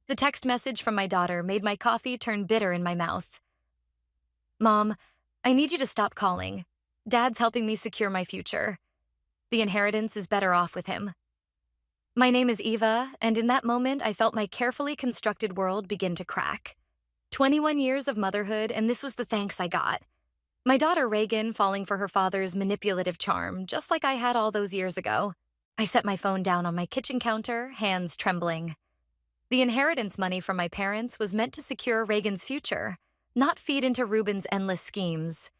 The text message from my daughter made my coffee turn bitter in my mouth. Mom, I need you to stop calling. Dad's helping me secure my future. The inheritance is better off with him. My name is Eva, and in that moment, I felt my carefully constructed world begin to crack. 21 years of motherhood, and this was the thanks I got. My daughter Reagan falling for her father's manipulative charm, just like I had all those years ago. I set my phone down on my kitchen counter, hands trembling. The inheritance money from my parents was meant to secure Reagan's future, not feed into Ruben's endless schemes.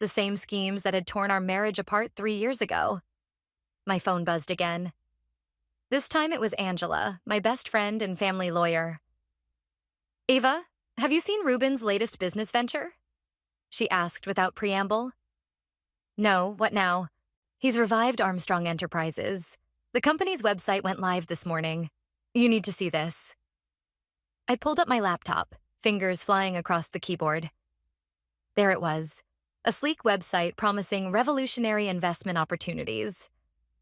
The same schemes that had torn our marriage apart 3 years ago. My phone buzzed again. This time it was Angela, my best friend and family lawyer. Ava, have you seen Ruben's latest business venture? She asked without preamble. No, what now? He's revived Armstrong Enterprises. The company's website went live this morning. You need to see this. I pulled up my laptop, fingers flying across the keyboard. There it was, a sleek website promising revolutionary investment opportunities.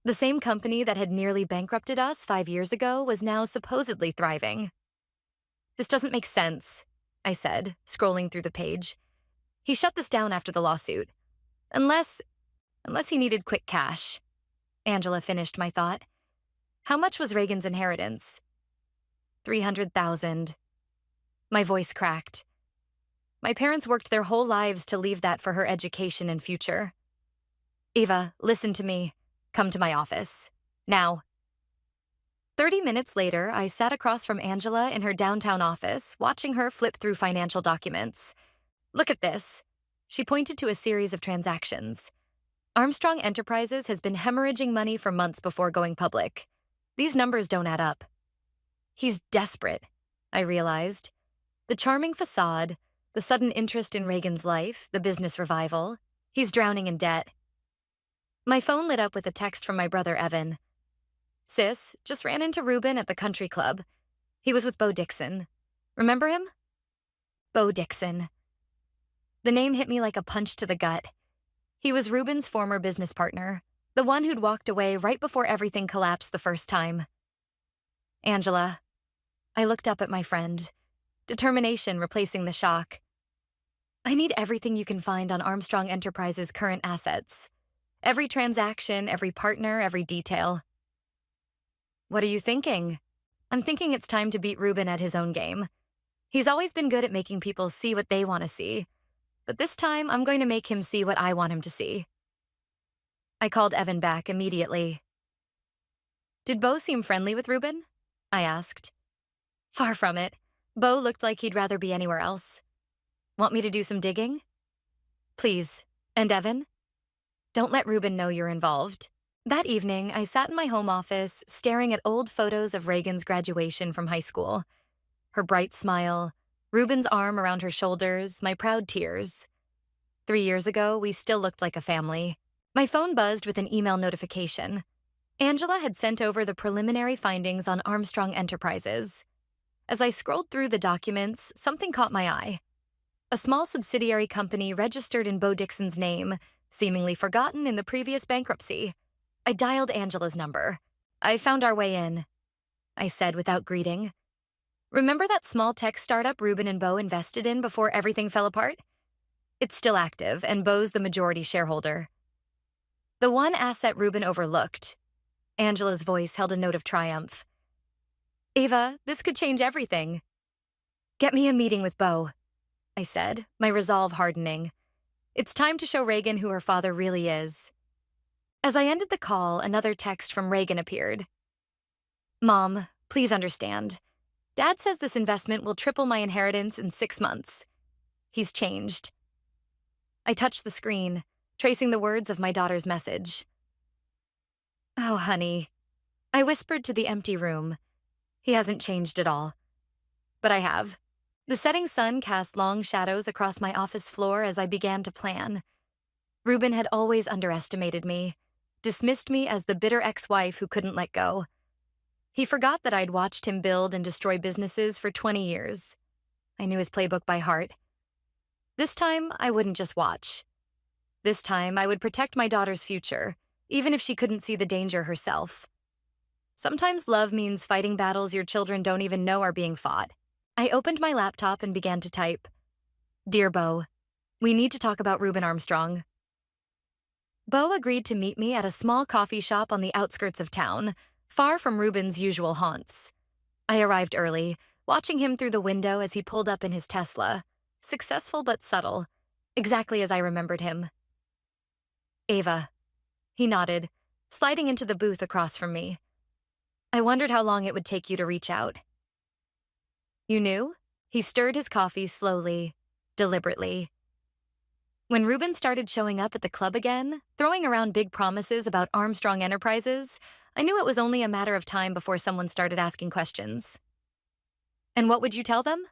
The same company that had nearly bankrupted us 5 years ago was now supposedly thriving. This doesn't make sense, I said, scrolling through the page. He shut this down after the lawsuit. Unless he needed quick cash. Angela finished my thought. How much was Reagan's inheritance? $300,000. My voice cracked. My parents worked their whole lives to leave that for her education and future. Eva, listen to me. Come to my office. Now. 30 minutes later, I sat across from Angela in her downtown office, watching her flip through financial documents. Look at this. She pointed to a series of transactions. Armstrong Enterprises has been hemorrhaging money for months before going public. These numbers don't add up. He's desperate, I realized. The charming facade, the sudden interest in Reagan's life, the business revival. He's drowning in debt. My phone lit up with a text from my brother Evan. Sis, just ran into Ruben at the country club. He was with Bo Dixon. Remember him? Bo Dixon. The name hit me like a punch to the gut. He was Ruben's former business partner, the one who'd walked away right before everything collapsed the first time. Angela. I looked up at my friend. Determination replacing the shock. I need everything you can find on Armstrong Enterprises' current assets. Every transaction, every partner, every detail. What are you thinking? I'm thinking it's time to beat Ruben at his own game. He's always been good at making people see what they want to see. But this time, I'm going to make him see what I want him to see. I called Evan back immediately. Did Bo seem friendly with Ruben? I asked. Far from it. Bo looked like he'd rather be anywhere else. Want me to do some digging? Please. And Evan? Don't let Ruben know you're involved. That evening, I sat in my home office, staring at old photos of Reagan's graduation from high school. Her bright smile, Ruben's arm around her shoulders, my proud tears. 3 years ago, we still looked like a family. My phone buzzed with an email notification. Angela had sent over the preliminary findings on Armstrong Enterprises. As I scrolled through the documents, something caught my eye. A small subsidiary company registered in Bo Dixon's name, seemingly forgotten in the previous bankruptcy. I dialed Angela's number. I found our way in, I said without greeting. Remember that small tech startup Ruben and Bo invested in before everything fell apart? It's still active, and Bo's the majority shareholder. The one asset Ruben overlooked. Angela's voice held a note of triumph. Ava, this could change everything. Get me a meeting with Bo, I said, my resolve hardening. It's time to show Reagan who her father really is. As I ended the call, another text from Reagan appeared. Mom, please understand. Dad says this investment will triple my inheritance in 6 months. He's changed. I touched the screen, tracing the words of my daughter's message. Oh, honey. I whispered to the empty room. He hasn't changed at all. But I have. The setting sun cast long shadows across my office floor as I began to plan. Ruben had always underestimated me, dismissed me as the bitter ex-wife who couldn't let go. He forgot that I'd watched him build and destroy businesses for 20 years. I knew his playbook by heart. This time, I wouldn't just watch. This time, I would protect my daughter's future, even if she couldn't see the danger herself. Sometimes love means fighting battles your children don't even know are being fought. I opened my laptop and began to type, Dear Bo, we need to talk about Reuben Armstrong. Bo agreed to meet me at a small coffee shop on the outskirts of town, far from Reuben's usual haunts. I arrived early, watching him through the window as he pulled up in his Tesla, successful but subtle, exactly as I remembered him. Ava. He nodded, sliding into the booth across from me. I wondered how long it would take you to reach out. You knew? He stirred his coffee slowly, deliberately. When Reuben started showing up at the club again, throwing around big promises about Armstrong Enterprises, I knew it was only a matter of time before someone started asking questions. And what would you tell them?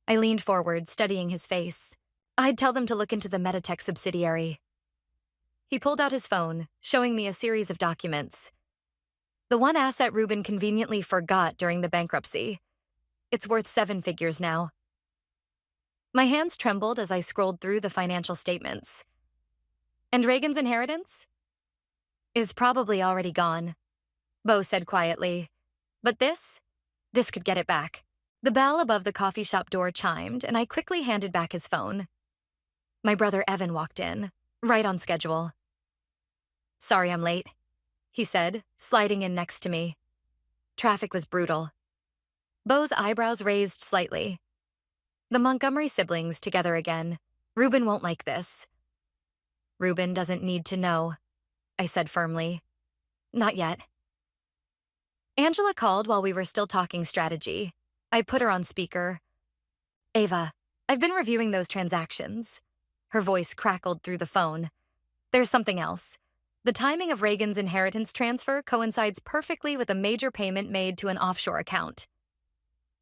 I leaned forward, studying his face. I'd tell them to look into the Meditech subsidiary. He pulled out his phone, showing me a series of documents. The one asset Reuben conveniently forgot during the bankruptcy. It's worth 7 figures now. My hands trembled as I scrolled through the financial statements. And Reagan's inheritance? Is probably already gone, Bo said quietly. But this could get it back. The bell above the coffee shop door chimed, and I quickly handed back his phone. My brother Evan walked in, right on schedule. Sorry I'm late, he said, sliding in next to me. Traffic was brutal. Bo's eyebrows raised slightly. The Montgomery siblings together again. Reuben won't like this. Reuben doesn't need to know, I said firmly. Not yet. Angela called while we were still talking strategy. I put her on speaker. Ava, I've been reviewing those transactions. Her voice crackled through the phone. There's something else. The timing of Reagan's inheritance transfer coincides perfectly with a major payment made to an offshore account.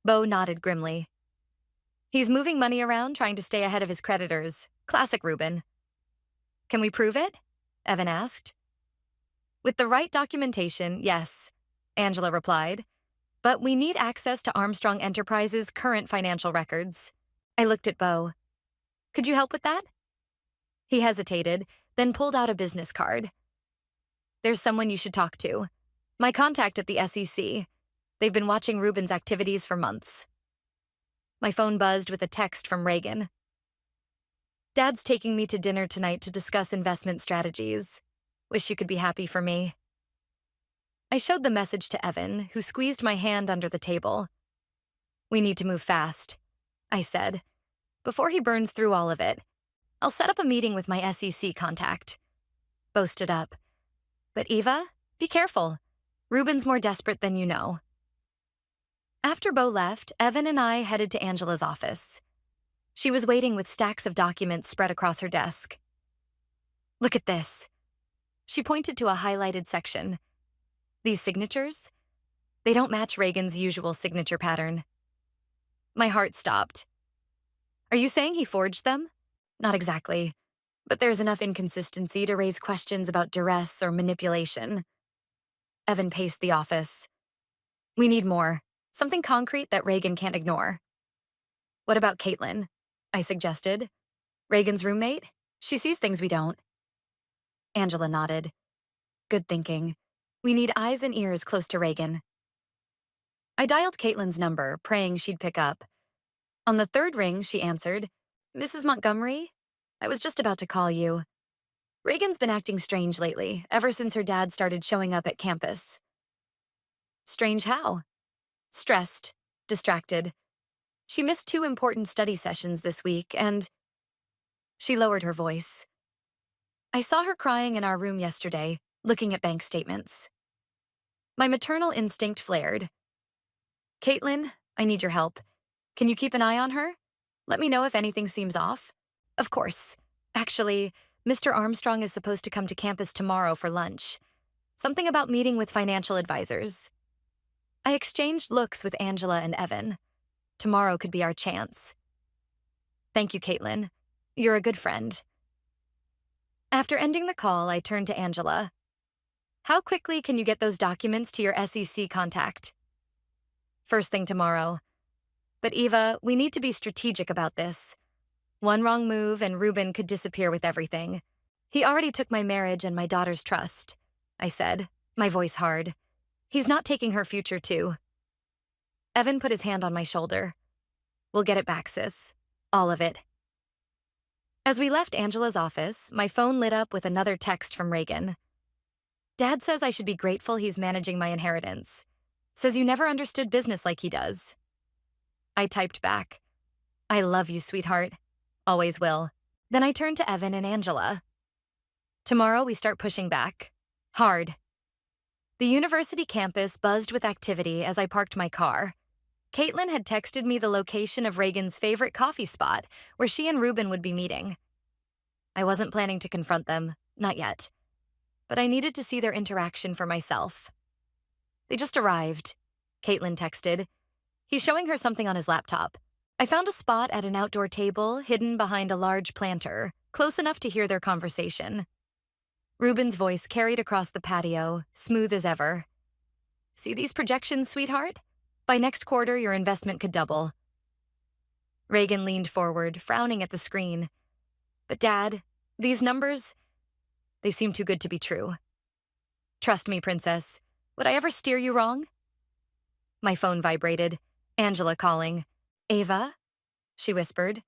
Bo nodded grimly. He's moving money around, trying to stay ahead of his creditors. Classic Reuben. Can we prove it? Evan asked. With the right documentation, yes, Angela replied. But we need access to Armstrong Enterprises' current financial records. I looked at Bo. Could you help with that? He hesitated, then pulled out a business card. There's someone you should talk to. My contact at the SEC. They've been watching Reuben's activities for months. My phone buzzed with a text from Reagan. Dad's taking me to dinner tonight to discuss investment strategies. Wish you could be happy for me. I showed the message to Evan, who squeezed my hand under the table. We need to move fast, I said. Before he burns through all of it, I'll set up a meeting with my SEC contact. Bo stood up. But Eva, be careful. Reuben's more desperate than you know. After Bo left, Evan and I headed to Angela's office. She was waiting with stacks of documents spread across her desk. Look at this. She pointed to a highlighted section. These signatures? They don't match Reagan's usual signature pattern. My heart stopped. Are you saying he forged them? Not exactly, but there's enough inconsistency to raise questions about duress or manipulation. Evan paced the office. We need more. Something concrete that Reagan can't ignore. What about Caitlin? I suggested. Reagan's roommate? She sees things we don't. Angela nodded. Good thinking. We need eyes and ears close to Reagan. I dialed Caitlin's number, praying she'd pick up. On the 3rd ring, she answered, Mrs. Montgomery? I was just about to call you. Reagan's been acting strange lately, ever since her dad started showing up at campus. Strange how? Stressed, distracted. She missed 2 important study sessions this week, and... She lowered her voice. I saw her crying in our room yesterday, looking at bank statements. My maternal instinct flared. Caitlin, I need your help. Can you keep an eye on her? Let me know if anything seems off. Of course. Actually, Mr. Armstrong is supposed to come to campus tomorrow for lunch. Something about meeting with financial advisors. I exchanged looks with Angela and Evan. Tomorrow could be our chance. Thank you, Caitlin. You're a good friend. After ending the call, I turned to Angela. How quickly can you get those documents to your SEC contact? First thing tomorrow. But Eva, we need to be strategic about this. One wrong move and Reuben could disappear with everything. He already took my marriage and my daughter's trust, I said, my voice hard. He's not taking her future, too. Evan put his hand on my shoulder. We'll get it back, sis. All of it. As we left Angela's office, my phone lit up with another text from Reagan. Dad says I should be grateful he's managing my inheritance. Says you never understood business like he does. I typed back, I love you, sweetheart. Always will. Then I turned to Evan and Angela. Tomorrow we start pushing back. Hard. The university campus buzzed with activity as I parked my car. Caitlin had texted me the location of Reagan's favorite coffee spot where she and Ruben would be meeting. I wasn't planning to confront them, not yet. But I needed to see their interaction for myself. They just arrived, Caitlin texted. He's showing her something on his laptop. I found a spot at an outdoor table hidden behind a large planter, close enough to hear their conversation. Ruben's voice carried across the patio, smooth as ever. See these projections, sweetheart? By next quarter, your investment could double. Reagan leaned forward, frowning at the screen. But Dad, these numbers, they seem too good to be true. Trust me, Princess. Would I ever steer you wrong? My phone vibrated. Angela calling. Ava? She whispered.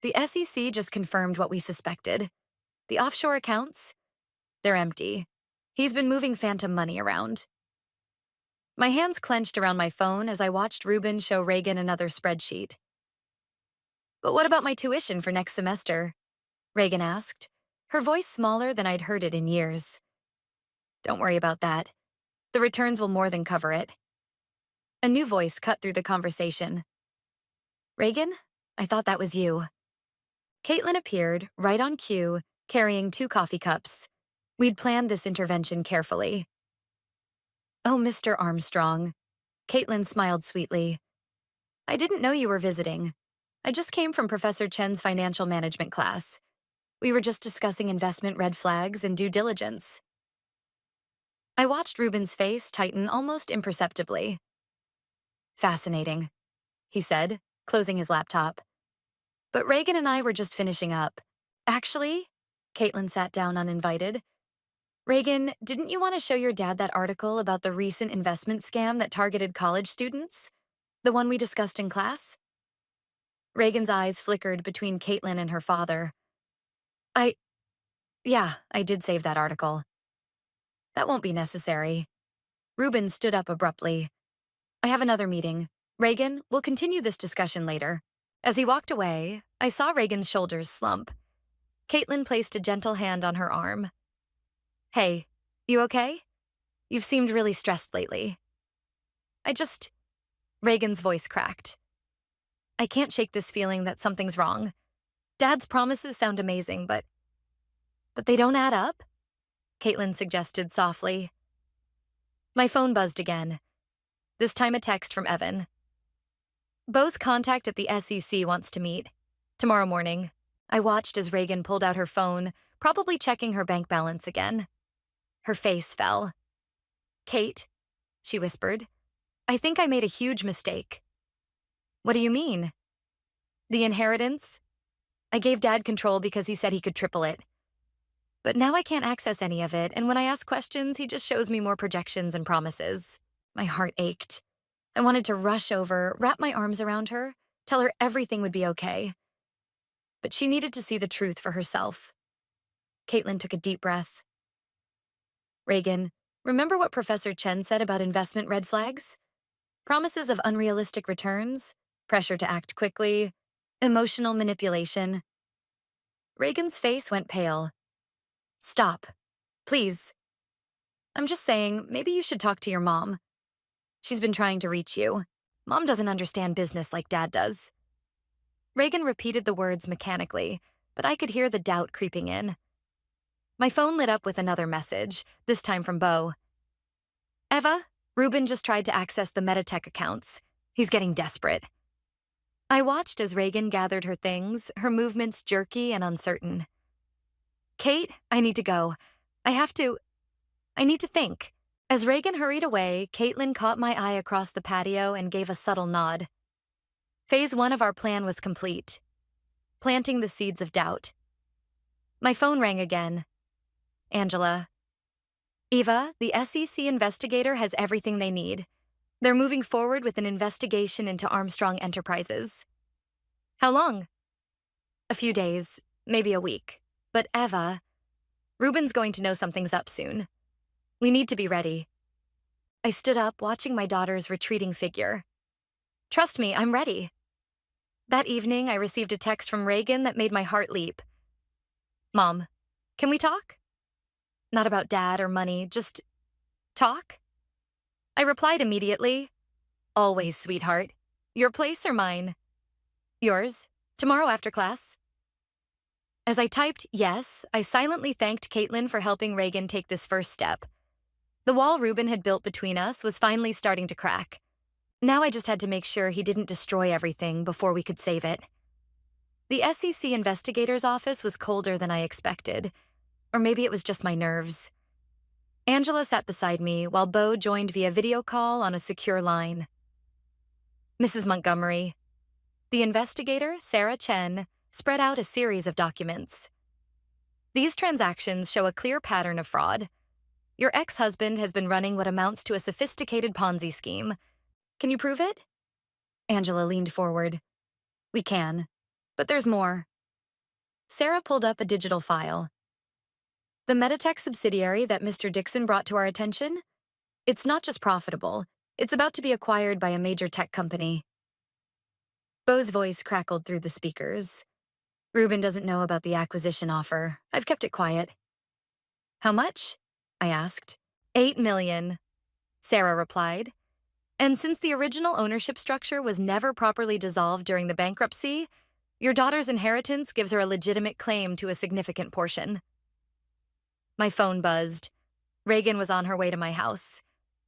The SEC just confirmed what we suspected. The offshore accounts? They're empty. He's been moving phantom money around. My hands clenched around my phone as I watched Ruben show Reagan another spreadsheet. But what about my tuition for next semester? Reagan asked, her voice smaller than I'd heard it in years. Don't worry about that. The returns will more than cover it. A new voice cut through the conversation. Reagan? I thought that was you. Caitlin appeared, right on cue, carrying 2 coffee cups. We'd planned this intervention carefully. Oh, Mr. Armstrong. Caitlin smiled sweetly. I didn't know you were visiting. I just came from Professor Chen's financial management class. We were just discussing investment red flags and due diligence. I watched Ruben's face tighten almost imperceptibly. Fascinating, he said, closing his laptop. But Reagan and I were just finishing up. Actually, Caitlin sat down uninvited. Reagan, didn't you want to show your dad that article about the recent investment scam that targeted college students? The one we discussed in class? Reagan's eyes flickered between Caitlin and her father. Yeah, I did save that article. That won't be necessary. Ruben stood up abruptly. I have another meeting. Reagan, we'll continue this discussion later. As he walked away, I saw Reagan's shoulders slump. Caitlin placed a gentle hand on her arm. Hey, you okay? You've seemed really stressed lately. Reagan's voice cracked. I can't shake this feeling that something's wrong. Dad's promises sound amazing, but they don't add up? Caitlin suggested softly. My phone buzzed again. This time a text from Evan. Bo's contact at the SEC wants to meet. Tomorrow morning. I watched as Reagan pulled out her phone, probably checking her bank balance again. Her face fell. Kate, she whispered, I think I made a huge mistake. What do you mean? The inheritance? I gave Dad control because he said he could triple it. But now I can't access any of it, and when I ask questions, he just shows me more projections and promises. My heart ached. I wanted to rush over, wrap my arms around her, tell her everything would be okay. But she needed to see the truth for herself. Caitlin took a deep breath. Reagan, remember what Professor Chen said about investment red flags? Promises of unrealistic returns, pressure to act quickly, emotional manipulation. Reagan's face went pale. Stop. Please. I'm just saying, maybe you should talk to your mom. She's been trying to reach you. Mom doesn't understand business like Dad does. Reagan repeated the words mechanically, but I could hear the doubt creeping in. My phone lit up with another message, this time from Bo. Eva, Ruben just tried to access the Meditech accounts. He's getting desperate. I watched as Reagan gathered her things, her movements jerky and uncertain. Kate, I need to go. I need to think. As Reagan hurried away, Caitlin caught my eye across the patio and gave a subtle nod. Phase 1 of our plan was complete. Planting the seeds of doubt. My phone rang again. Angela. Eva, the SEC investigator has everything they need. They're moving forward with an investigation into Armstrong Enterprises. How long? A few days, maybe a week. But Eva, Ruben's going to know something's up soon. We need to be ready. I stood up, watching my daughter's retreating figure. Trust me, I'm ready. That evening, I received a text from Reagan that made my heart leap. Mom, can we talk? Not about dad or money, just talk? I replied immediately. Always, sweetheart. Your place or mine? Yours. Tomorrow after class. As I typed yes, I silently thanked Caitlin for helping Reagan take this first step. The wall Ruben had built between us was finally starting to crack. Now I just had to make sure he didn't destroy everything before we could save it. The SEC investigator's office was colder than I expected, or maybe it was just my nerves. Angela sat beside me while Bo joined via video call on a secure line. Mrs. Montgomery. The investigator, Sarah Chen, spread out a series of documents. These transactions show a clear pattern of fraud. Your ex-husband has been running what amounts to a sophisticated Ponzi scheme. Can you prove it? Angela leaned forward. We can, but there's more. Sarah pulled up a digital file. The Meditech subsidiary that Mr. Dixon brought to our attention? It's not just profitable, it's about to be acquired by a major tech company. Bo's voice crackled through the speakers. Ruben doesn't know about the acquisition offer. I've kept it quiet. How much? I asked. $8 million, Sarah replied. And since the original ownership structure was never properly dissolved during the bankruptcy, your daughter's inheritance gives her a legitimate claim to a significant portion. My phone buzzed. Reagan was on her way to my house.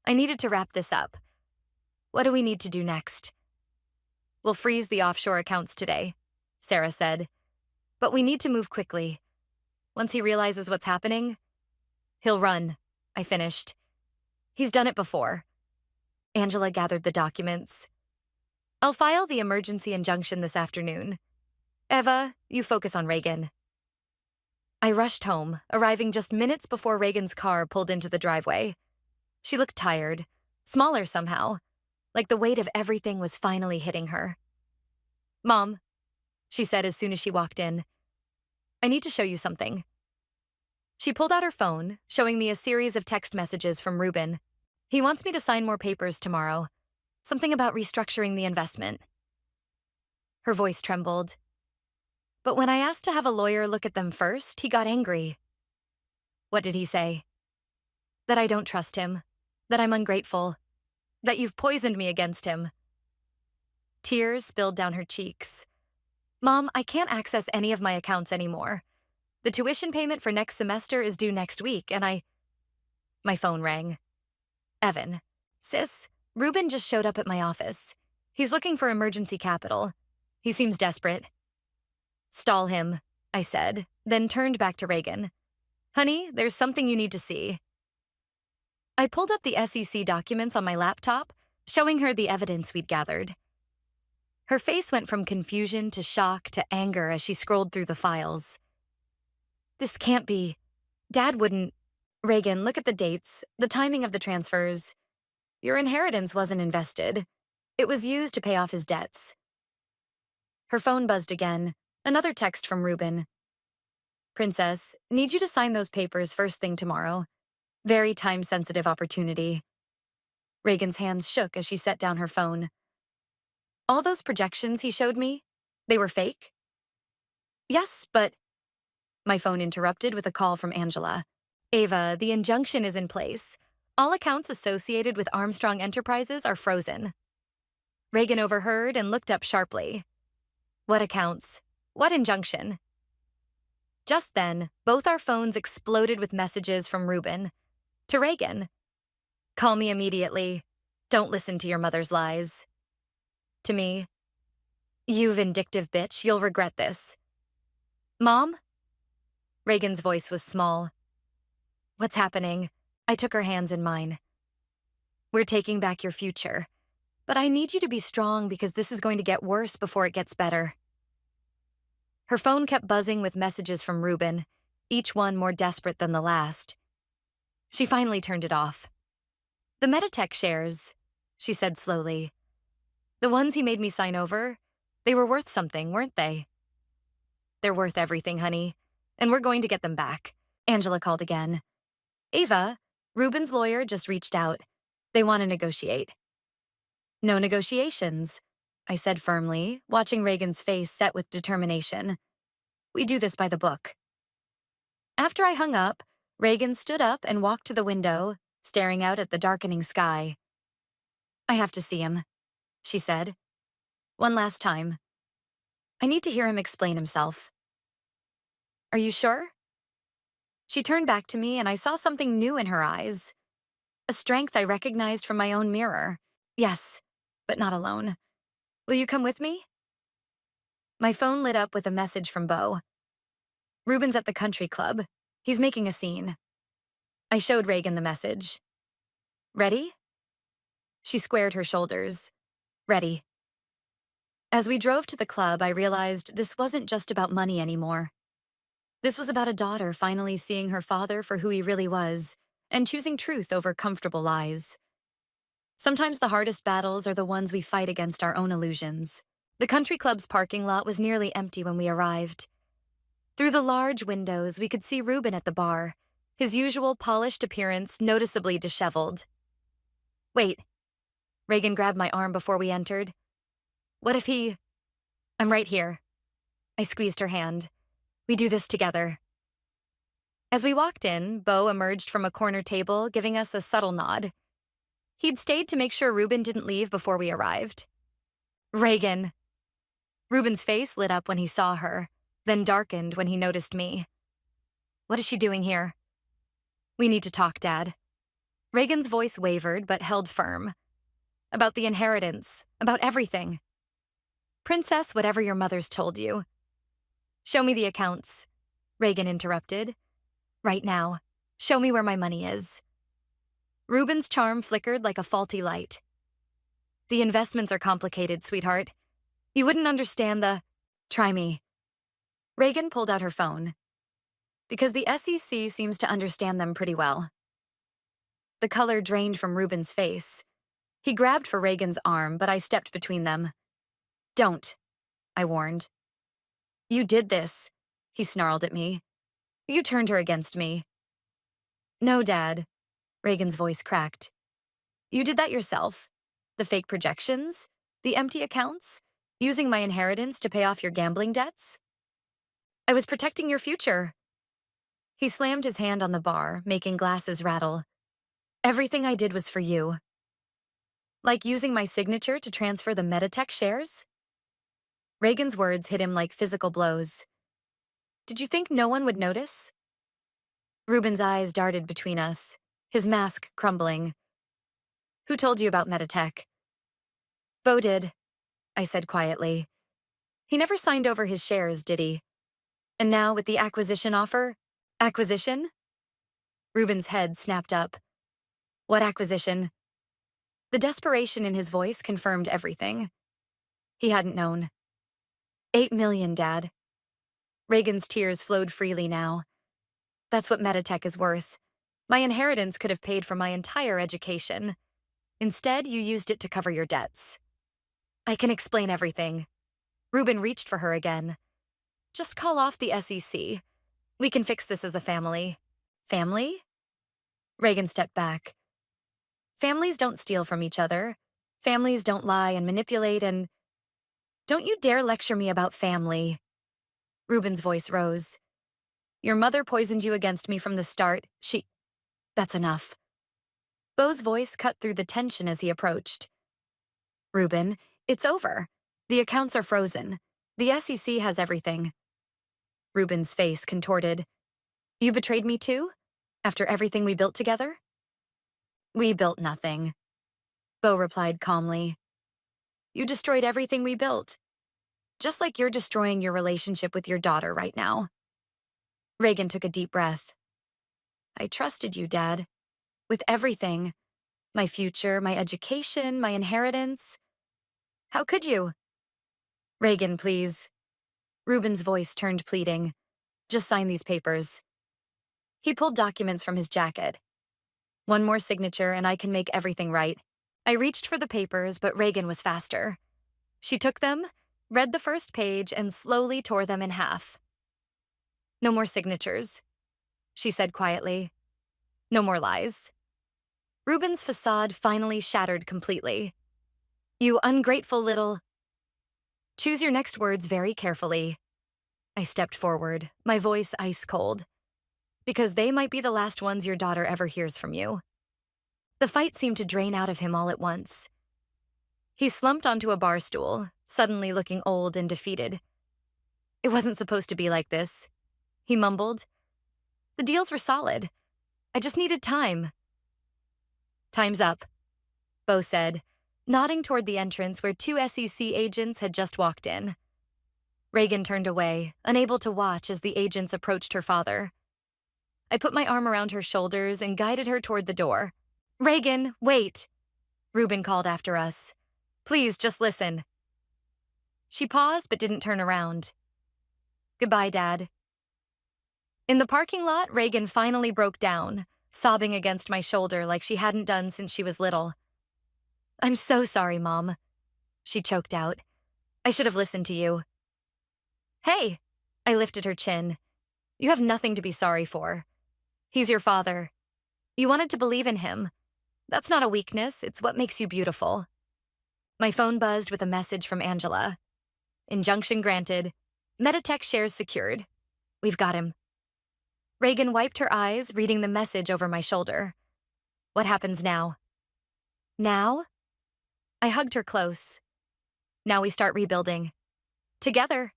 I needed to wrap this up. What do we need to do next? We'll freeze the offshore accounts today, Sarah said. But we need to move quickly. Once he realizes what's happening, he'll run, I finished. He's done it before. Angela gathered the documents. I'll file the emergency injunction this afternoon. Eva, you focus on Reagan. I rushed home, arriving just minutes before Reagan's car pulled into the driveway. She looked tired, smaller somehow, like the weight of everything was finally hitting her. Mom, she said as soon as she walked in, I need to show you something. She pulled out her phone, showing me a series of text messages from Ruben. He wants me to sign more papers tomorrow. Something about restructuring the investment. Her voice trembled. But when I asked to have a lawyer look at them first, he got angry. What did he say? That I don't trust him. That I'm ungrateful. That you've poisoned me against him. Tears spilled down her cheeks. Mom, I can't access any of my accounts anymore. The tuition payment for next semester is due next week, and My phone rang. Evan. Sis, Ruben just showed up at my office. He's looking for emergency capital. He seems desperate. Stall him, I said, then turned back to Reagan. Honey, there's something you need to see. I pulled up the SEC documents on my laptop, showing her the evidence we'd gathered. Her face went from confusion to shock to anger as she scrolled through the files. This can't be. Dad wouldn't. Reagan, look at the dates, the timing of the transfers. Your inheritance wasn't invested. It was used to pay off his debts. Her phone buzzed again, another text from Ruben. Princess, need you to sign those papers first thing tomorrow. Very time-sensitive opportunity. Reagan's hands shook as she set down her phone. All those projections he showed me, they were fake? Yes, but... My phone interrupted with a call from Angela. Ava, the injunction is in place. All accounts associated with Armstrong Enterprises are frozen. Reagan overheard and looked up sharply. What accounts? What injunction? Just then, both our phones exploded with messages from Ruben. To Reagan. Call me immediately. Don't listen to your mother's lies. To me. You vindictive bitch, you'll regret this. Mom? Reagan's voice was small. What's happening? I took her hands in mine. We're taking back your future. But I need you to be strong because this is going to get worse before it gets better. Her phone kept buzzing with messages from Ruben, each one more desperate than the last. She finally turned it off. The Meditech shares, she said slowly. The ones he made me sign over, they were worth something, weren't they? They're worth everything, honey, and we're going to get them back. Angela called again. Ava, Ruben's lawyer just reached out. They want to negotiate. No negotiations, I said firmly, watching Reagan's face set with determination. We do this by the book. After I hung up, Reagan stood up and walked to the window, staring out at the darkening sky. I have to see him, she said. One last time. I need to hear him explain himself. Are you sure? She turned back to me and I saw something new in her eyes. A strength I recognized from my own mirror. Yes, but not alone. Will you come with me? My phone lit up with a message from Beau. Ruben's at the country club. He's making a scene. I showed Reagan the message. Ready? She squared her shoulders. Ready. As we drove to the club, I realized this wasn't just about money anymore. This was about a daughter finally seeing her father for who he really was and choosing truth over comfortable lies. Sometimes the hardest battles are the ones we fight against our own illusions. The country club's parking lot was nearly empty when we arrived. Through the large windows, we could see Ruben at the bar, his usual polished appearance noticeably disheveled. Wait. Reagan grabbed my arm before we entered. What if he... I'm right here. I squeezed her hand. We do this together. As we walked in, Beau emerged from a corner table, giving us a subtle nod. He'd stayed to make sure Ruben didn't leave before we arrived. Reagan. Ruben's face lit up when he saw her, then darkened when he noticed me. What is she doing here? We need to talk, Dad. Reagan's voice wavered but held firm. About the inheritance, about everything. Princess, whatever your mother's told you. Show me the accounts, Reagan interrupted. Right now. Show me where my money is. Ruben's charm flickered like a faulty light. The investments are complicated, sweetheart. You wouldn't understand the... Try me. Reagan pulled out her phone. Because the SEC seems to understand them pretty well. The color drained from Ruben's face. He grabbed for Reagan's arm, but I stepped between them. Don't, I warned. You did this, he snarled at me. You turned her against me. No, Dad, Reagan's voice cracked. You did that yourself. The fake projections, the empty accounts, using my inheritance to pay off your gambling debts. I was protecting your future. He slammed his hand on the bar, making glasses rattle. Everything I did was for you. Like using my signature to transfer the Meditech shares? Reagan's words hit him like physical blows. Did you think no one would notice? Ruben's eyes darted between us, his mask crumbling. Who told you about Meditech? Beau did, I said quietly. He never signed over his shares, did he? And now with the acquisition offer? Acquisition? Ruben's head snapped up. What acquisition? The desperation in his voice confirmed everything. He hadn't known. 8 million, Dad. Reagan's tears flowed freely now. That's what Meditech is worth. My inheritance could have paid for my entire education. Instead, you used it to cover your debts. I can explain everything. Ruben reached for her again. Just call off the SEC. We can fix this as a family. Family? Reagan stepped back. Families don't steal from each other. Families don't lie and manipulate and... Don't you dare lecture me about family. Ruben's voice rose. Your mother poisoned you against me from the start. That's enough. Beau's voice cut through the tension as he approached. Ruben, it's over. The accounts are frozen. The SEC has everything. Ruben's face contorted. You betrayed me too? After everything we built together? We built nothing. Beau replied calmly. You destroyed everything we built. Just like you're destroying your relationship with your daughter right now. Reagan took a deep breath. I trusted you, Dad. With everything. My future, my education, my inheritance. How could you? Reagan, please. Ruben's voice turned pleading. Just sign these papers. He pulled documents from his jacket. One more signature and I can make everything right. I reached for the papers, but Reagan was faster. She took them, read the first page, and slowly tore them in half. No more signatures, she said quietly. No more lies. Ruben's facade finally shattered completely. You ungrateful little... Choose your next words very carefully. I stepped forward, my voice ice cold. Because they might be the last ones your daughter ever hears from you. The fight seemed to drain out of him all at once. He slumped onto a bar stool, suddenly looking old and defeated. It wasn't supposed to be like this, he mumbled. The deals were solid. I just needed time. Time's up, Bo said, nodding toward the entrance where 2 SEC agents had just walked in. Reagan turned away, unable to watch as the agents approached her father. I put my arm around her shoulders and guided her toward the door. Reagan, wait, Ruben called after us. Please, just listen. She paused but didn't turn around. Goodbye, Dad. In the parking lot, Reagan finally broke down, sobbing against my shoulder like she hadn't done since she was little. I'm so sorry, Mom, she choked out. I should have listened to you. Hey, I lifted her chin. You have nothing to be sorry for. He's your father. You wanted to believe in him. That's not a weakness, it's what makes you beautiful. My phone buzzed with a message from Angela. Injunction granted. Meditech shares secured. We've got him. Reagan wiped her eyes, reading the message over my shoulder. What happens now? Now? I hugged her close. Now we start rebuilding. Together.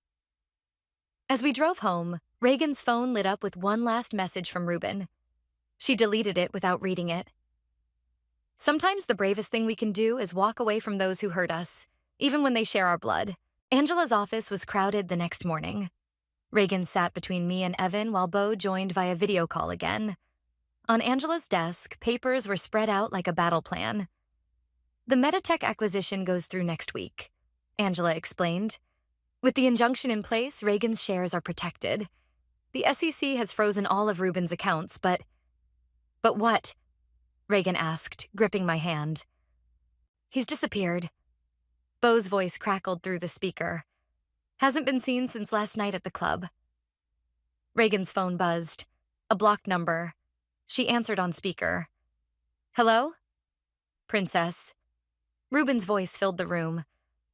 As we drove home, Reagan's phone lit up with one last message from Ruben. She deleted it without reading it. Sometimes the bravest thing we can do is walk away from those who hurt us, even when they share our blood. Angela's office was crowded the next morning. Reagan sat between me and Evan while Bo joined via video call again. On Angela's desk, papers were spread out like a battle plan. The Meditech acquisition goes through next week, Angela explained. With the injunction in place, Reagan's shares are protected. The SEC has frozen all of Ruben's accounts, but... But what? Reagan asked, gripping my hand. He's disappeared. Bo's voice crackled through the speaker. Hasn't been seen since last night at the club. Reagan's phone buzzed. A blocked number. She answered on speaker. Hello? Princess. Ruben's voice filled the room.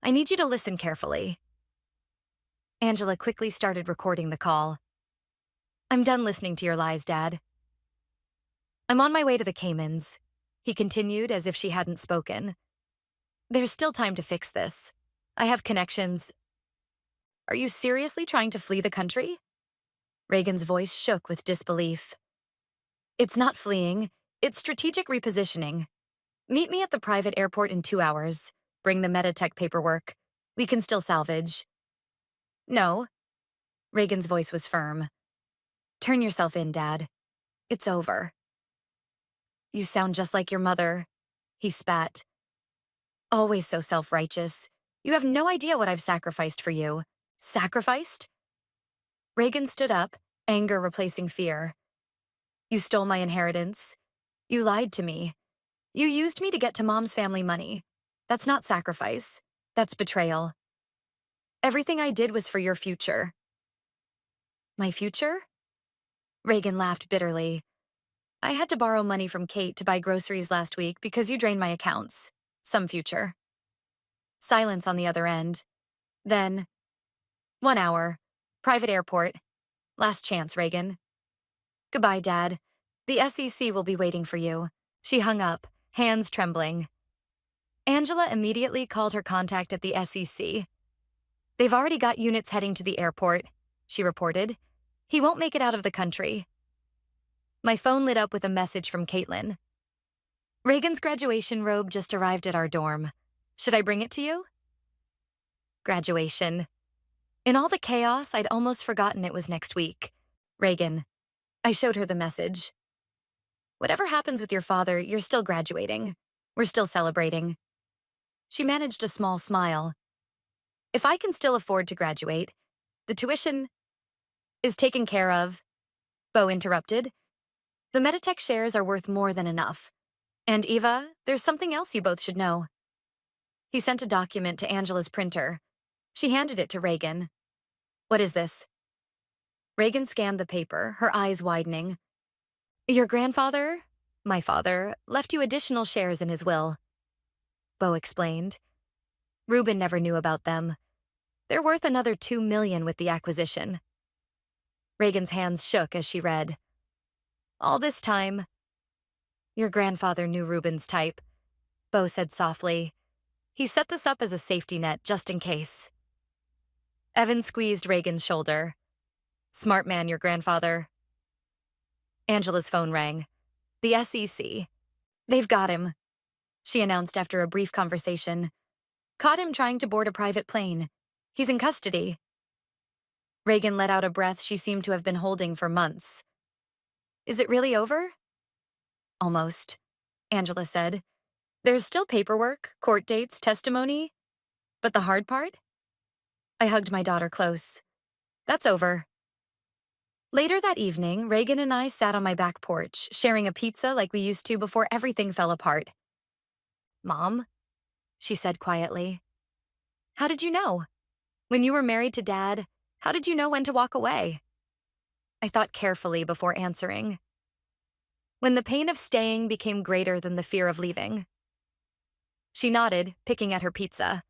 I need you to listen carefully. Angela quickly started recording the call. I'm done listening to your lies, Dad. I'm on my way to the Caymans, he continued as if she hadn't spoken. There's still time to fix this. I have connections. Are you seriously trying to flee the country? Reagan's voice shook with disbelief. It's not fleeing, it's strategic repositioning. Meet me at the private airport in 2 hours. Bring the Meditech paperwork. We can still salvage. No. Reagan's voice was firm. Turn yourself in, Dad. It's over. You sound just like your mother, he spat. Always so self-righteous. You have no idea what I've sacrificed for you. Sacrificed? Reagan stood up, anger replacing fear. You stole my inheritance. You lied to me. You used me to get to Mom's family money. That's not sacrifice. That's betrayal. Everything I did was for your future. My future? Reagan laughed bitterly. I had to borrow money from Kate to buy groceries last week because you drained my accounts. Some future. Silence on the other end. Then, 1 hour. Private airport. Last chance, Reagan. Goodbye, Dad. The SEC will be waiting for you. She hung up, hands trembling. Angela immediately called her contact at the SEC. They've already got units heading to the airport, she reported. He won't make it out of the country. My phone lit up with a message from Caitlin. Reagan's graduation robe just arrived at our dorm. Should I bring it to you? Graduation. In all the chaos, I'd almost forgotten it was next week. Reagan. I showed her the message. Whatever happens with your father, you're still graduating. We're still celebrating. She managed a small smile. If I can still afford to graduate, the tuition is taken care of, Bo interrupted. The Meditech shares are worth more than enough. And Eva, there's something else you both should know. He sent a document to Angela's printer. She handed it to Reagan. What is this? Reagan scanned the paper, her eyes widening. Your grandfather, my father, left you additional shares in his will. Beau explained. Reuben never knew about them. They're worth another $2 million with the acquisition. Reagan's hands shook as she read. All this time, your grandfather knew Reuben's type, Beau said softly. He set this up as a safety net just in case. Evan squeezed Reagan's shoulder. Smart man, your grandfather. Angela's phone rang. The SEC. They've got him, she announced after a brief conversation. Caught him trying to board a private plane. He's in custody. Reagan let out a breath she seemed to have been holding for months. Is it really over? Almost, Angela said. There's still paperwork, court dates, testimony. But the hard part? I hugged my daughter close. That's over. Later that evening, Reagan and I sat on my back porch, sharing a pizza like we used to before everything fell apart. Mom, she said quietly. How did you know? When you were married to Dad, how did you know when to walk away? I thought carefully before answering. When the pain of staying became greater than the fear of leaving. She nodded, picking at her pizza.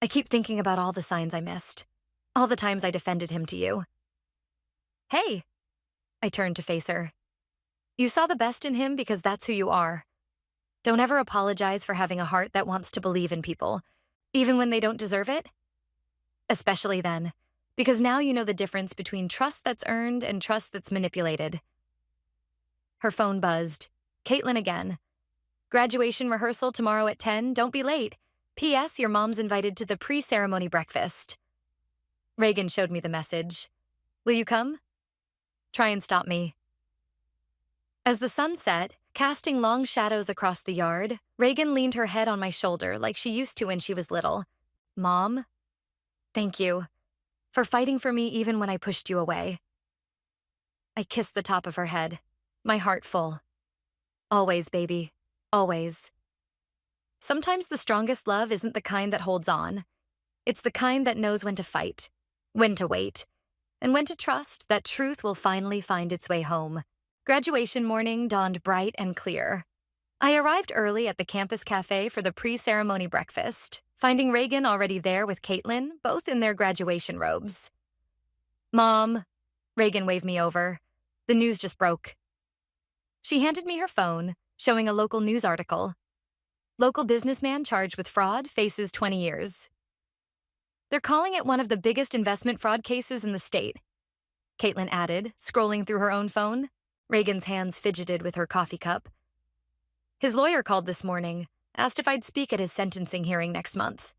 I keep thinking about all the signs I missed. All the times I defended him to you. Hey, I turned to face her. You saw the best in him because that's who you are. Don't ever apologize for having a heart that wants to believe in people, even when they don't deserve it. Especially then, because now you know the difference between trust that's earned and trust that's manipulated. Her phone buzzed. Caitlin again. Graduation rehearsal tomorrow at 10, don't be late. P.S. Your mom's invited to the pre-ceremony breakfast. Reagan showed me the message. Will you come? Try and stop me. As the sun set, casting long shadows across the yard, Reagan leaned her head on my shoulder like she used to when she was little. Mom, thank you for fighting for me even when I pushed you away. I kissed the top of her head, my heart full. Always, baby, always. Sometimes the strongest love isn't the kind that holds on. It's the kind that knows when to fight, when to wait, and when to trust that truth will finally find its way home. Graduation morning dawned bright and clear. I arrived early at the campus cafe for the pre-ceremony breakfast, finding Reagan already there with Caitlin, both in their graduation robes. Mom, Reagan waved me over. The news just broke. She handed me her phone, showing a local news article. Local businessman charged with fraud faces 20 years. They're calling it one of the biggest investment fraud cases in the state, Caitlin added, scrolling through her own phone. Reagan's hands fidgeted with her coffee cup. His lawyer called this morning, asked if I'd speak at his sentencing hearing next month.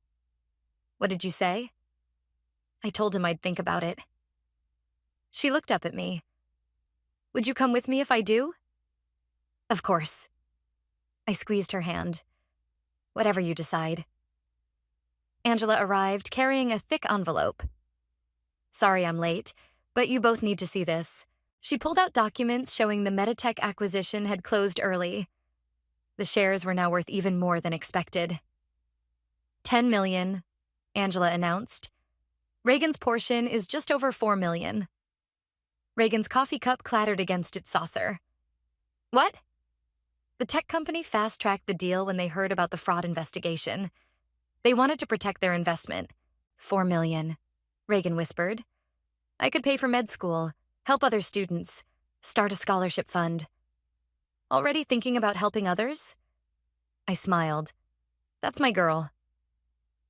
What did you say? I told him I'd think about it. She looked up at me. Would you come with me if I do? Of course. I squeezed her hand. Whatever you decide. Angela arrived carrying a thick envelope. Sorry I'm late, but you both need to see this. She pulled out documents showing the Meditech acquisition had closed early. The shares were now worth even more than expected. $10 million, Angela announced. Reagan's portion is just over $4 million. Reagan's coffee cup clattered against its saucer. What? The tech company fast-tracked the deal when they heard about the fraud investigation. They wanted to protect their investment. $4 million, Reagan whispered. I could pay for med school, help other students, start a scholarship fund. Already thinking about helping others? I smiled. That's my girl.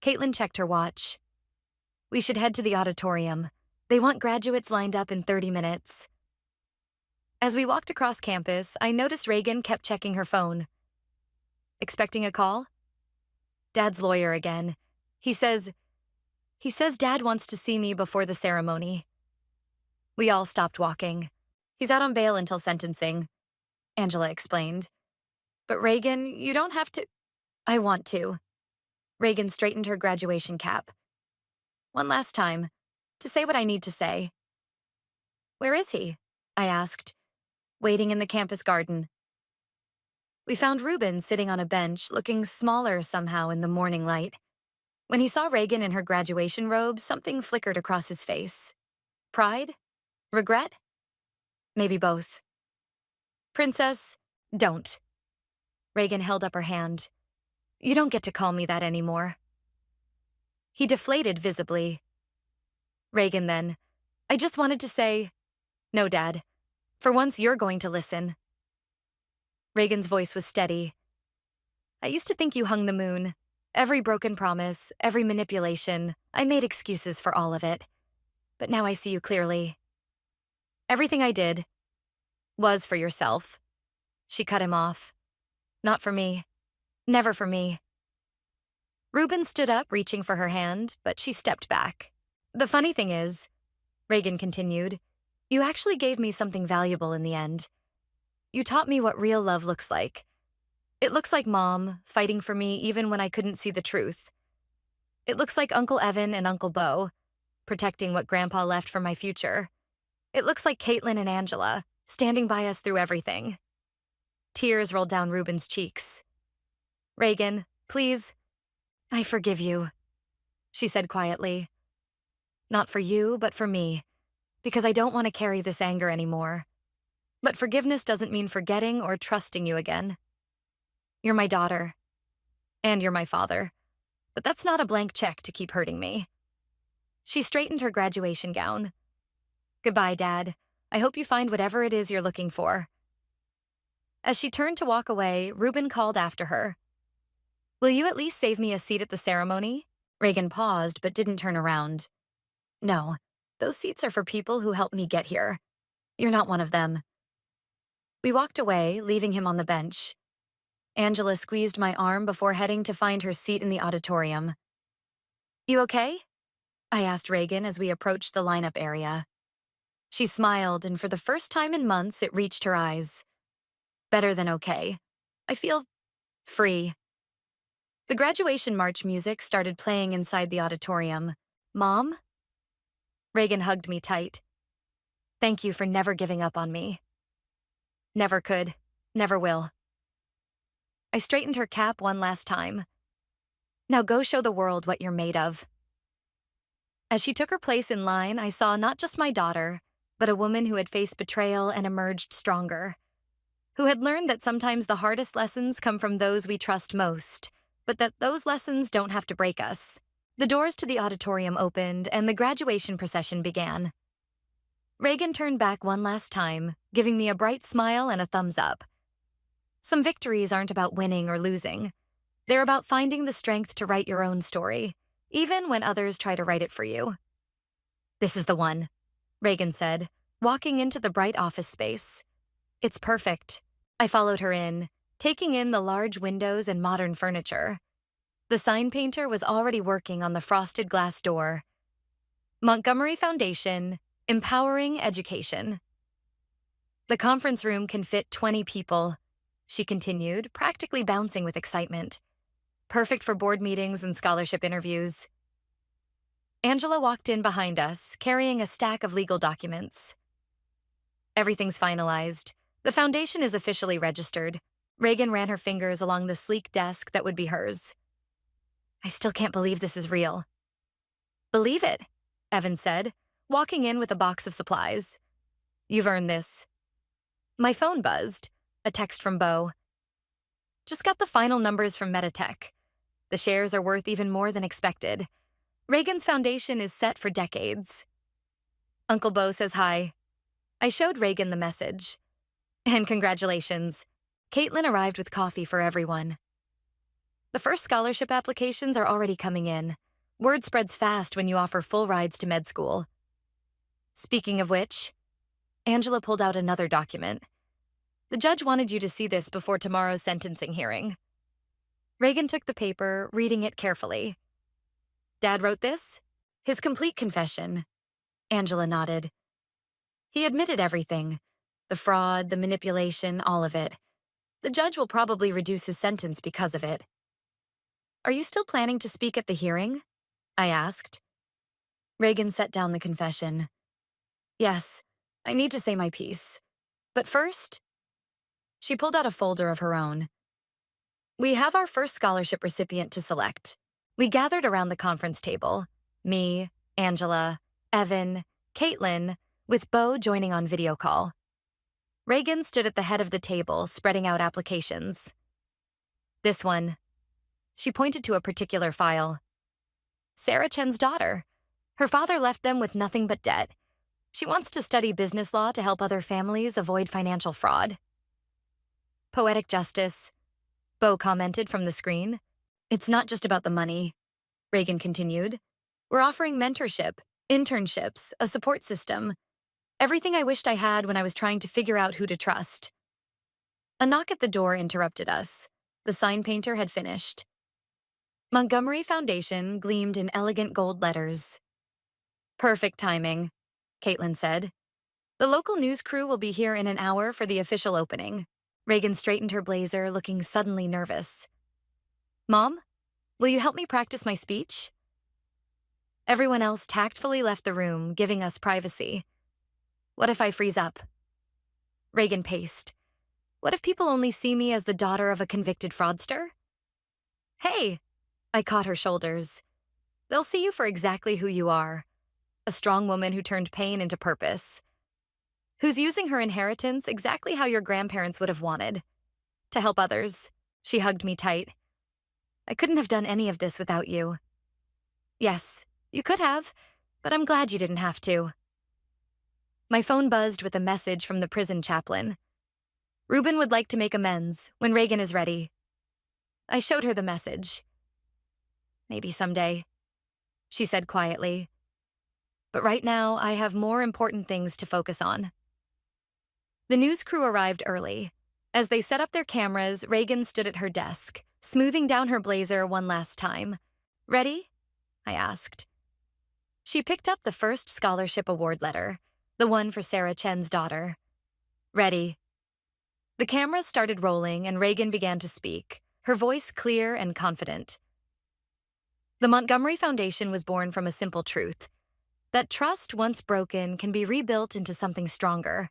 Caitlin checked her watch. We should head to the auditorium. They want graduates lined up in 30 minutes. As we walked across campus, I noticed Reagan kept checking her phone. Expecting a call? Dad's lawyer again. He says Dad wants to see me before the ceremony. We all stopped walking. He's out on bail until sentencing, Angela explained. But Reagan, you don't have to. I want to. Reagan straightened her graduation cap. One last time, to say what I need to say. Where is he? I asked. waiting in the campus garden. We found Ruben sitting on a bench, looking smaller somehow in the morning light. When he saw Reagan in her graduation robe, something flickered across his face. Pride? Regret? Maybe both. Princess, don't. Reagan held up her hand. You don't get to call me that anymore. He deflated visibly. Reagan then, I just wanted to say, no, Dad. For once, you're going to listen. Reagan's voice was steady. I used to think you hung the moon. Every broken promise, every manipulation, I made excuses for all of it. But now I see you clearly. Everything I did was for yourself. She cut him off. Not for me. Never for me. Ruben stood up, reaching for her hand, but she stepped back. The funny thing is, Reagan continued, you actually gave me something valuable in the end. You taught me what real love looks like. It looks like Mom fighting for me even when I couldn't see the truth. It looks like Uncle Evan and Uncle Bo protecting what Grandpa left for my future. It looks like Caitlin and Angela standing by us through everything. Tears rolled down Ruben's cheeks. Reagan, please, I forgive you, she said quietly. Not for you, but for me, because I don't want to carry this anger anymore. But forgiveness doesn't mean forgetting or trusting you again. You're my daughter, and you're my father, but that's not a blank check to keep hurting me. She straightened her graduation gown. Goodbye, Dad. I hope you find whatever it is you're looking for. As she turned to walk away, Ruben called after her. Will you at least save me a seat at the ceremony? Reagan paused but didn't turn around. No, those seats are for people who helped me get here. You're not one of them. We walked away, leaving him on the bench. Angela squeezed my arm before heading to find her seat in the auditorium. You okay? I asked Reagan as we approached the lineup area. She smiled, and for the first time in months, it reached her eyes. Better than okay. I feel free. The graduation march music started playing inside the auditorium. Mom? Reagan hugged me tight. Thank you for never giving up on me. Never could, never will. I straightened her cap one last time. Now go show the world what you're made of. As she took her place in line, I saw not just my daughter, but a woman who had faced betrayal and emerged stronger, who had learned that sometimes the hardest lessons come from those we trust most, but that those lessons don't have to break us. The doors to the auditorium opened, and the graduation procession began. Reagan turned back one last time, giving me a bright smile and a thumbs up. Some victories aren't about winning or losing. They're about finding the strength to write your own story, even when others try to write it for you. This is the one, Reagan said, walking into the bright office space. It's perfect. I followed her in, taking in the large windows and modern furniture. The sign painter was already working on the frosted glass door. Montgomery Foundation, Empowering Education. The conference room can fit 20 people, she continued, practically bouncing with excitement. Perfect for board meetings and scholarship interviews. Angela walked in behind us, carrying a stack of legal documents. Everything's finalized. The foundation is officially registered. Reagan ran her fingers along the sleek desk that would be hers. I still can't believe this is real. Believe it, Evan said, walking in with a box of supplies. You've earned this. My phone buzzed, a text from Bo. Just got the final numbers from Meditech. The shares are worth even more than expected. Reagan's foundation is set for decades. Uncle Bo says hi. I showed Reagan the message. And congratulations. Caitlin arrived with coffee for everyone. The first scholarship applications are already coming in. Word spreads fast when you offer full rides to med school. Speaking of which, Angela pulled out another document. The judge wanted you to see this before tomorrow's sentencing hearing. Reagan took the paper, reading it carefully. Dad wrote this? His complete confession. Angela nodded. He admitted everything. The fraud, the manipulation, all of it. The judge will probably reduce his sentence because of it. Are you still planning to speak at the hearing? I asked. Reagan set down the confession. Yes, I need to say my piece. But first, she pulled out a folder of her own. We have our first scholarship recipient to select. We gathered around the conference table. Me, Angela, Evan, Caitlin, with Bo joining on video call. Reagan stood at the head of the table, spreading out applications. This one. She pointed to a particular file. Sarah Chen's daughter. Her father left them with nothing but debt. She wants to study business law to help other families avoid financial fraud. Poetic justice, Bo commented from the screen. It's not just about the money, Reagan continued. We're offering mentorship, internships, a support system. Everything I wished I had when I was trying to figure out who to trust. A knock at the door interrupted us. The sign painter had finished. Montgomery Foundation gleamed in elegant gold letters. Perfect timing, Caitlin said. The local news crew will be here in an hour for the official opening. Reagan straightened her blazer, looking suddenly nervous. Mom, will you help me practice my speech? Everyone else tactfully left the room, giving us privacy. What if I freeze up? Reagan paced. What if people only see me as the daughter of a convicted fraudster? Hey, I caught her shoulders. They'll see you for exactly who you are. A strong woman who turned pain into purpose. Who's using her inheritance exactly how your grandparents would have wanted. To help others. She hugged me tight. I couldn't have done any of this without you. Yes, you could have, but I'm glad you didn't have to. My phone buzzed with a message from the prison chaplain. Ruben would like to make amends when Reagan is ready. I showed her the message. Maybe someday, she said quietly. But right now, I have more important things to focus on. The news crew arrived early. As they set up their cameras, Reagan stood at her desk, smoothing down her blazer one last time. Ready? I asked. She picked up the first scholarship award letter, the one for Sarah Chen's daughter. Ready. The cameras started rolling and Reagan began to speak, her voice clear and confident. The Montgomery Foundation was born from a simple truth, that trust once broken can be rebuilt into something stronger.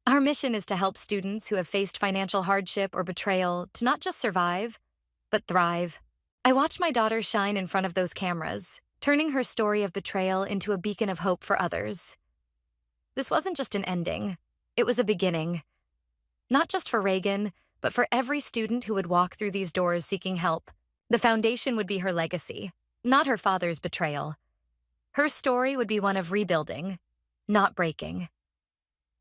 Our mission is to help students who have faced financial hardship or betrayal to not just survive, but thrive. I watched my daughter shine in front of those cameras, turning her story of betrayal into a beacon of hope for others. This wasn't just an ending, it was a beginning. Not just for Reagan, but for every student who would walk through these doors seeking help. The foundation would be her legacy, not her father's betrayal. Her story would be one of rebuilding, not breaking.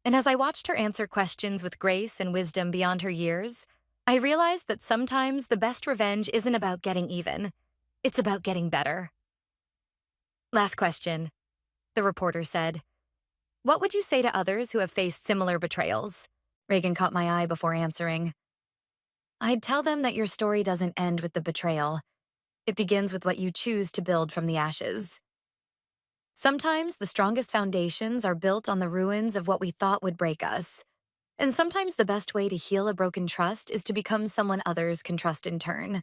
And as I watched her answer questions with grace and wisdom beyond her years, I realized that sometimes the best revenge isn't about getting even. It's about getting better. Last question, the reporter said. What would you say to others who have faced similar betrayals? Reagan caught my eye before answering. I'd tell them that your story doesn't end with the betrayal. It begins with what you choose to build from the ashes. Sometimes the strongest foundations are built on the ruins of what we thought would break us. And sometimes the best way to heal a broken trust is to become someone others can trust in turn.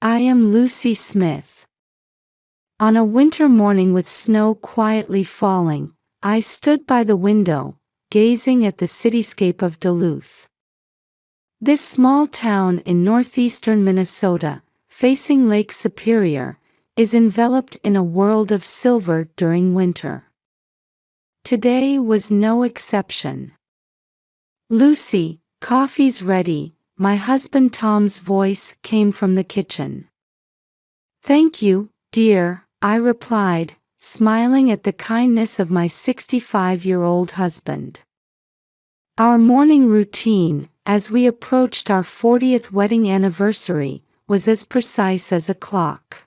I am Lucy Smith. On a winter morning with snow quietly falling, I stood by the window, gazing at the cityscape of Duluth. This small town in northeastern Minnesota, facing Lake Superior, is enveloped in a world of silver during winter. Today was no exception. Lucy, coffee's ready, my husband Tom's voice came from the kitchen. Thank you, dear, I replied, smiling at the kindness of my 65-year-old husband. Our morning routine, as we approached our 40th wedding anniversary, was as precise as a clock.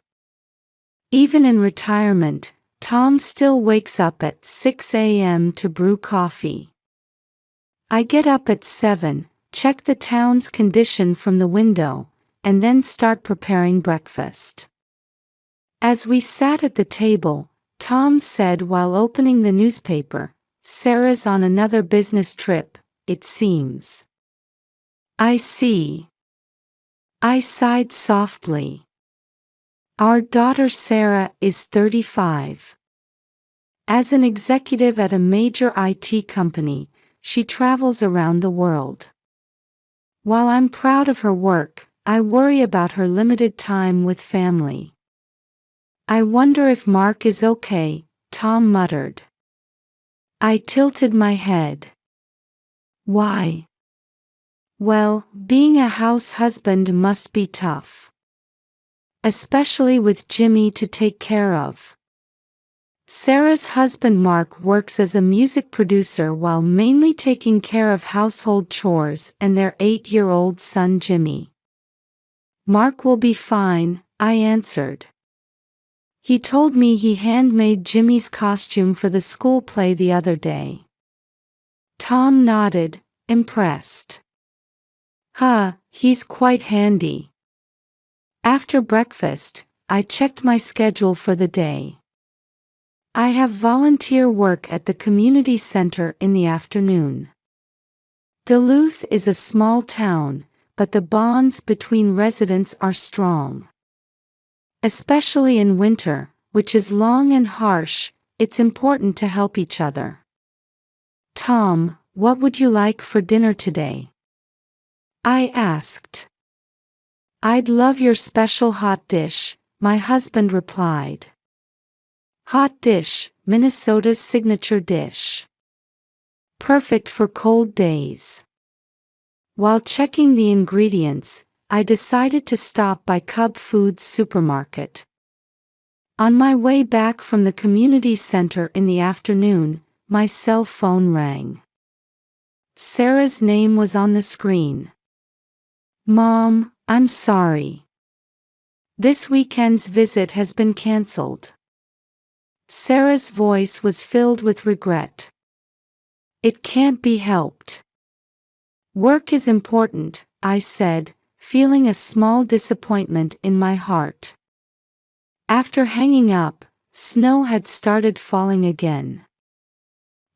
Even in retirement, Tom still wakes up at 6 a.m. to brew coffee. I get up at 7, check the town's condition from the window, and then start preparing breakfast. As we sat at the table, Tom said while opening the newspaper, "Sarah's on another business trip, it seems." I see. I sighed softly. Our daughter Sarah is 35. As an executive at a major IT company, she travels around the world. While I'm proud of her work, I worry about her limited time with family. I wonder if Mark is okay, Tom muttered. I tilted my head. Why? Well, being a house husband must be tough. Especially with Jimmy to take care of. Sarah's husband Mark works as a music producer while mainly taking care of household chores and their 8-year-old son Jimmy. Mark will be fine, I answered. He told me he handmade Jimmy's costume for the school play the other day. Tom nodded, impressed. He's quite handy. After breakfast, I checked my schedule for the day. I have volunteer work at the community center in the afternoon. Duluth is a small town, but the bonds between residents are strong. Especially in winter, which is long and harsh, it's important to help each other. Tom, what would you like for dinner today? I asked. I'd love your special hot dish, my husband replied. Hot dish, Minnesota's signature dish. Perfect for cold days. While checking the ingredients, I decided to stop by Cub Foods supermarket. On my way back from the community center in the afternoon, my cell phone rang. Sarah's name was on the screen. Mom, I'm sorry. This weekend's visit has been canceled. Sarah's voice was filled with regret. It can't be helped. Work is important, I said, feeling a small disappointment in my heart. After hanging up, snow had started falling again.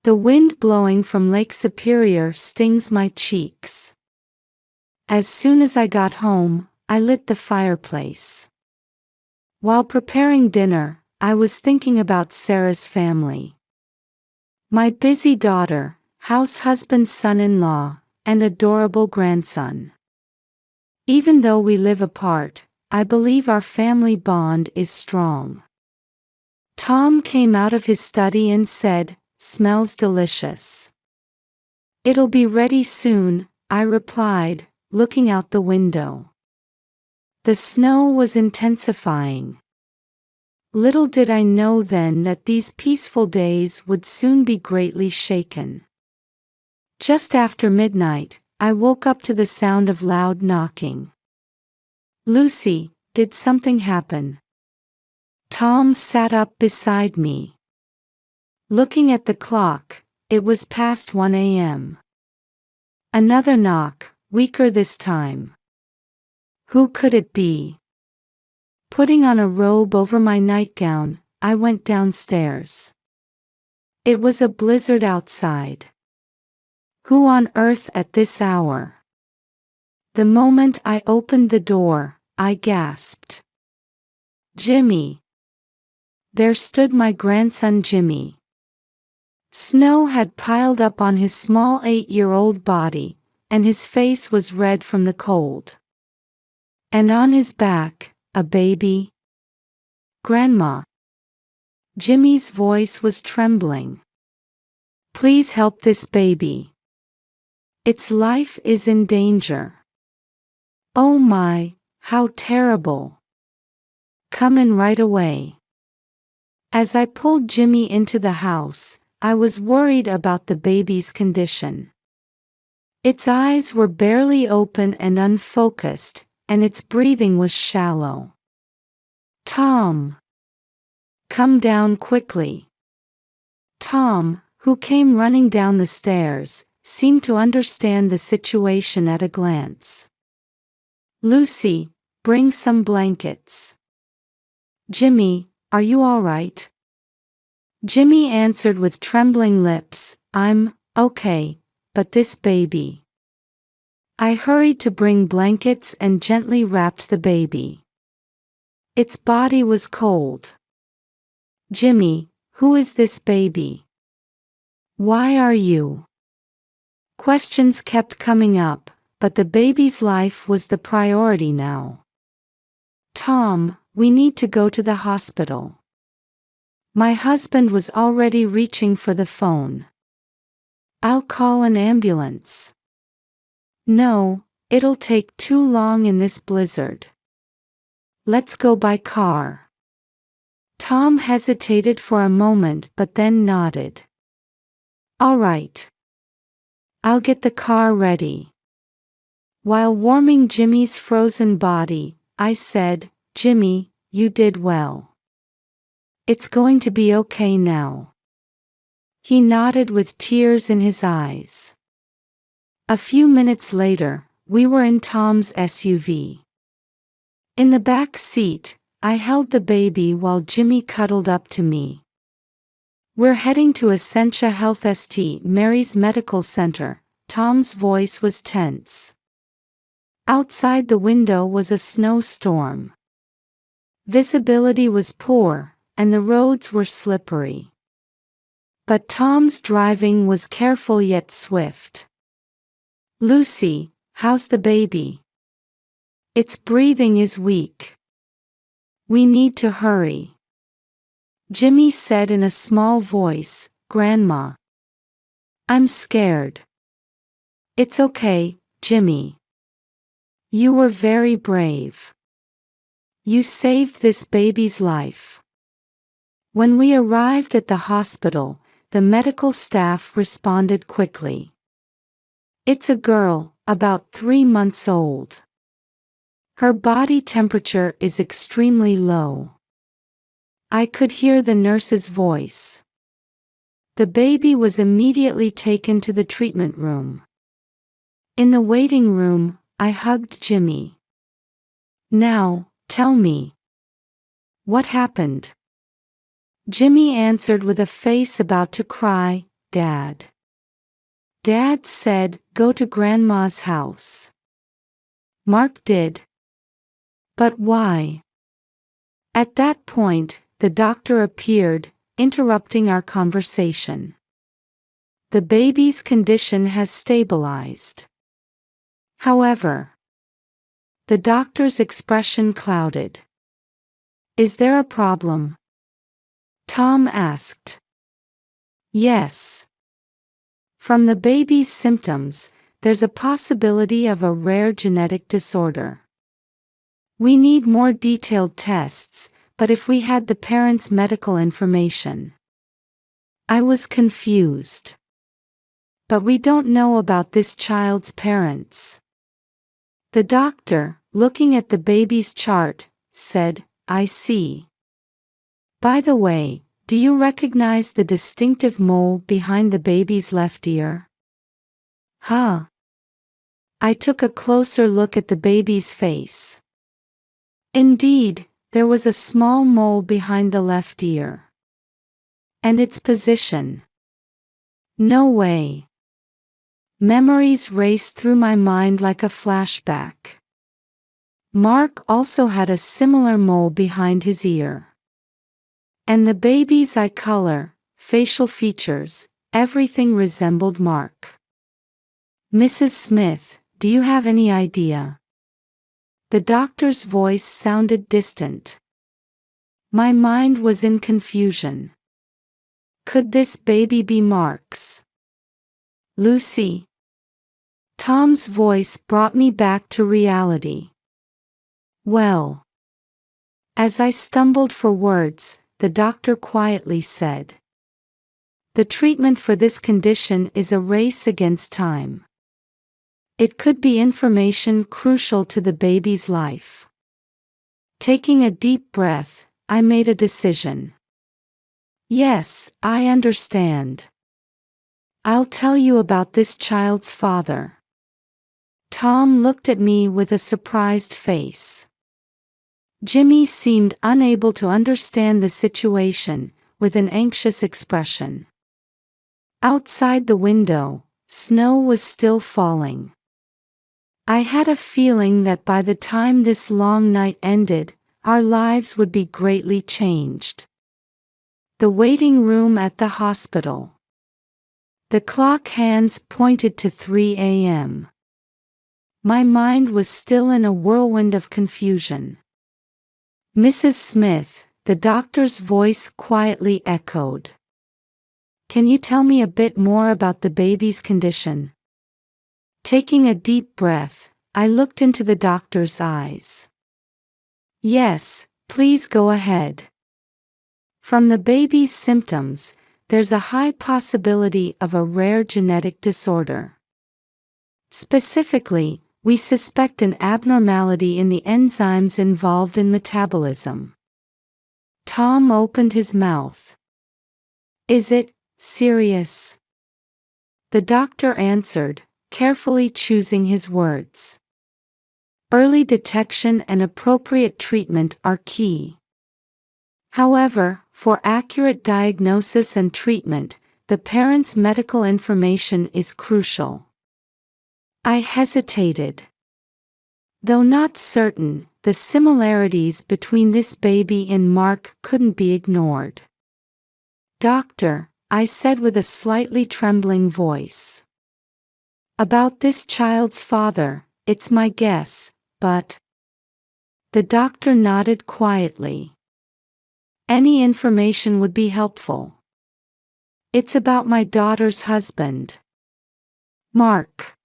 The wind blowing from Lake Superior stings my cheeks. As soon as I got home, I lit the fireplace. While preparing dinner, I was thinking about Sarah's family. My busy daughter, house husband, son-in-law, and adorable grandson. Even though we live apart, I believe our family bond is strong. Tom came out of his study and said, "Smells delicious." "It'll be ready soon," I replied, looking out the window. The snow was intensifying. Little did I know then that these peaceful days would soon be greatly shaken. Just after midnight, I woke up to the sound of loud knocking. "Lucy, did something happen?" Tom sat up beside me. Looking at the clock, it was past 1 a.m. Another knock, weaker this time. Who could it be? Putting on a robe over my nightgown, I went downstairs. It was a blizzard outside. Who on earth at this hour? The moment I opened the door, I gasped. Jimmy. There stood my grandson Jimmy. Snow had piled up on his small 8-year-old body, and his face was red from the cold. And on his back, a baby. "Grandma." Jimmy's voice was trembling. "Please help this baby. Its life is in danger." "Oh my, how terrible. Come in right away." As I pulled Jimmy into the house, I was worried about the baby's condition. Its eyes were barely open and unfocused, and its breathing was shallow. "Tom. Come down quickly." Tom, who came running down the stairs, seemed to understand the situation at a glance. "Lucy, bring some blankets." "Jimmy, are you all right?" Jimmy answered with trembling lips, "I'm okay, but this baby." I hurried to bring blankets and gently wrapped the baby. Its body was cold. Jimmy, Who is this baby? Why are you? Questions kept coming up, but the baby's life was the priority now. Tom, we need to go to the hospital. My husband was already reaching for the phone. I'll call an ambulance. No, it'll take too long in this blizzard. Let's go by car. Tom hesitated for a moment but then nodded. All right. I'll get the car ready. While warming Jimmy's frozen body, I said, Jimmy, you did well. It's going to be okay now. He nodded with tears in his eyes. A few minutes later, we were in Tom's SUV. In the back seat, I held the baby while Jimmy cuddled up to me. We're heading to Essentia Health St. Mary's Medical Center. Tom's voice was tense. Outside the window was a snowstorm. Visibility was poor, and the roads were slippery. But Tom's driving was careful yet swift. Lucy, how's the baby? Its breathing is weak. We need to hurry. Jimmy said in a small voice, Grandma. I'm scared. It's okay, Jimmy. You were very brave. You saved this baby's life. When we arrived at the hospital, the medical staff responded quickly. It's a girl, about 3 months old. Her body temperature is extremely low. I could hear the nurse's voice. The baby was immediately taken to the treatment room. In the waiting room, I hugged Jimmy. Now, tell me. What happened? Jimmy answered with a face about to cry, Dad. Dad said, go to Grandma's house. Mark did. But why? At that point, the doctor appeared, interrupting our conversation. The baby's condition has stabilized. However, the doctor's expression clouded. Is there a problem? Tom asked. Yes. From the baby's symptoms, there's a possibility of a rare genetic disorder. We need more detailed tests, but if we had the parents' medical information. I was confused. But we don't know about this child's parents. The doctor, looking at the baby's chart, said, I see. By the way, do you recognize the distinctive mole behind the baby's left ear? Huh. I took a closer look at the baby's face. Indeed, there was a small mole behind the left ear. And its position. No way. Memories raced through my mind like a flashback. Mark also had a similar mole behind his ear. And the baby's eye color, facial features, everything resembled Mark. Mrs. Smith, do you have any idea? The doctor's voice sounded distant. My mind was in confusion. Could this baby be Mark's? Lucy. Tom's voice brought me back to reality. Well. As I stumbled for words, the doctor quietly said. The treatment for this condition is a race against time. It could be information crucial to the baby's life. Taking a deep breath, I made a decision. Yes, I understand. I'll tell you about this child's father. Tom looked at me with a surprised face. Jimmy seemed unable to understand the situation, with an anxious expression. Outside the window, snow was still falling. I had a feeling that by the time this long night ended, our lives would be greatly changed. The waiting room at the hospital. The clock hands pointed to 3 a.m. My mind was still in a whirlwind of confusion. Mrs. Smith, the doctor's voice quietly echoed. Can you tell me a bit more about the baby's condition? Taking a deep breath, I looked into the doctor's eyes. Yes, please go ahead. From the baby's symptoms, there's a high possibility of a rare genetic disorder. Specifically, we suspect an abnormality in the enzymes involved in metabolism. Tom opened his mouth. Is it serious? The doctor answered, carefully choosing his words. Early detection and appropriate treatment are key. However, for accurate diagnosis and treatment, the parent's medical information is crucial. I hesitated. Though not certain, the similarities between this baby and Mark couldn't be ignored. Doctor, I said with a slightly trembling voice. About this child's father, it's my guess, but... The doctor nodded quietly. Any information would be helpful. It's about my daughter's husband. Mark.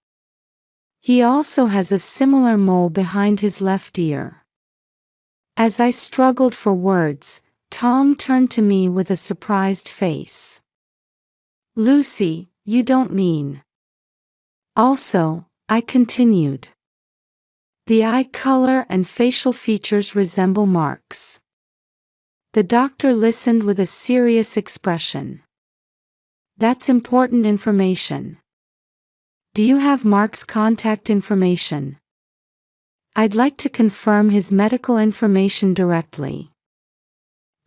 He also has a similar mole behind his left ear. As I struggled for words, Tom turned to me with a surprised face. Lucy, you don't mean. Also, I continued. The eye color and facial features resemble Mark's. The doctor listened with a serious expression. That's important information. Do you have Mark's contact information? I'd like to confirm his medical information directly.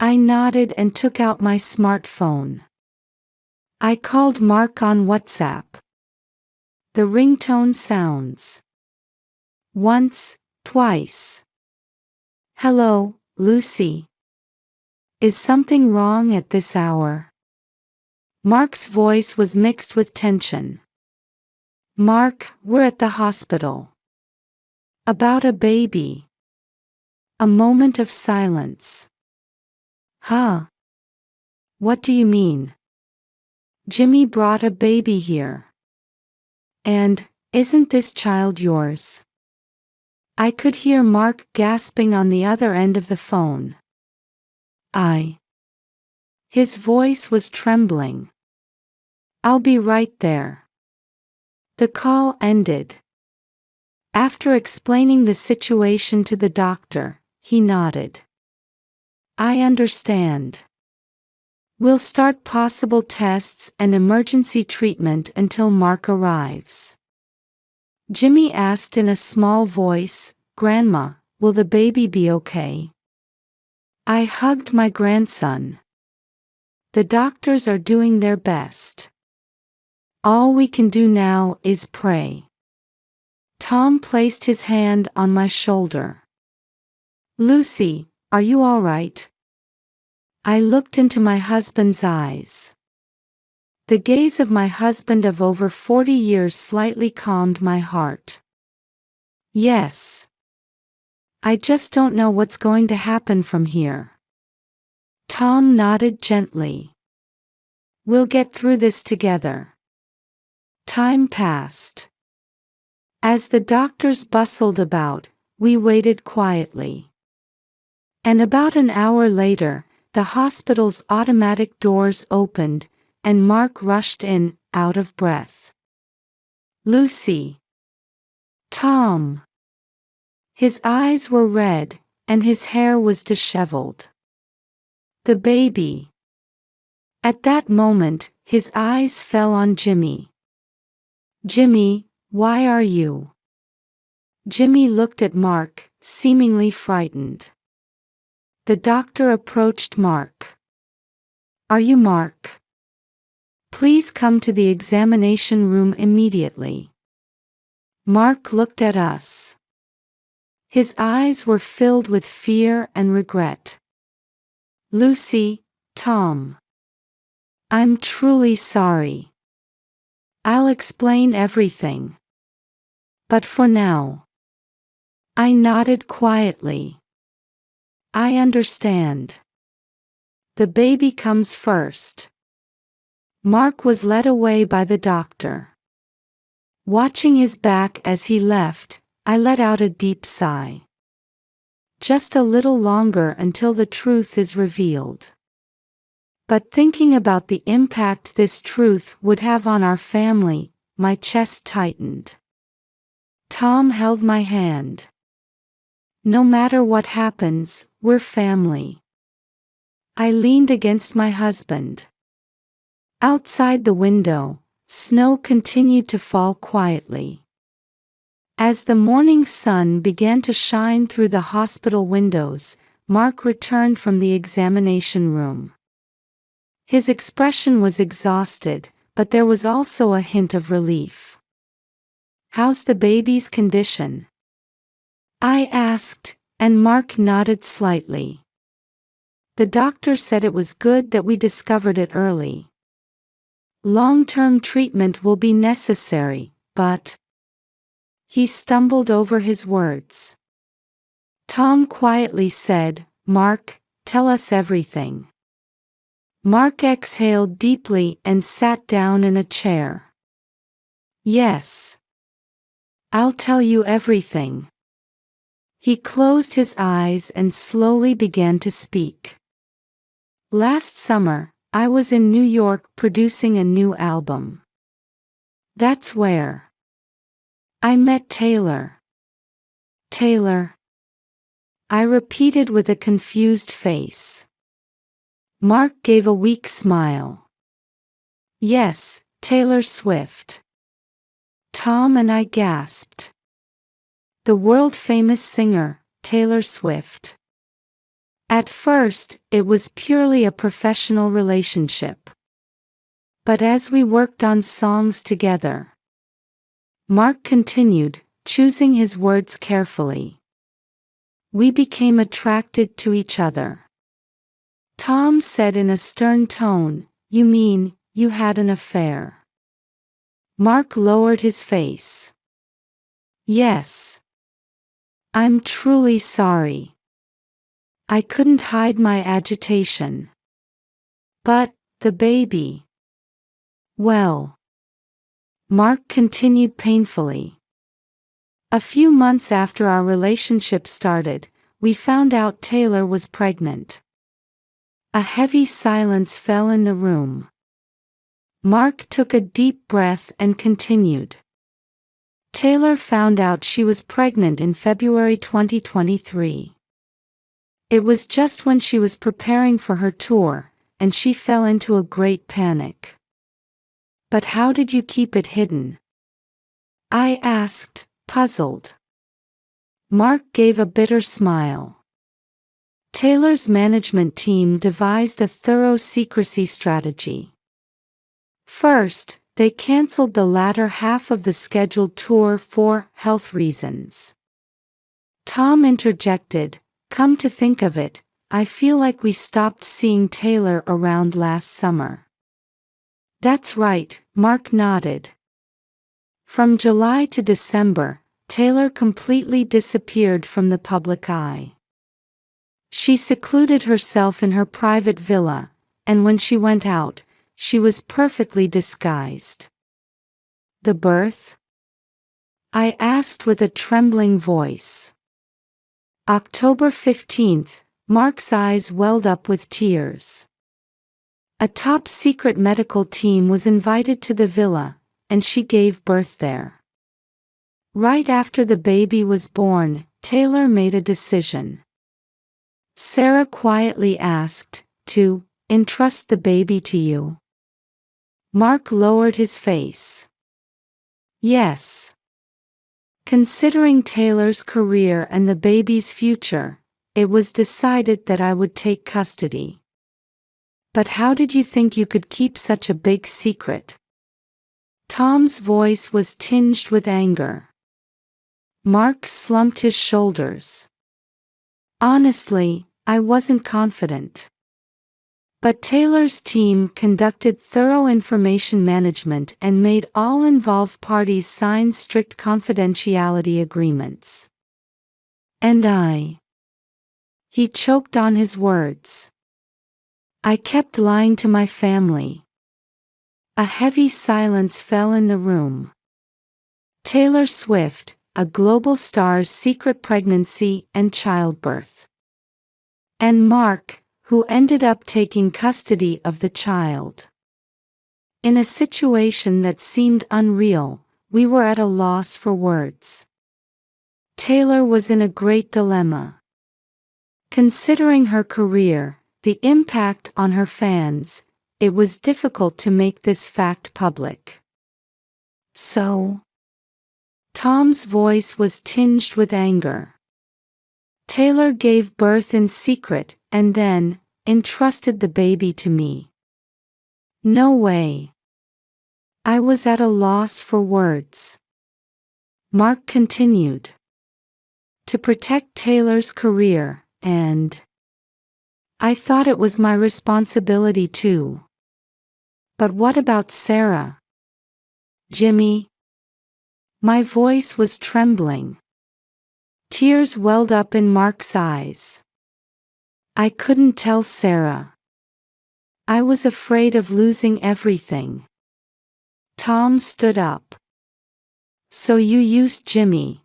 I nodded and took out my smartphone. I called Mark on WhatsApp. The ringtone sounds. Once, twice. Hello, Lucy. Is something wrong at this hour? Mark's voice was mixed with tension. Mark, we're at the hospital. About a baby. A moment of silence. Huh? What do you mean? Jimmy brought a baby here. And, isn't this child yours? I could hear Mark gasping on the other end of the phone. His voice was trembling. I'll be right there. The call ended. After explaining the situation to the doctor, he nodded. I understand. We'll start possible tests and emergency treatment until Mark arrives. Jimmy asked in a small voice, Grandma, will the baby be okay? I hugged my grandson. The doctors are doing their best. All we can do now is pray. Tom placed his hand on my shoulder. Lucy, are you all right? I looked into my husband's eyes. The gaze of my husband of over 40 years slightly calmed my heart. Yes. I just don't know what's going to happen from here. Tom nodded gently. We'll get through this together. Time passed. As the doctors bustled about, we waited quietly. And about an hour later, the hospital's automatic doors opened, and Mark rushed in, out of breath. Lucy. Tom. His eyes were red, and his hair was disheveled. The baby. At that moment, his eyes fell on Jimmy. Jimmy, why are you? Jimmy looked at Mark, seemingly frightened. The doctor approached Mark. Are you Mark? Please come to the examination room immediately. Mark looked at us. His eyes were filled with fear and regret. Lucy, Tom. I'm truly sorry. I'll explain everything. But for now. I nodded quietly. I understand. The baby comes first. Mark was led away by the doctor. Watching his back as he left, I let out a deep sigh. Just a little longer until the truth is revealed. But thinking about the impact this truth would have on our family, my chest tightened. Tom held my hand. No matter what happens, we're family. I leaned against my husband. Outside the window, snow continued to fall quietly. As the morning sun began to shine through the hospital windows, Mark returned from the examination room. His expression was exhausted, but there was also a hint of relief. "How's the baby's condition?" I asked, and Mark nodded slightly. The doctor said it was good that we discovered it early. Long-term treatment will be necessary, but... He stumbled over his words. Tom quietly said, "Mark, tell us everything." Mark exhaled deeply and sat down in a chair. "Yes. I'll tell you everything." He closed his eyes and slowly began to speak. "Last summer, I was in New York producing a new album. That's where I met Taylor." "Taylor?" I repeated with a confused face. Mark gave a weak smile. "Yes, Taylor Swift." Tom and I gasped. "The world-famous singer, Taylor Swift." At first, it was purely a professional relationship. But as we worked on songs together, Mark continued, choosing his words carefully, "we became attracted to each other." Tom said in a stern tone, "You mean, you had an affair?" Mark lowered his face. "Yes. I'm truly sorry. I couldn't hide my agitation. But, the baby. Well." Mark continued painfully. "A few months after our relationship started, we found out Taylor was pregnant." A heavy silence fell in the room. Mark took a deep breath and continued. "Taylor found out she was pregnant in February 2023. It was just when she was preparing for her tour, and she fell into a great panic." "But how did you keep it hidden?" I asked, puzzled. Mark gave a bitter smile. "Taylor's management team devised a thorough secrecy strategy. First, they canceled the latter half of the scheduled tour for health reasons." Tom interjected, "Come to think of it, I feel like we stopped seeing Taylor around last summer." "That's right," Mark nodded. "From July to December, Taylor completely disappeared from the public eye. She secluded herself in her private villa, and when she went out, she was perfectly disguised." "The birth?" I asked with a trembling voice. "October 15th, Mark's eyes welled up with tears. A top-secret medical team was invited to the villa, and she gave birth there. Right after the baby was born, Taylor made a decision." Sarah quietly asked, "To entrust the baby to you?" Mark lowered his face. "Yes. Considering Taylor's career and the baby's future, it was decided that I would take custody." "But how did you think you could keep such a big secret?" Tom's voice was tinged with anger. Mark slumped his shoulders. "Honestly, I wasn't confident. But Taylor's team conducted thorough information management and made all involved parties sign strict confidentiality agreements. And he choked on his words. I kept lying to my family. A heavy silence fell in the room. Taylor Swift, a global star's secret pregnancy and childbirth. And Mark, who ended up taking custody of the child. In a situation that seemed unreal, we were at a loss for words. Taylor was in a great dilemma. Considering her career, the impact on her fans, it was difficult to make this fact public. So, Tom's voice was tinged with anger. Taylor gave birth in secret and then entrusted the baby to me. No way. I was at a loss for words. Mark continued. To protect Taylor's career, and I thought it was my responsibility too. But what about Sarah? Jimmy? My voice was trembling. Tears welled up in Mark's eyes. I couldn't tell Sarah. I was afraid of losing everything. Tom stood up. So you used Jimmy.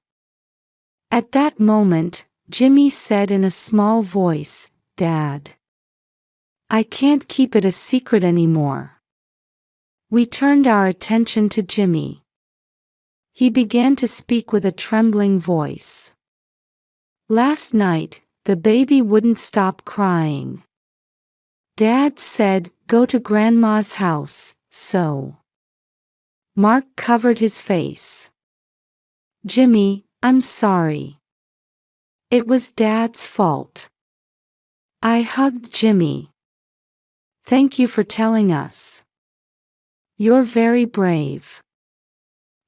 At that moment, Jimmy said in a small voice, Dad. I can't keep it a secret anymore. We turned our attention to Jimmy. He began to speak with a trembling voice. Last night, the baby wouldn't stop crying. Dad said, go to Grandma's house, so. Mark covered his face. Jimmy, I'm sorry. It was Dad's fault. I hugged Jimmy. Thank you for telling us. You're very brave.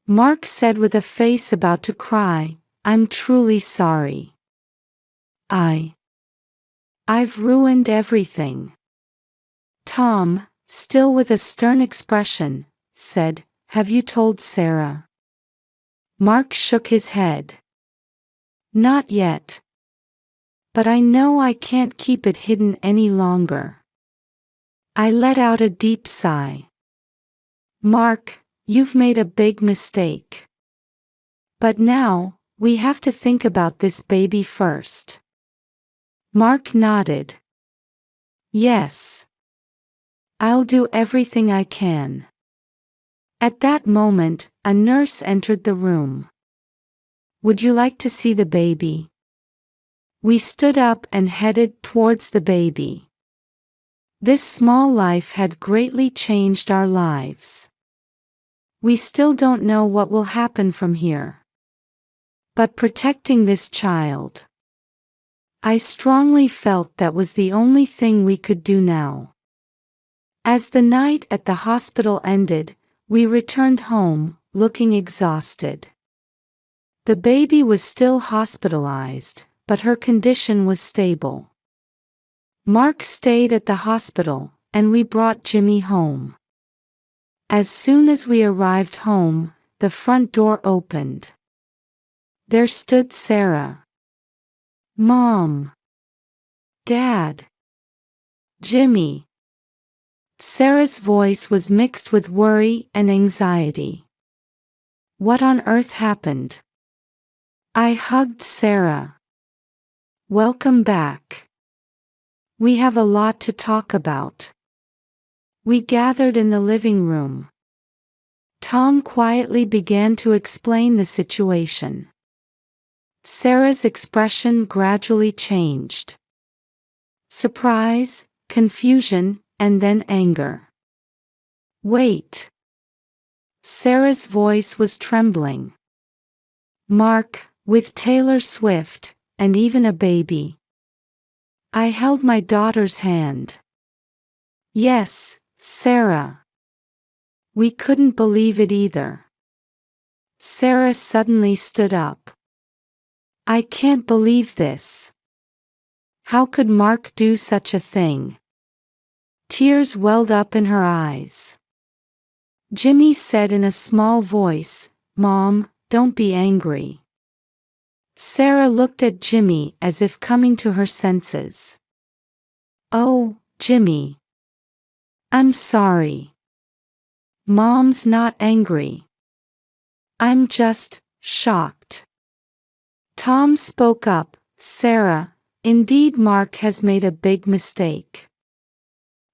Mark said with a face about to cry, I'm truly sorry. I've ruined everything. Tom, still with a stern expression, said, have you told Sarah? Mark shook his head. Not yet. But I know I can't keep it hidden any longer. I let out a deep sigh. Mark, you've made a big mistake. But now, we have to think about this baby first. Mark nodded. Yes. I'll do everything I can. At that moment, a nurse entered the room. Would you like to see the baby? We stood up and headed towards the baby. This small life had greatly changed our lives. We still don't know what will happen from here. But protecting this child, I strongly felt that was the only thing we could do now. As the night at the hospital ended, we returned home, looking exhausted. The baby was still hospitalized, but her condition was stable. Mark stayed at the hospital, and we brought Jimmy home. As soon as we arrived home, the front door opened. There stood Sarah. Mom. Dad. Jimmy. Sarah's voice was mixed with worry and anxiety. What on earth happened? I hugged Sarah. Welcome back. We have a lot to talk about. We gathered in the living room. Tom quietly began to explain the situation. Sarah's expression gradually changed. Surprise, confusion, and then anger. Wait. Sarah's voice was trembling. Mark, with Taylor Swift, and even a baby. I held my daughter's hand. Yes, Sarah. We couldn't believe it either. Sarah suddenly stood up. I can't believe this. How could Mark do such a thing? Tears welled up in her eyes. Jimmy said in a small voice, "Mom, don't be angry." Sarah looked at Jimmy as if coming to her senses. "Oh, Jimmy. I'm sorry. Mom's not angry. I'm just shocked." Tom spoke up, "Sarah, indeed Mark has made a big mistake.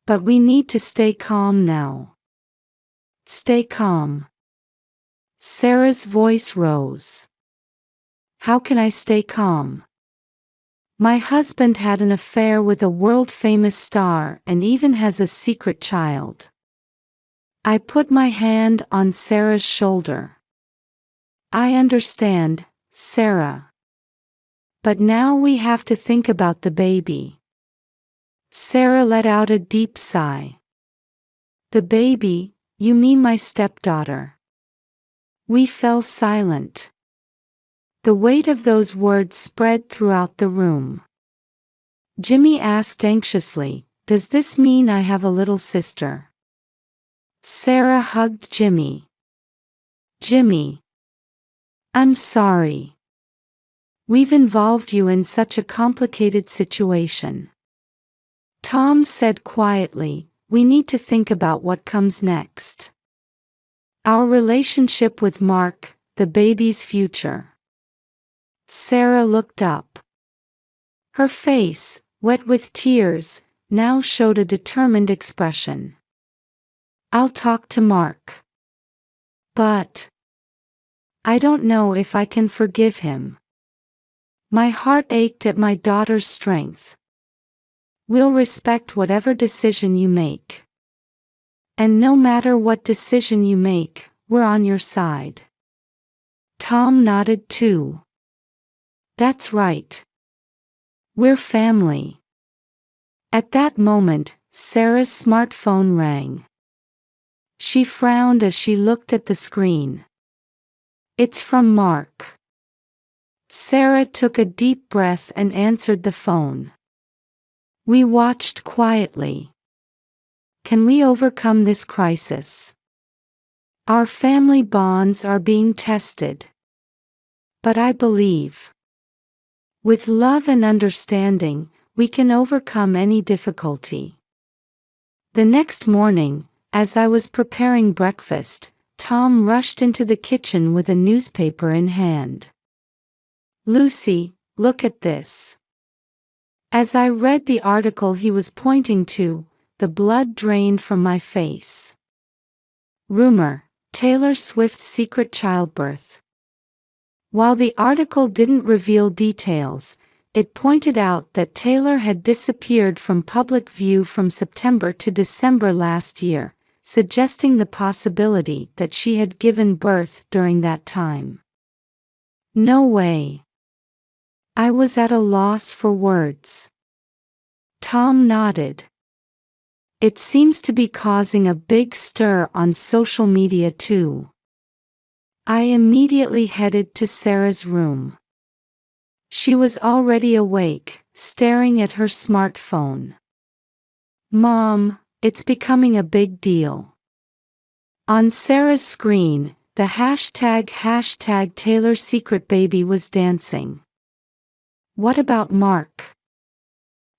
But we need to stay calm now." "Stay calm." Sarah's voice rose. "How can I stay calm? My husband had an affair with a world-famous star and even has a secret child." I put my hand on Sarah's shoulder. "I understand, Sarah. But now we have to think about the baby." Sarah let out a deep sigh. "The baby, you mean my stepdaughter?" We fell silent. The weight of those words spread throughout the room. Jimmy asked anxiously, "Does this mean I have a little sister?" Sarah hugged Jimmy. "Jimmy. I'm sorry. We've involved you in such a complicated situation." Tom said quietly, "We need to think about what comes next. Our relationship with Mark, the baby's future." Sarah looked up. Her face, wet with tears, now showed a determined expression. "I'll talk to Mark. But I don't know if I can forgive him. My heart ached at my daughter's strength. We'll respect whatever decision you make. And no matter what decision you make, we're on your side." Tom nodded too. "That's right. We're family." At that moment, Sarah's smartphone rang. She frowned as she looked at the screen. "It's from Mark." Sarah took a deep breath and answered the phone. We watched quietly. Can we overcome this crisis? Our family bonds are being tested. But I believe, with love and understanding, we can overcome any difficulty. The next morning, as I was preparing breakfast, Tom rushed into the kitchen with a newspaper in hand. "Lucy, look at this." As I read the article he was pointing to, the blood drained from my face. Rumor: Taylor Swift's secret childbirth. While the article didn't reveal details, it pointed out that Taylor had disappeared from public view from September to December last year, suggesting the possibility that she had given birth during that time. No way. I was at a loss for words. Tom nodded. It seems to be causing a big stir on social media too. I immediately headed to Sarah's room. She was already awake, staring at her smartphone. "Mom, it's becoming a big deal." On Sarah's screen, the hashtag Taylor Secret Baby was dancing. "What about Mark?"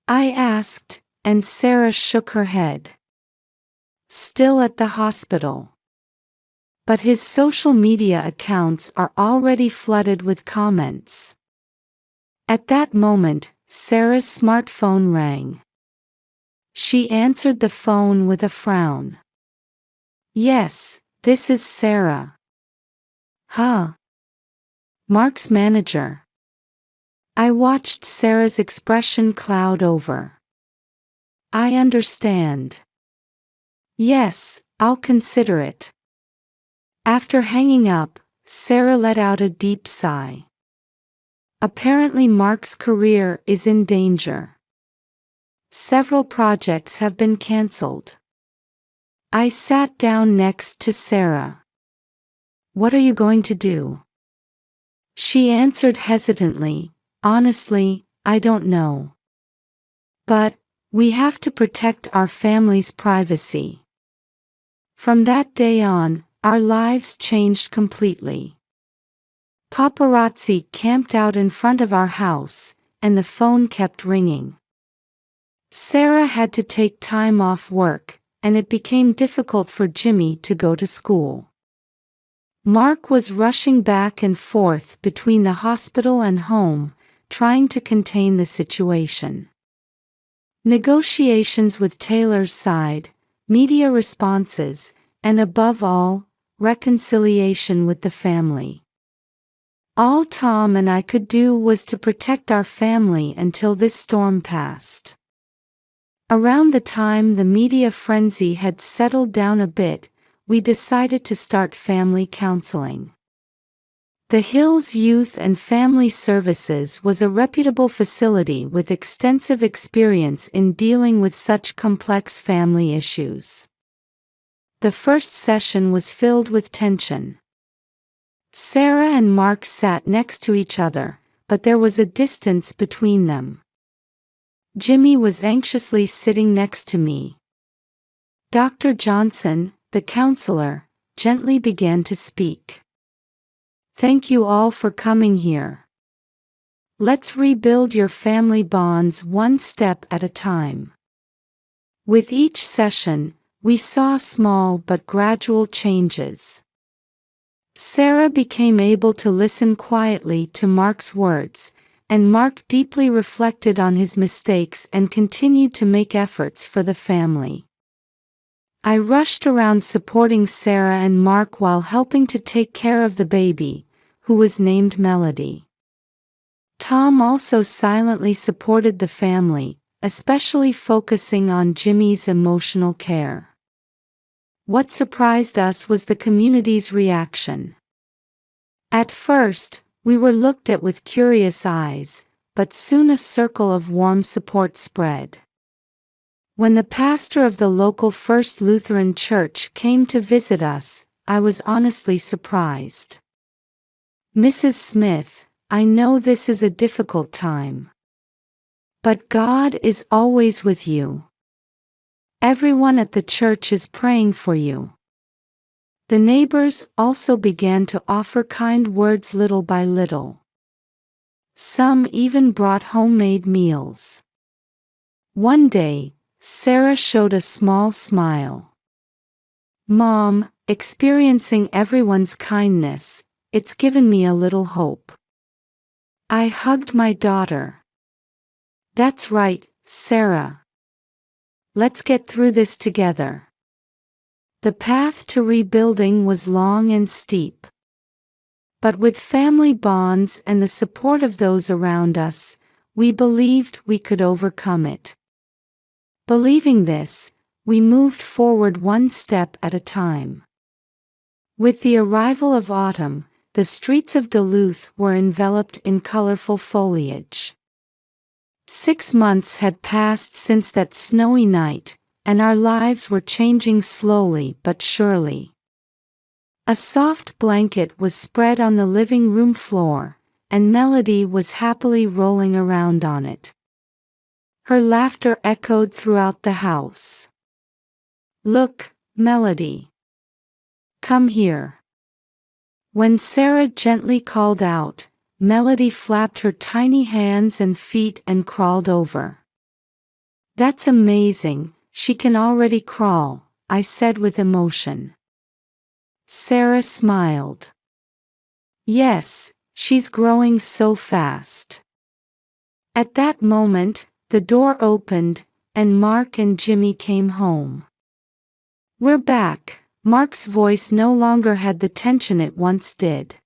I asked, and Sarah shook her head. "Still at the hospital. But his social media accounts are already flooded with comments." At that moment, Sarah's smartphone rang. She answered the phone with a frown. "Yes, this is Sarah." "Huh? Mark's manager." I watched Sarah's expression cloud over. "I understand. Yes, I'll consider it." After hanging up, Sarah let out a deep sigh. Apparently Mark's career is in danger. Several projects have been cancelled. I sat down next to Sarah. "What are you going to do?" She answered hesitantly, "Honestly, I don't know. But We have to protect our family's privacy. From that day on, our lives changed completely. Paparazzi camped out in front of our house, and the phone kept ringing. Sarah had to take time off work, and it became difficult for Jimmy to go to school. Mark was rushing back and forth between the hospital and home, trying to contain the situation. Negotiations with Taylor's side, media responses, and above all, reconciliation with the family. All Tom and I could do was to protect our family until this storm passed. Around the time the media frenzy had settled down a bit, we decided to start family counseling. The Hills Youth and Family Services was a reputable facility with extensive experience in dealing with such complex family issues. The first session was filled with tension. Sarah and Mark sat next to each other, but there was a distance between them. Jimmy was anxiously sitting next to me. Dr. Johnson, the counselor, gently began to speak. "Thank you all for coming here. Let's rebuild your family bonds one step at a time." With each session, we saw small but gradual changes. Sarah became able to listen quietly to Mark's words, and Mark deeply reflected on his mistakes and continued to make efforts for the family. I rushed around supporting Sarah and Mark while helping to take care of the baby, who was named Melody. Tom also silently supported the family, especially focusing on Jimmy's emotional care. What surprised us was the community's reaction. At first, we were looked at with curious eyes, but soon a circle of warm support spread. When the pastor of the local First Lutheran Church came to visit us, I was honestly surprised. "Mrs. Smith, I know this is a difficult time. But God is always with you. Everyone at the church is praying for you." The neighbors also began to offer kind words little by little. Some even brought homemade meals. One day, Sarah showed a small smile. "Mom, experiencing everyone's kindness, it's given me a little hope." I hugged my daughter. "That's right, Sarah. Let's get through this together." The path to rebuilding was long and steep. But with family bonds and the support of those around us, we believed we could overcome it. Believing this, we moved forward one step at a time. With the arrival of autumn, the streets of Duluth were enveloped in colorful foliage. 6 months had passed since that snowy night, and our lives were changing slowly but surely. A soft blanket was spread on the living room floor, and Melody was happily rolling around on it. Her laughter echoed throughout the house. "Look, Melody. Come here." When Sarah gently called out, Melody flapped her tiny hands and feet and crawled over. "That's amazing, she can already crawl," I said with emotion. Sarah smiled. "Yes, she's growing so fast." At that moment, the door opened, and Mark and Jimmy came home. "We're back." Mark's voice no longer had the tension it once did.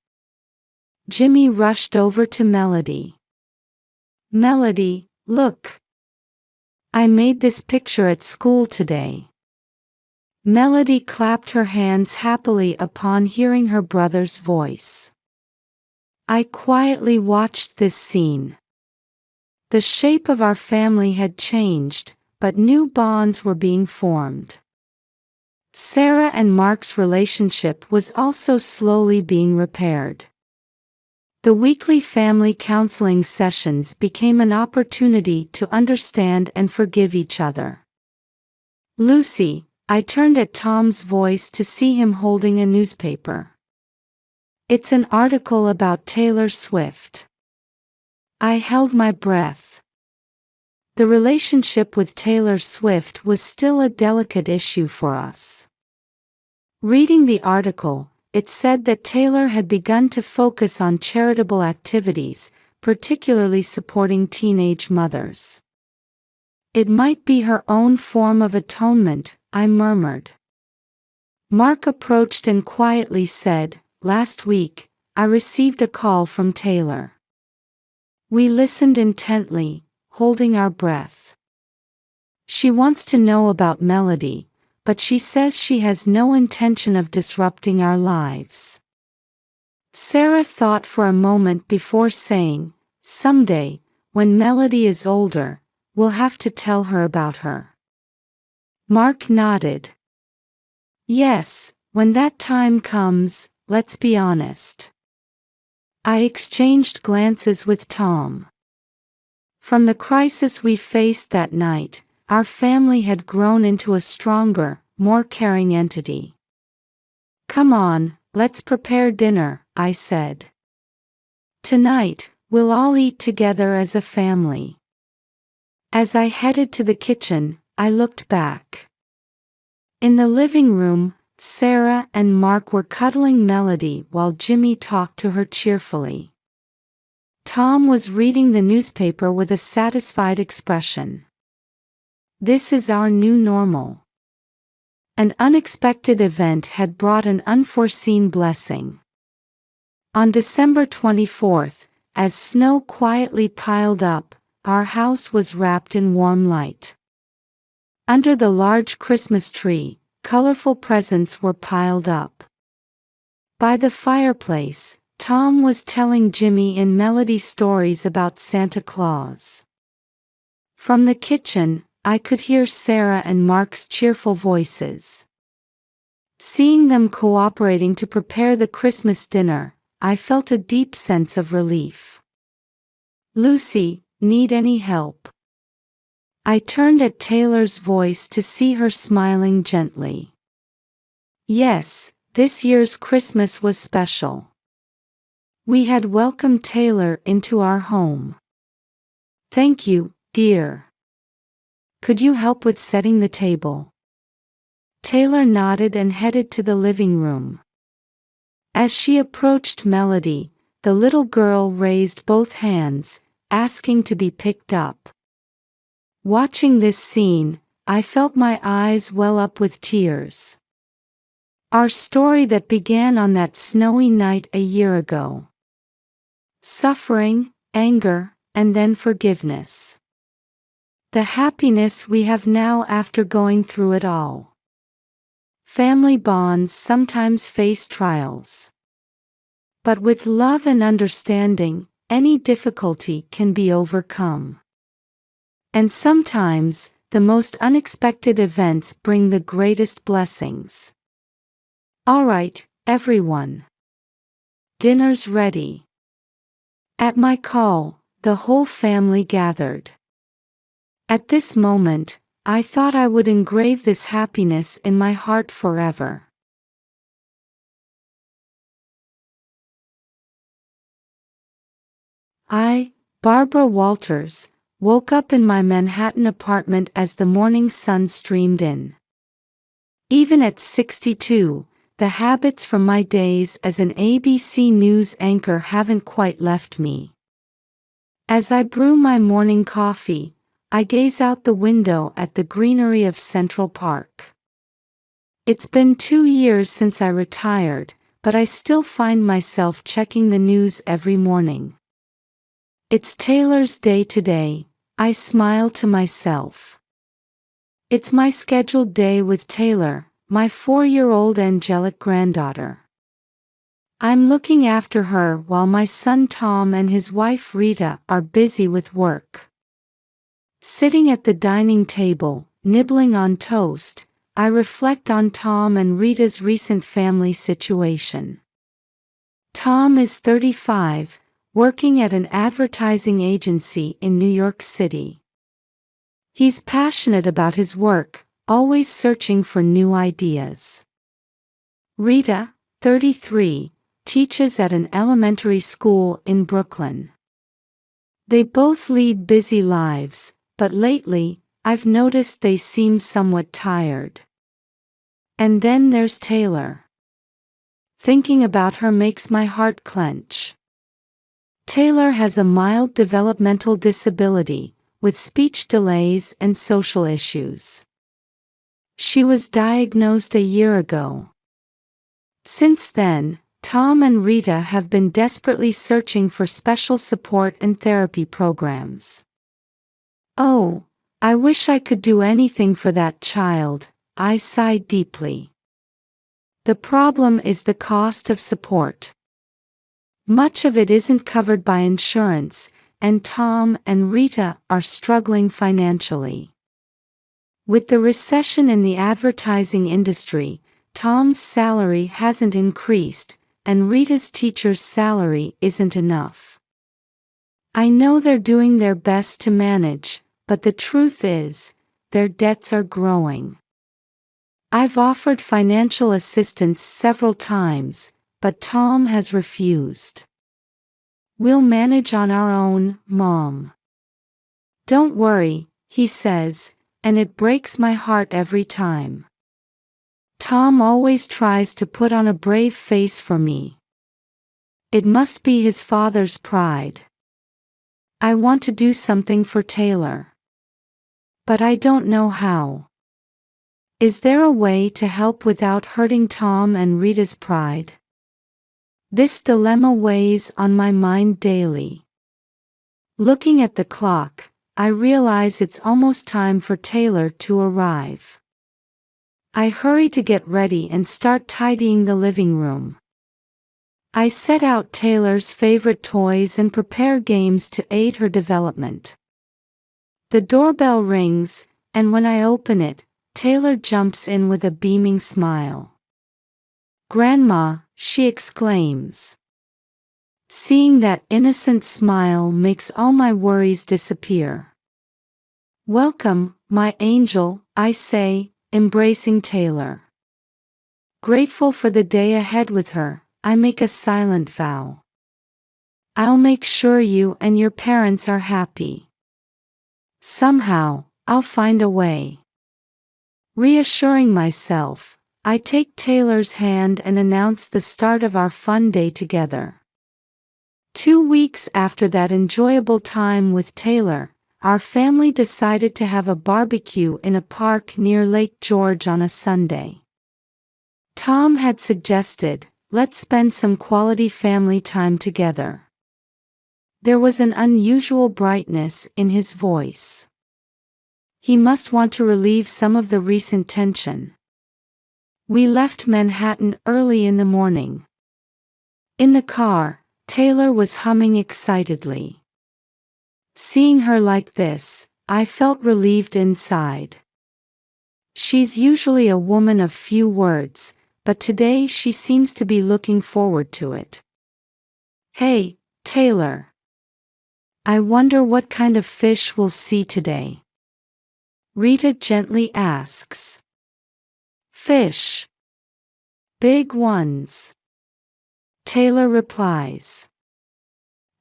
Jimmy rushed over to Melody. "Melody, look. I made this picture at school today." Melody clapped her hands happily upon hearing her brother's voice. I quietly watched this scene. The shape of our family had changed, but new bonds were being formed. Sarah and Mark's relationship was also slowly being repaired. The weekly family counseling sessions became an opportunity to understand and forgive each other. "Lucy," I turned at Tom's voice to see him holding a newspaper. "It's an article about Taylor Swift." I held my breath. The relationship with Taylor Swift was still a delicate issue for us. Reading the article, it said that Taylor had begun to focus on charitable activities, particularly supporting teenage mothers. "It might be her own form of atonement," I murmured. Mark approached and quietly said, "Last week, I received a call from Taylor." We listened intently, holding our breath. "She wants to know about Melody, but she says she has no intention of disrupting our lives." Sarah thought for a moment before saying, "Someday, when Melody is older, we'll have to tell her about her." Mark nodded. "Yes, when that time comes, let's be honest." I exchanged glances with Tom. From the crisis we faced that night, our family had grown into a stronger, more caring entity. "Come on, let's prepare dinner," I said. "Tonight, we'll all eat together as a family." As I headed to the kitchen, I looked back. In the living room, Sarah and Mark were cuddling Melody while Jimmy talked to her cheerfully. Tom was reading the newspaper with a satisfied expression. This is our new normal. An unexpected event had brought an unforeseen blessing. On December 24th, as snow quietly piled up, our house was wrapped in warm light. Under the large Christmas tree, colorful presents were piled up. By the fireplace, Tom was telling Jimmy and Melody stories about Santa Claus. From the kitchen, I could hear Sarah and Mark's cheerful voices. Seeing them cooperating to prepare the Christmas dinner, I felt a deep sense of relief. "Lucy, need any help?" I turned at Taylor's voice to see her smiling gently. Yes, this year's Christmas was special. We had welcomed Taylor into our home. "Thank you, dear. Could you help with setting the table?" Taylor nodded and headed to the living room. As she approached Melody, the little girl raised both hands, asking to be picked up. Watching this scene, I felt my eyes well up with tears. Our story that began on that snowy night a year ago. Suffering, anger, and then forgiveness. The happiness we have now after going through it all. Family bonds sometimes face trials. But with love and understanding, any difficulty can be overcome. And sometimes, the most unexpected events bring the greatest blessings. All right, everyone. Dinner's ready. At my call, the whole family gathered. At this moment, I thought I would engrave this happiness in my heart forever. I, Barbara Walters, woke up in my Manhattan apartment as the morning sun streamed in. Even at 62, the habits from my days as an ABC News anchor haven't quite left me. As I brew my morning coffee, I gaze out the window at the greenery of Central Park. It's been 2 years since I retired, but I still find myself checking the news every morning. It's Taylor's day today, I smile to myself. It's my scheduled day with Taylor, my 4-year-old angelic granddaughter. I'm looking after her while my son Tom and his wife Rita are busy with work. Sitting at the dining table, nibbling on toast, I reflect on Tom and Rita's recent family situation. Tom is 35, working at an advertising agency in New York City. He's passionate about his work, always searching for new ideas. Rita, 33, teaches at an elementary school in Brooklyn. They both lead busy lives, but lately, I've noticed they seem somewhat tired. And then there's Taylor. Thinking about her makes my heart clench. Taylor has a mild developmental disability, with speech delays and social issues. She was diagnosed a year ago. Since then, Tom and Rita have been desperately searching for special support and therapy programs. Oh, I wish I could do anything for that child, I sighed deeply. The problem is the cost of support. Much of it isn't covered by insurance, and Tom and Rita are struggling financially. With the recession in the advertising industry, Tom's salary hasn't increased, and Rita's teacher's salary isn't enough. I know they're doing their best to manage, but the truth is, their debts are growing. I've offered financial assistance several times, but Tom has refused. We'll manage on our own, Mom. Don't worry, he says, and it breaks my heart every time. Tom always tries to put on a brave face for me. It must be his father's pride. I want to do something for Taylor. But I don't know how. Is there a way to help without hurting Tom and Rita's pride? This dilemma weighs on my mind daily. Looking at the clock, I realize it's almost time for Taylor to arrive. I hurry to get ready and start tidying the living room. I set out Taylor's favorite toys and prepare games to aid her development. The doorbell rings, and when I open it, Taylor jumps in with a beaming smile. "Grandma," she exclaims. Seeing that innocent smile makes all my worries disappear. "Welcome, my angel," I say, embracing Taylor. Grateful for the day ahead with her, I make a silent vow. I'll make sure you and your parents are happy. Somehow, I'll find a way. Reassuring myself, I take Taylor's hand and announce the start of our fun day together. 2 weeks after that enjoyable time with Taylor, our family decided to have a barbecue in a park near Lake George on a Sunday. Tom had suggested, "Let's spend some quality family time together." There was an unusual brightness in his voice. He must want to relieve some of the recent tension. We left Manhattan early in the morning. In the car, Taylor was humming excitedly. Seeing her like this, I felt relieved inside. She's usually a woman of few words, but today she seems to be looking forward to it. "Hey, Taylor. I wonder what kind of fish we'll see today?" Rita gently asks. "Fish. Big ones," Taylor replies.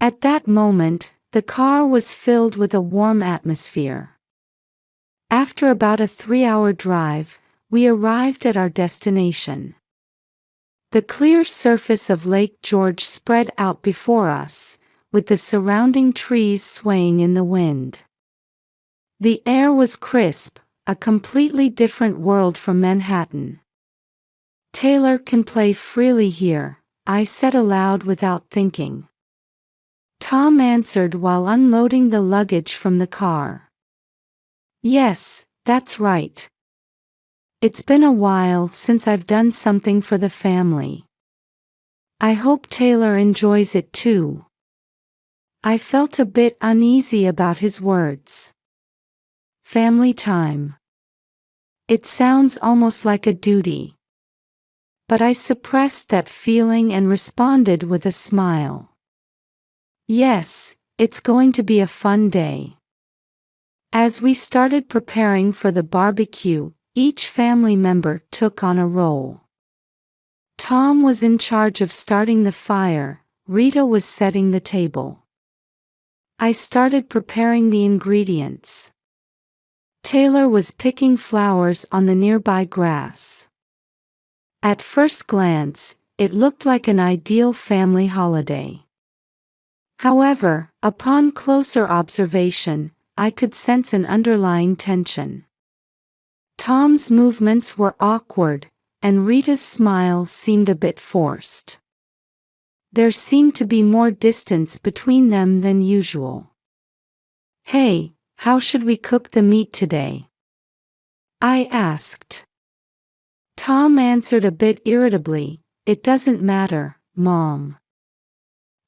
At that moment, the car was filled with a warm atmosphere. After about a 3-hour drive, we arrived at our destination. The clear surface of Lake George spread out before us, with the surrounding trees swaying in the wind. The air was crisp, a completely different world from Manhattan. "Taylor can play freely here," I said aloud without thinking. Tom answered while unloading the luggage from the car. "Yes, that's right. It's been a while since I've done something for the family. I hope Taylor enjoys it too." I felt a bit uneasy about his words. Family time. It sounds almost like a duty. But I suppressed that feeling and responded with a smile. Yes, it's going to be a fun day. As we started preparing for the barbecue, each family member took on a role. Tom was in charge of starting the fire, Rita was setting the table. I started preparing the ingredients. Taylor was picking flowers on the nearby grass. At first glance, it looked like an ideal family holiday. However, upon closer observation, I could sense an underlying tension. Tom's movements were awkward, and Rita's smile seemed a bit forced. There seemed to be more distance between them than usual. "Hey, how should we cook the meat today?" I asked. Tom answered a bit irritably, "It doesn't matter, Mom.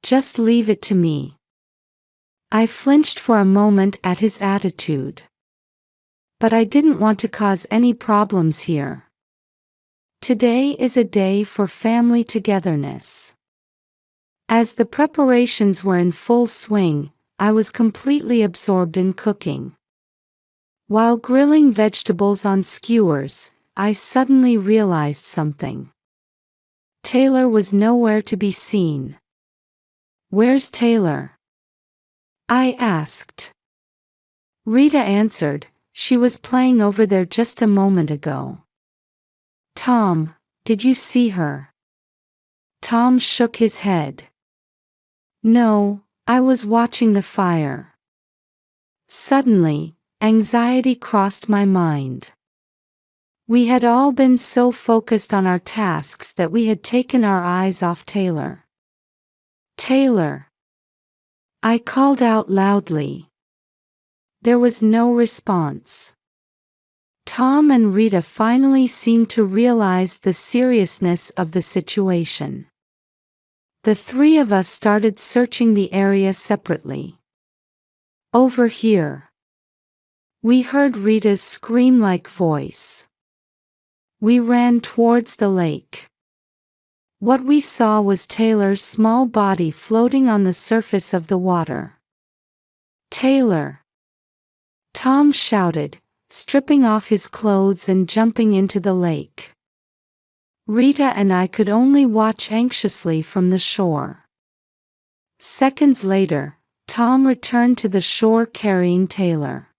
Just leave it to me." I flinched for a moment at his attitude. But I didn't want to cause any problems here. Today is a day for family togetherness. As the preparations were in full swing, I was completely absorbed in cooking. While grilling vegetables on skewers, I suddenly realized something. Taylor was nowhere to be seen. "Where's Taylor?" I asked. Rita answered, "She was playing over there just a moment ago." "Tom, did you see her?" Tom shook his head. "No, I was watching the fire." Suddenly, anxiety crossed my mind. We had all been so focused on our tasks that we had taken our eyes off Taylor. "Taylor!" I called out loudly. There was no response. Tom and Rita finally seemed to realize the seriousness of the situation. The three of us started searching the area separately. "Over here." We heard Rita's scream-like voice. We ran towards the lake. What we saw was Taylor's small body floating on the surface of the water. "Taylor!" Tom shouted, stripping off his clothes and jumping into the lake. Rita and I could only watch anxiously from the shore. Seconds later, Tom returned to the shore carrying Taylor.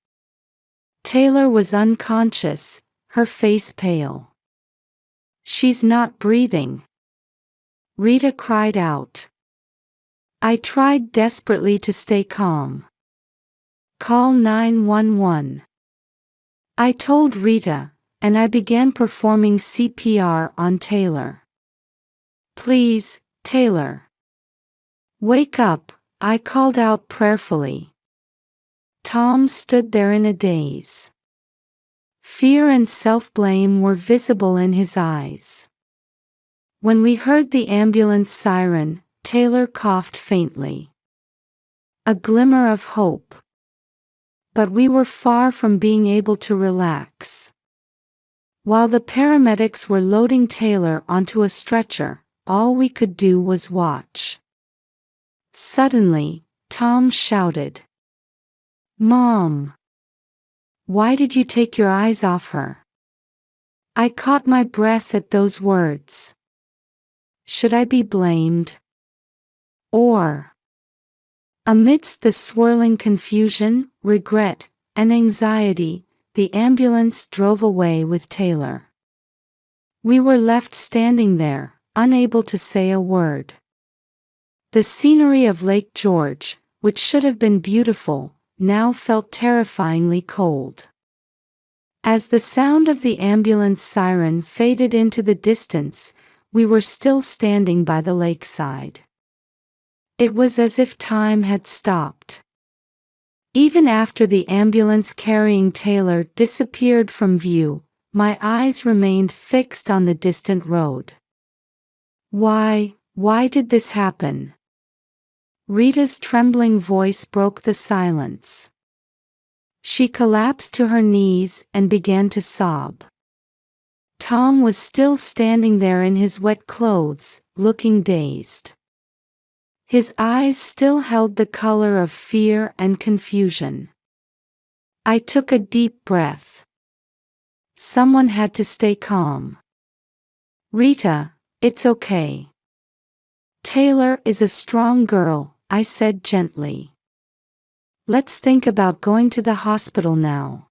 Taylor was unconscious, her face pale. "She's not breathing," Rita cried out. I tried desperately to stay calm. "Call 911. I told Rita, and I began performing CPR on Taylor. "Please, Taylor. Wake up," I called out prayerfully. Tom stood there in a daze. Fear and self-blame were visible in his eyes. When we heard the ambulance siren, Taylor coughed faintly. A glimmer of hope. But we were far from being able to relax. While the paramedics were loading Taylor onto a stretcher, all we could do was watch. Suddenly, Tom shouted, "Mom! Why did you take your eyes off her?" I caught my breath at those words. Should I be blamed? Or? Amidst the swirling confusion, regret, and anxiety, the ambulance drove away with Taylor. We were left standing there, unable to say a word. The scenery of Lake George, which should have been beautiful, now felt terrifyingly cold. As the sound of the ambulance siren faded into the distance, we were still standing by the lakeside. It was as if time had stopped. Even after the ambulance carrying Taylor disappeared from view, my eyes remained fixed on the distant road. Why did this happen? Rita's trembling voice broke the silence. She collapsed to her knees and began to sob. Tom was still standing there in his wet clothes, looking dazed. His eyes still held the color of fear and confusion. I took a deep breath. Someone had to stay calm. Rita, it's okay. Taylor is a strong girl, I said gently. Let's think about going to the hospital now.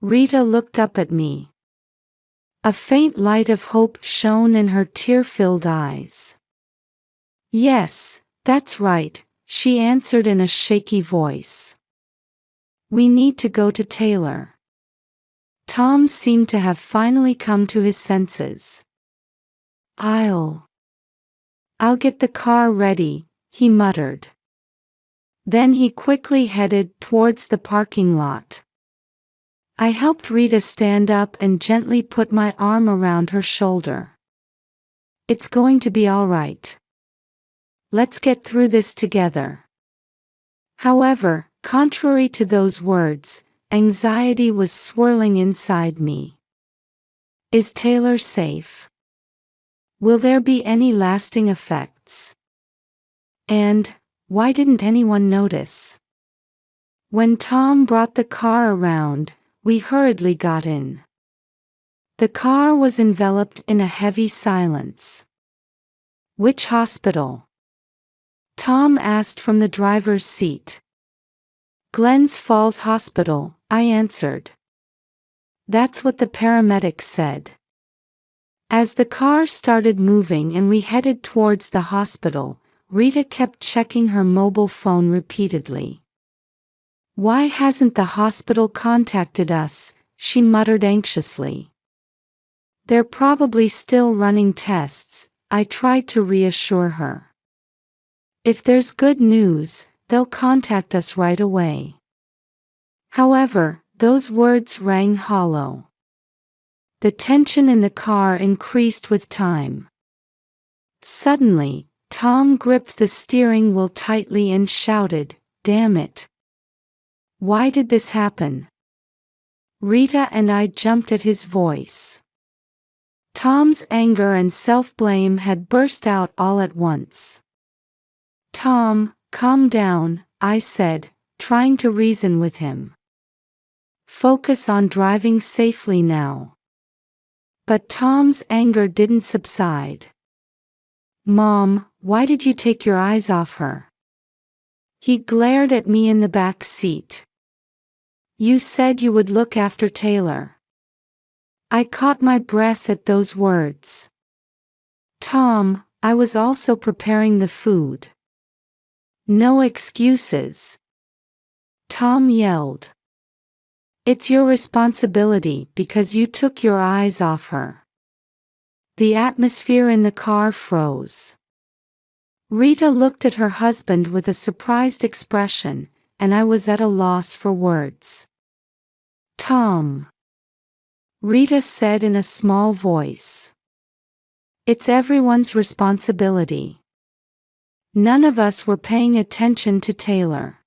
Rita looked up at me. A faint light of hope shone in her tear-filled eyes. Yes, that's right, she answered in a shaky voice. We need to go to Taylor. Tom seemed to have finally come to his senses. I'll get the car ready, he muttered. Then he quickly headed towards the parking lot. I helped Rita stand up and gently put my arm around her shoulder. It's going to be all right. Let's get through this together. However, contrary to those words, anxiety was swirling inside me. Is Taylor safe? Will there be any lasting effects? And, why didn't anyone notice? When Tom brought the car around, we hurriedly got in. The car was enveloped in a heavy silence. Which hospital? Tom asked from the driver's seat. Glens Falls Hospital, I answered. That's what the paramedic said. As the car started moving and we headed towards the hospital, Rita kept checking her mobile phone repeatedly. Why hasn't the hospital contacted us? She muttered anxiously. They're probably still running tests, I tried to reassure her. If there's good news, they'll contact us right away. However, those words rang hollow. The tension in the car increased with time. Suddenly, Tom gripped the steering wheel tightly and shouted, "Damn it! Why did this happen?" Rita and I jumped at his voice. Tom's anger and self-blame had burst out all at once. Tom, calm down, I said, trying to reason with him. Focus on driving safely now. But Tom's anger didn't subside. Mom, why did you take your eyes off her? He glared at me in the back seat. You said you would look after Taylor. I caught my breath at those words. Tom, I was also preparing the food. No excuses. Tom yelled. It's your responsibility because you took your eyes off her. The atmosphere in the car froze. Rita looked at her husband with a surprised expression, and I was at a loss for words. Tom, Rita said in a small voice. It's everyone's responsibility. None of us were paying attention to Taylor.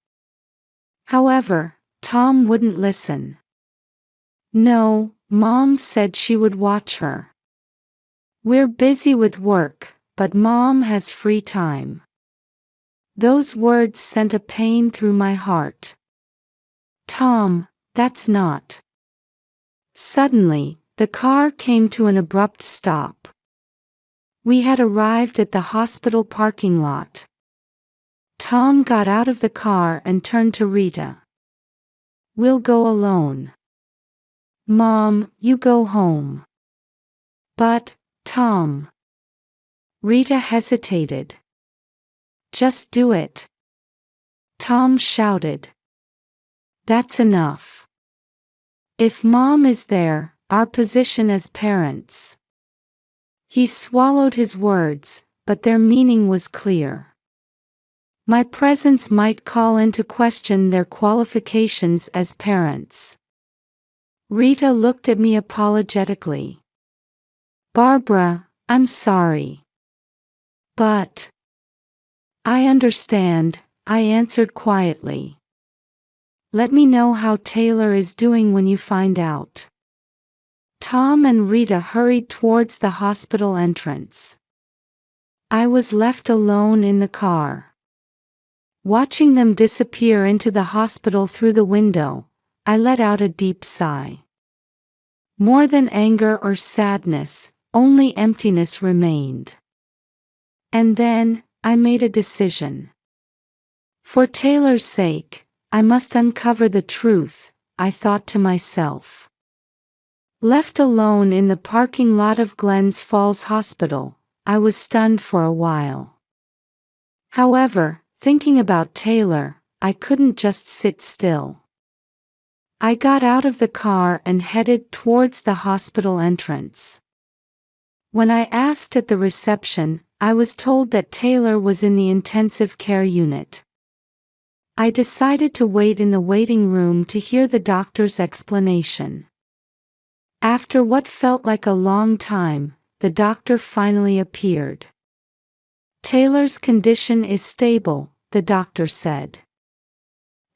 However, Tom wouldn't listen. No, Mom said she would watch her. We're busy with work, but Mom has free time. Those words sent a pain through my heart. Tom, that's not. Suddenly, the car came to an abrupt stop. We had arrived at the hospital parking lot. Tom got out of the car and turned to Rita. We'll go alone. Mom, you go home. But, Tom. Rita hesitated. Just do it. Tom shouted. That's enough. If Mom is there, our position as parents. He swallowed his words, but their meaning was clear. My presence might call into question their qualifications as parents. Rita looked at me apologetically. Barbara, I'm sorry. But I understand, I answered quietly. Let me know how Taylor is doing when you find out. Tom and Rita hurried towards the hospital entrance. I was left alone in the car. Watching them disappear into the hospital through the window, I let out a deep sigh. More than anger or sadness, only emptiness remained. And then, I made a decision. For Taylor's sake, I must uncover the truth, I thought to myself. Left alone in the parking lot of Glens Falls Hospital, I was stunned for a while. However, thinking about Taylor, I couldn't just sit still. I got out of the car and headed towards the hospital entrance. When I asked at the reception, I was told that Taylor was in the intensive care unit. I decided to wait in the waiting room to hear the doctor's explanation. After what felt like a long time, the doctor finally appeared. Taylor's condition is stable, the doctor said.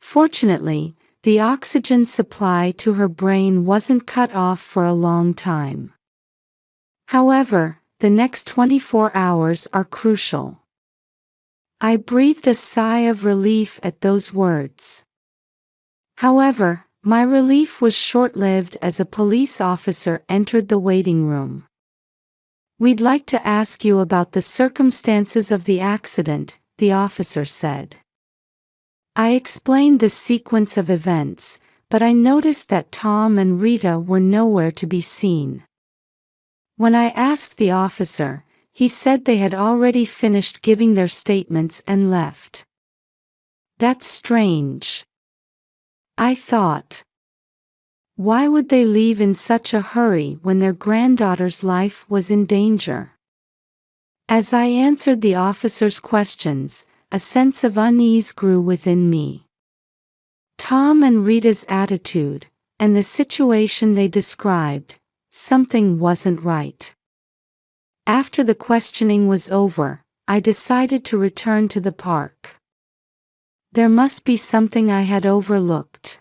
Fortunately, the oxygen supply to her brain wasn't cut off for a long time. However, the next 24 hours are crucial. I breathed a sigh of relief at those words. However, my relief was short-lived as a police officer entered the waiting room. "We'd like to ask you about the circumstances of the accident," the officer said. I explained the sequence of events, but I noticed that Tom and Rita were nowhere to be seen. When I asked the officer, he said they had already finished giving their statements and left. That's strange, I thought. Why would they leave in such a hurry when their granddaughter's life was in danger? As I answered the officer's questions, a sense of unease grew within me. Tom and Rita's attitude, and the situation they described, something wasn't right. After the questioning was over, I decided to return to the park. There must be something I had overlooked.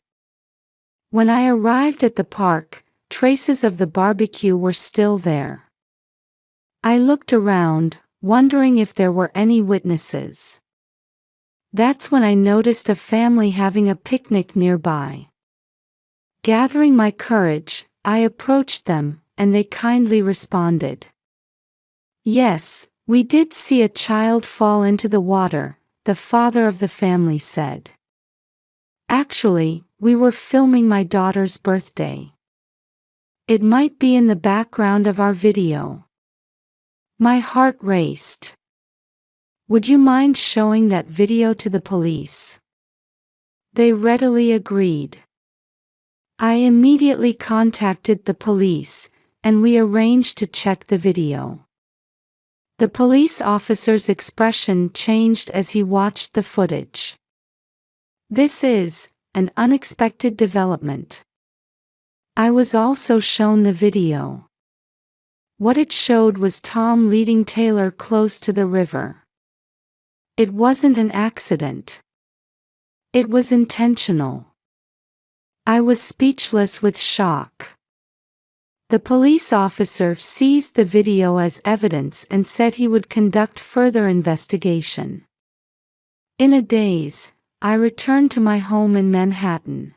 When I arrived at the park, traces of the barbecue were still there. I looked around, wondering if there were any witnesses. That's when I noticed a family having a picnic nearby. Gathering my courage, I approached them, and they kindly responded. "Yes, we did see a child fall into the water," the father of the family said. "Actually, we were filming my daughter's birthday. It might be in the background of our video." My heart raced. "Would you mind showing that video to the police?" They readily agreed. I immediately contacted the police, and we arranged to check the video. The police officer's expression changed as he watched the footage. "This is an unexpected development." I was also shown the video. What it showed was Tom leading Taylor close to the river. It wasn't an accident. It was intentional. I was speechless with shock. The police officer seized the video as evidence and said he would conduct further investigation. In a daze, I returned to my home in Manhattan.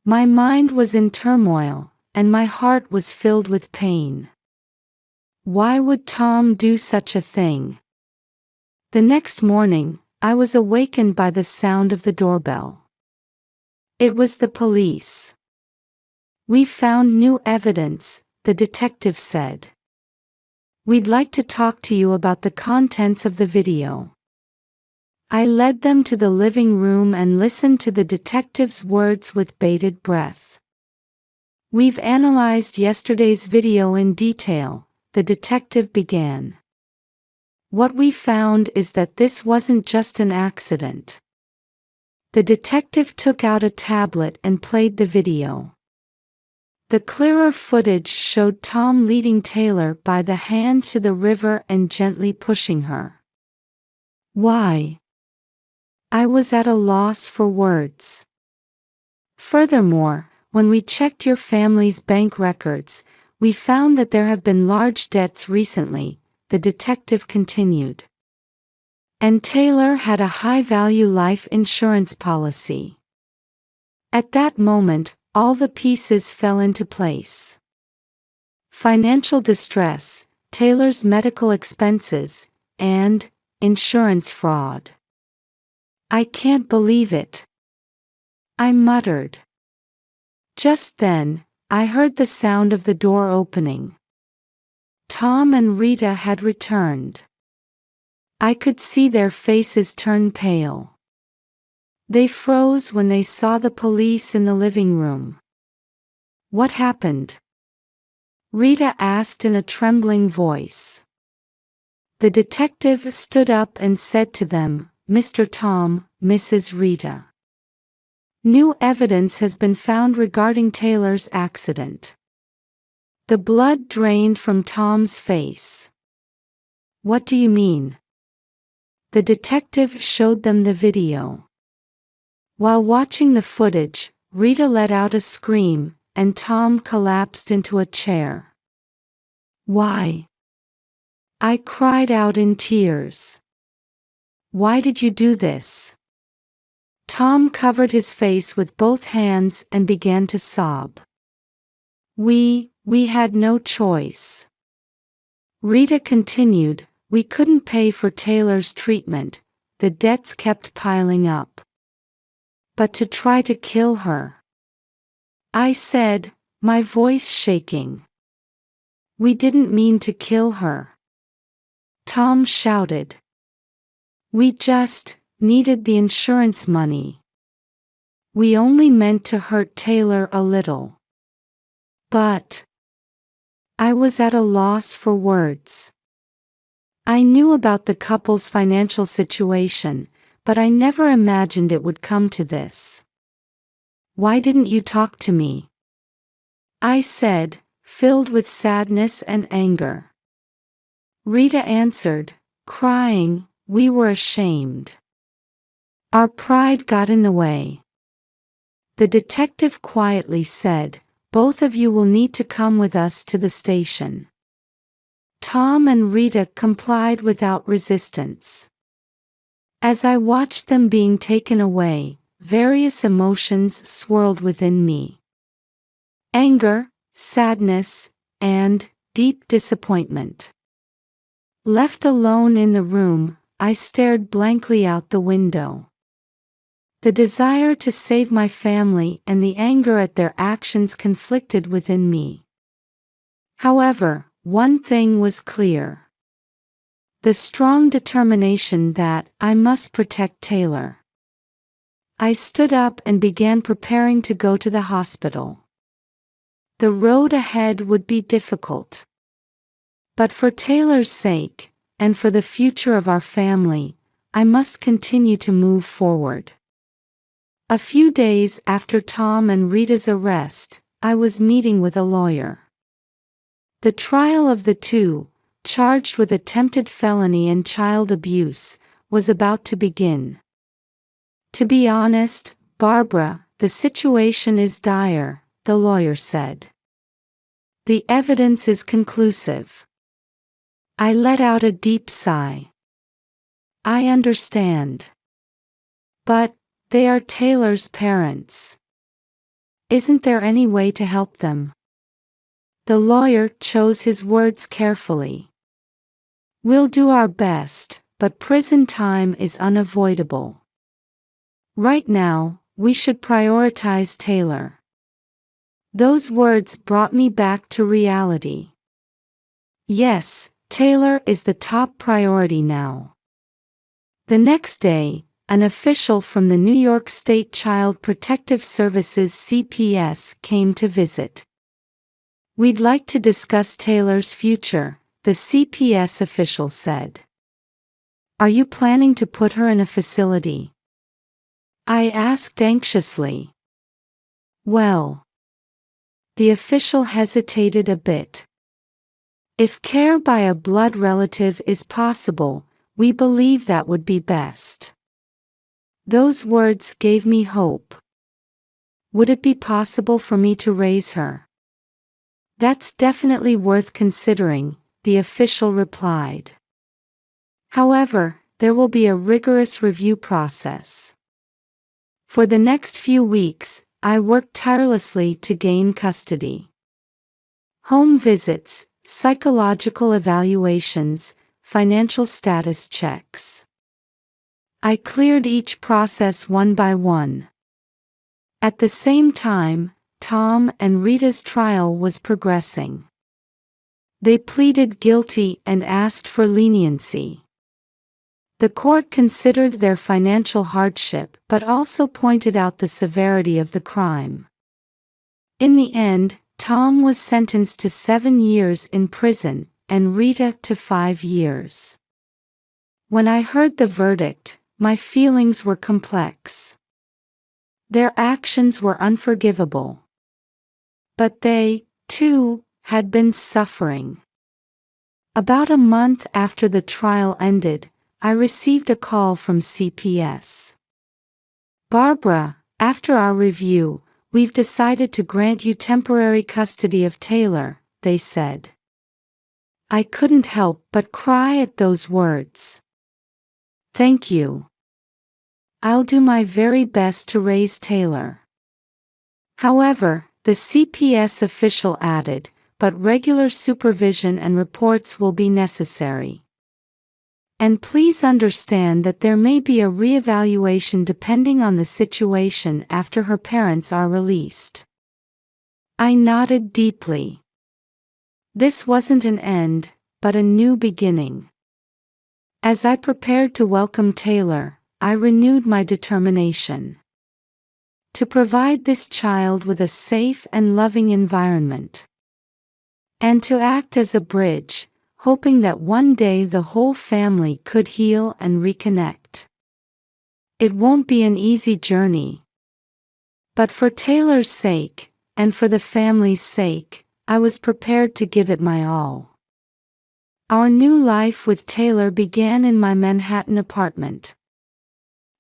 My mind was in turmoil, and my heart was filled with pain. Why would Tom do such a thing? The next morning, I was awakened by the sound of the doorbell. It was the police. "We found new evidence," the detective said. "We'd like to talk to you about the contents of the video." I led them to the living room and listened to the detective's words with bated breath. "We've analyzed yesterday's video in detail," the detective began. "What we found is that this wasn't just an accident." The detective took out a tablet and played the video. The clearer footage showed Tom leading Taylor by the hand to the river and gently pushing her. Why? I was at a loss for words. Furthermore, when we checked your family's bank records, we found that there have been large debts recently, the detective continued. And Taylor had a high-value life insurance policy. At that moment, all the pieces fell into place. Financial distress, Taylor's medical expenses, and insurance fraud. I can't believe it, I muttered. Just then, I heard the sound of the door opening. Tom and Rita had returned. I could see their faces turn pale. They froze when they saw the police in the living room. What happened? Rita asked in a trembling voice. The detective stood up and said to them, Mr. Tom, Mrs. Rita. New evidence has been found regarding Taylor's accident. The blood drained from Tom's face. What do you mean? The detective showed them the video. While watching the footage, Rita let out a scream, and Tom collapsed into a chair. Why? I cried out in tears. Why did you do this? Tom covered his face with both hands and began to sob. We had no choice. Rita continued, we couldn't pay for Taylor's treatment, the debts kept piling up. But to try to kill her. I said, my voice shaking. We didn't mean to kill her. Tom shouted. We just needed the insurance money. We only meant to hurt Taylor a little. But I was at a loss for words. I knew about the couple's financial situation, but I never imagined it would come to this. Why didn't you talk to me? I said, filled with sadness and anger. Rita answered, crying, we were ashamed. Our pride got in the way. The detective quietly said, both of you will need to come with us to the station. Tom and Rita complied without resistance. As I watched them being taken away, various emotions swirled within me. Anger, sadness, and deep disappointment. Left alone in the room, I stared blankly out the window. The desire to save my family and the anger at their actions conflicted within me. However, one thing was clear. The strong determination that I must protect Taylor. I stood up and began preparing to go to the hospital. The road ahead would be difficult. But for Taylor's sake, and for the future of our family, I must continue to move forward. A few days after Tom and Rita's arrest, I was meeting with a lawyer. The trial of the two, charged with attempted felony and child abuse, was about to begin. To be honest, Barbara, the situation is dire, the lawyer said. The evidence is conclusive. I let out a deep sigh. I understand. But they are Taylor's parents. Isn't there any way to help them? The lawyer chose his words carefully. We'll do our best, but prison time is unavoidable. Right now, we should prioritize Taylor. Those words brought me back to reality. Yes, Taylor is the top priority now. The next day, an official from the New York State Child Protective Services CPS came to visit. We'd like to discuss Taylor's future, the CPS official said. Are you planning to put her in a facility? I asked anxiously. Well. The official hesitated a bit. If care by a blood relative is possible, we believe that would be best. Those words gave me hope. Would it be possible for me to raise her? That's definitely worth considering, the official replied. However, there will be a rigorous review process. For the next few weeks, I worked tirelessly to gain custody. Home visits, psychological evaluations, financial status checks. I cleared each process one by one. At the same time, Tom and Rita's trial was progressing. They pleaded guilty and asked for leniency. The court considered their financial hardship but also pointed out the severity of the crime. In the end, Tom was sentenced to 7 years in prison and Rita to 5 years. When I heard the verdict, my feelings were complex. Their actions were unforgivable. But they, too, had been suffering. About a month after the trial ended, I received a call from CPS. "Barbara, after our review, we've decided to grant you temporary custody of Taylor," they said. I couldn't help but cry at those words. "Thank you. I'll do my very best to raise Taylor." However, the CPS official added, "But regular supervision and reports will be necessary. And please understand that there may be a reevaluation depending on the situation after her parents are released." I nodded deeply. This wasn't an end, but a new beginning. As I prepared to welcome Taylor, I renewed my determination to provide this child with a safe and loving environment, and to act as a bridge, hoping that one day the whole family could heal and reconnect. It won't be an easy journey. But for Taylor's sake, and for the family's sake, I was prepared to give it my all. Our new life with Taylor began in my Manhattan apartment.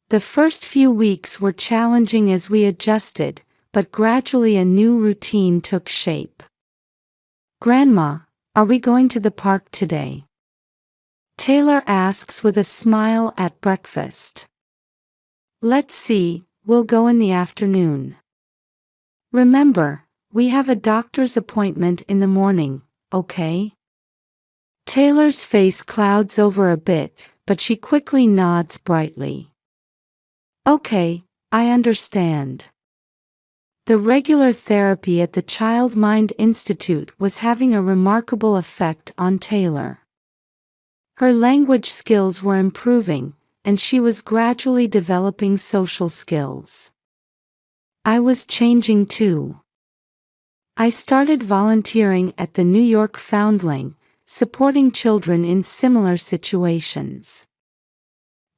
The first few weeks were challenging as we adjusted, but gradually a new routine took shape. "Grandma, are we going to the park today?" Taylor asks with a smile at breakfast. "Let's see, we'll go in the afternoon. Remember, we have a doctor's appointment in the morning, okay?" Taylor's face clouds over a bit, but she quickly nods brightly. "Okay, I understand." The regular therapy at the Child Mind Institute was having a remarkable effect on Taylor. Her language skills were improving, and she was gradually developing social skills. I was changing too. I started volunteering at the New York Foundling, supporting children in similar situations.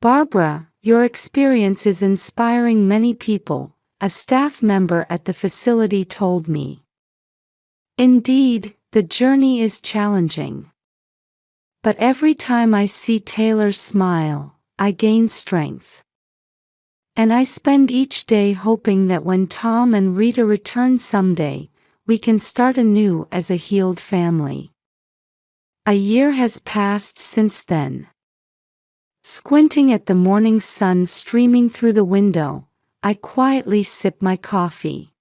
"Barbara, your experience is inspiring many people," a staff member at the facility told me. Indeed, the journey is challenging. But every time I see Taylor smile, I gain strength. And I spend each day hoping that when Tom and Rita return someday, we can start anew as a healed family. A year has passed since then. Squinting at the morning sun streaming through the window, I quietly sip my coffee.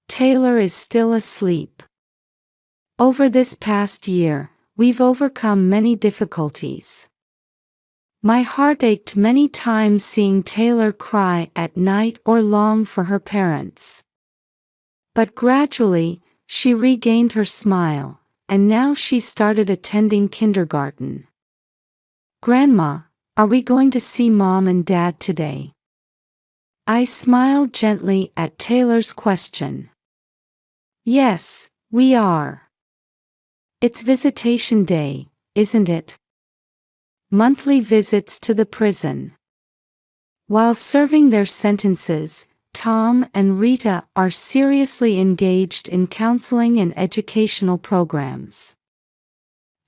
Taylor is still asleep. Over this past year, we've overcome many difficulties. My heart ached many times seeing Taylor cry at night or long for her parents. But gradually, she regained her smile, and now she started attending kindergarten. "Grandma, are we going to see Mom and Dad today?" I smiled gently at Taylor's question. "Yes, we are. It's visitation day, isn't it? Monthly visits to the prison." While serving their sentences, Tom and Rita are seriously engaged in counseling and educational programs.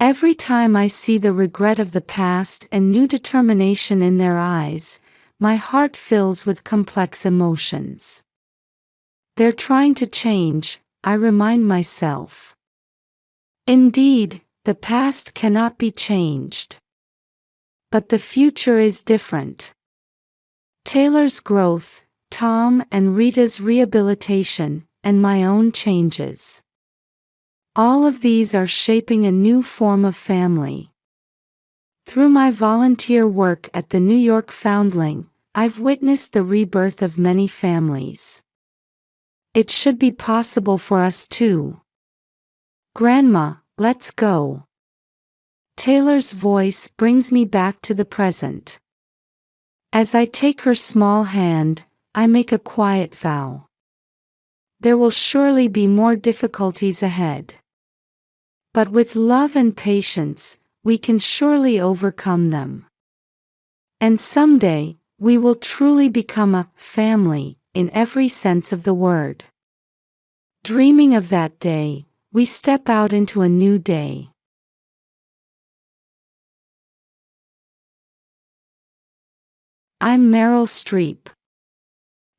Every time I see the regret of the past and new determination in their eyes, my heart fills with complex emotions. They're trying to change, I remind myself. Indeed, the past cannot be changed. But the future is different. Taylor's growth, Tom and Rita's rehabilitation, and my own changes. All of these are shaping a new form of family. Through my volunteer work at the New York Foundling, I've witnessed the rebirth of many families. It should be possible for us too. Grandma, let's go. Taylor's voice brings me back to the present. As I take her small hand, I make a quiet vow. There will surely be more difficulties ahead. But with love and patience, we can surely overcome them. And someday, we will truly become a family, in every sense of the word. Dreaming of that day, we step out into a new day. I'm Meryl Streep.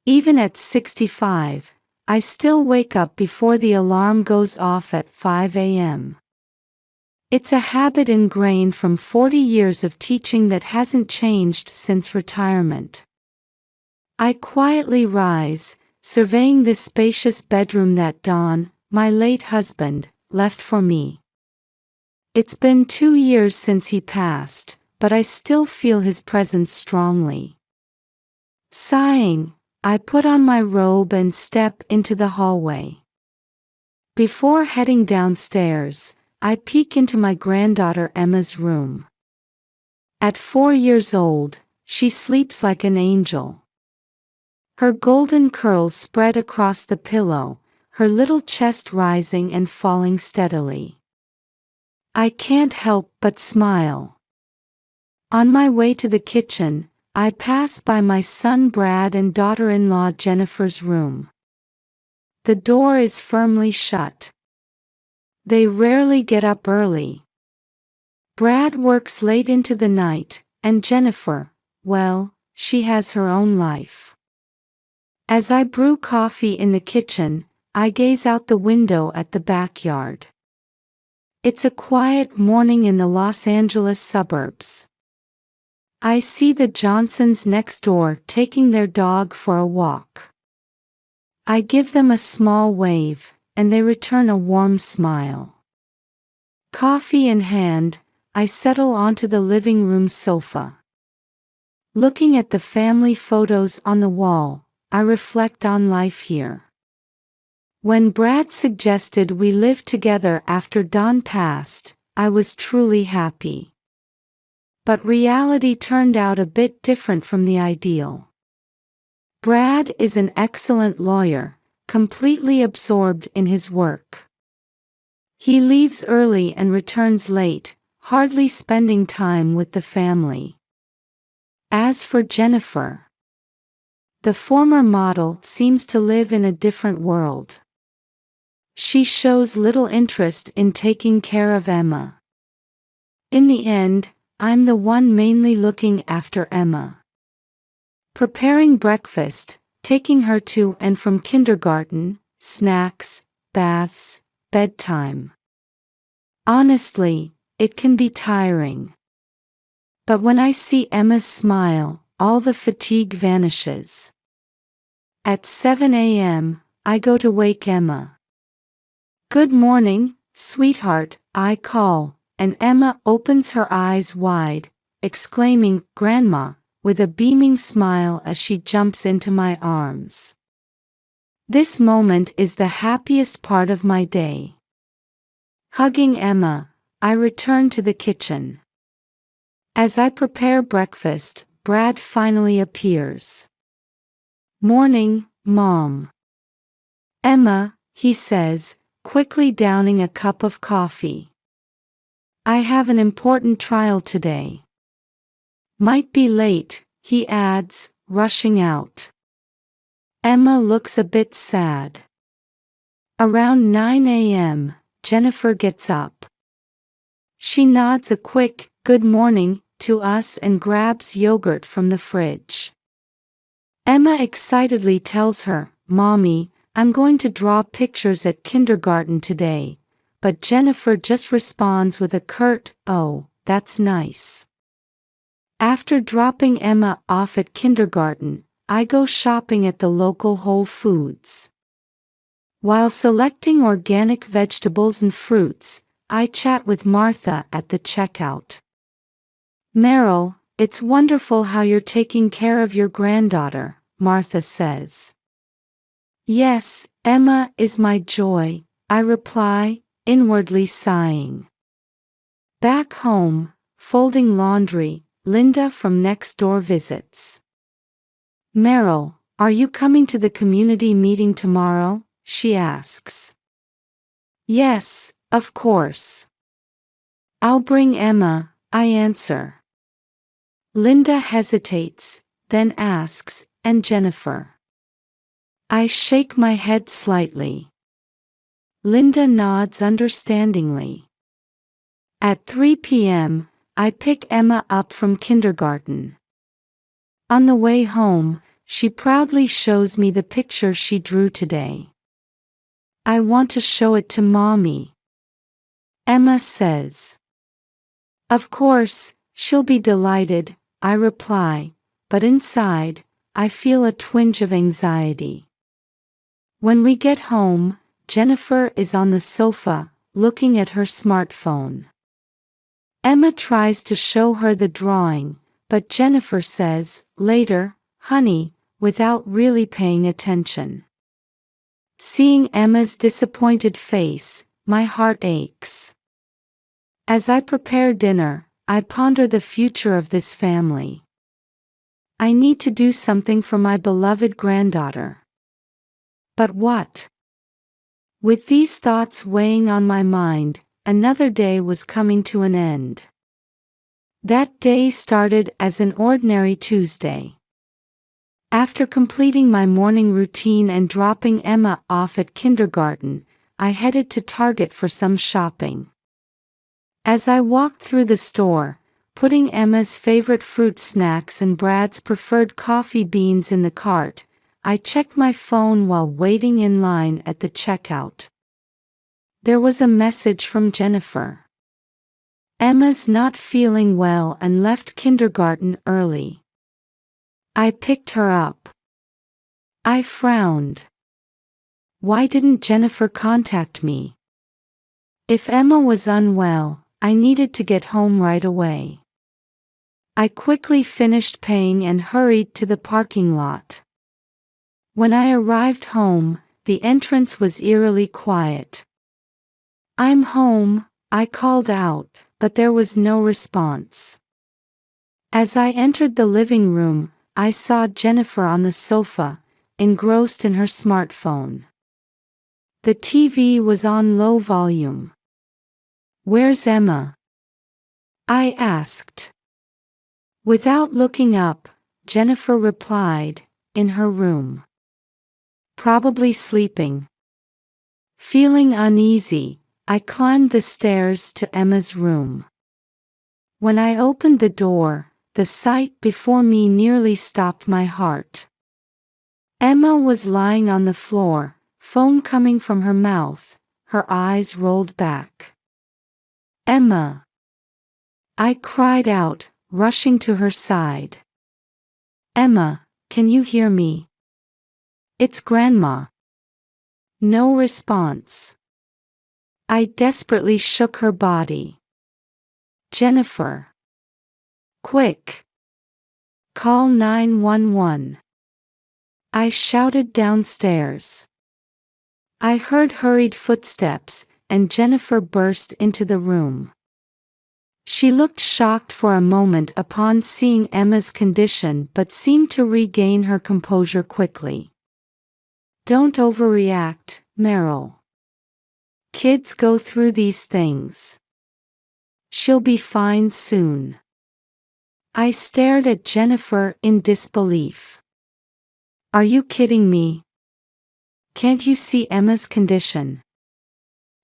Even at 65, I still wake up before the alarm goes off at 5 a.m. It's a habit ingrained from 40 years of teaching that hasn't changed since retirement. I quietly rise, surveying the spacious bedroom that Don, my late husband, left for me. It's been 2 years since he passed, but I still feel his presence strongly. Sighing, I put on my robe and step into the hallway. Before heading downstairs, I peek into my granddaughter Emma's room. At 4 years old, she sleeps like an angel. Her golden curls spread across the pillow, her little chest rising and falling steadily. I can't help but smile. On my way to the kitchen, I pass by my son Brad and daughter-in-law Jennifer's room. The door is firmly shut. They rarely get up early. Brad works late into the night, and Jennifer, well, she has her own life. As I brew coffee in the kitchen, I gaze out the window at the backyard. It's a quiet morning in the Los Angeles suburbs. I see the Johnsons next door taking their dog for a walk. I give them a small wave, and they return a warm smile. Coffee in hand, I settle onto the living room sofa. Looking at the family photos on the wall, I reflect on life here. When Brad suggested we live together after Don passed, I was truly happy. But reality turned out a bit different from the ideal. Brad is an excellent lawyer, completely absorbed in his work. He leaves early and returns late, hardly spending time with the family. As for Jennifer, the former model seems to live in a different world. She shows little interest in taking care of Emma. In the end, I'm the one mainly looking after Emma. Preparing breakfast, taking her to and from kindergarten, snacks, baths, bedtime. Honestly, it can be tiring. But when I see Emma's smile, all the fatigue vanishes. At 7 a.m., I go to wake Emma. "Good morning, sweetheart," I call, and Emma opens her eyes wide, exclaiming, "Grandma," with a beaming smile as she jumps into my arms. This moment is the happiest part of my day. Hugging Emma, I return to the kitchen. As I prepare breakfast, Brad finally appears. "Morning, Mom." "Emma," he says, quickly downing a cup of coffee. "I have an important trial today." "Might be late," he adds, rushing out. Emma looks a bit sad. Around 9 a.m., Jennifer gets up. She nods a quick, "Good morning," to us and grabs yogurt from the fridge. Emma excitedly tells her, "Mommy, I'm going to draw pictures at kindergarten today. but Jennifer just responds with a curt, "Oh, that's nice." After dropping Emma off at kindergarten, I go shopping at the local Whole Foods. While selecting organic vegetables and fruits, I chat with Martha at the checkout. "Meryl, it's wonderful how you're taking care of your granddaughter," Martha says. "Yes, Emma is my joy," I reply, inwardly sighing. Back home, folding laundry, Linda from next door visits. "Meryl, are you coming to the community meeting tomorrow?" she asks. "Yes, of course. I'll bring Emma," I answer. Linda hesitates, then asks, "And Jennifer?" I shake my head slightly. Linda nods understandingly. At 3 p.m., I pick Emma up from kindergarten. On the way home, she proudly shows me the picture she drew today. "I want to show it to Mommy," Emma says. "Of course, she'll be delighted," I reply, but inside, I feel a twinge of anxiety. When we get home, Jennifer is on the sofa, looking at her smartphone. Emma tries to show her the drawing, but Jennifer says, "Later, honey," without really paying attention. Seeing Emma's disappointed face, my heart aches. As I prepare dinner, I ponder the future of this family. I need to do something for my beloved granddaughter. But what? With these thoughts weighing on my mind, another day was coming to an end. That day started as an ordinary Tuesday. After completing my morning routine and dropping Emma off at kindergarten, I headed to Target for some shopping. As I walked through the store, putting Emma's favorite fruit snacks and Brad's preferred coffee beans in the cart, I checked my phone while waiting in line at the checkout. There was a message from Jennifer. "Emma's not feeling well and left kindergarten early. I picked her up." I frowned. Why didn't Jennifer contact me? If Emma was unwell, I needed to get home right away. I quickly finished paying and hurried to the parking lot. When I arrived home, the entrance was eerily quiet. "I'm home," I called out, but there was no response. As I entered the living room, I saw Jennifer on the sofa, engrossed in her smartphone. The TV was on low volume. "Where's Emma?" I asked. Without looking up, Jennifer replied, "In her room. Probably sleeping." Feeling uneasy, I climbed the stairs to Emma's room. When I opened the door, the sight before me nearly stopped my heart. Emma was lying on the floor, foam coming from her mouth, her eyes rolled back. "Emma!" I cried out, rushing to her side. "Emma, can you hear me? It's Grandma." No response. I desperately shook her body. "Jennifer! Quick! Call 911. I shouted downstairs. I heard hurried footsteps, and Jennifer burst into the room. She looked shocked for a moment upon seeing Emma's condition but seemed to regain her composure quickly. "Don't overreact, Meryl. Kids go through these things. She'll be fine soon." I stared at Jennifer in disbelief. "Are you kidding me? Can't you see Emma's condition?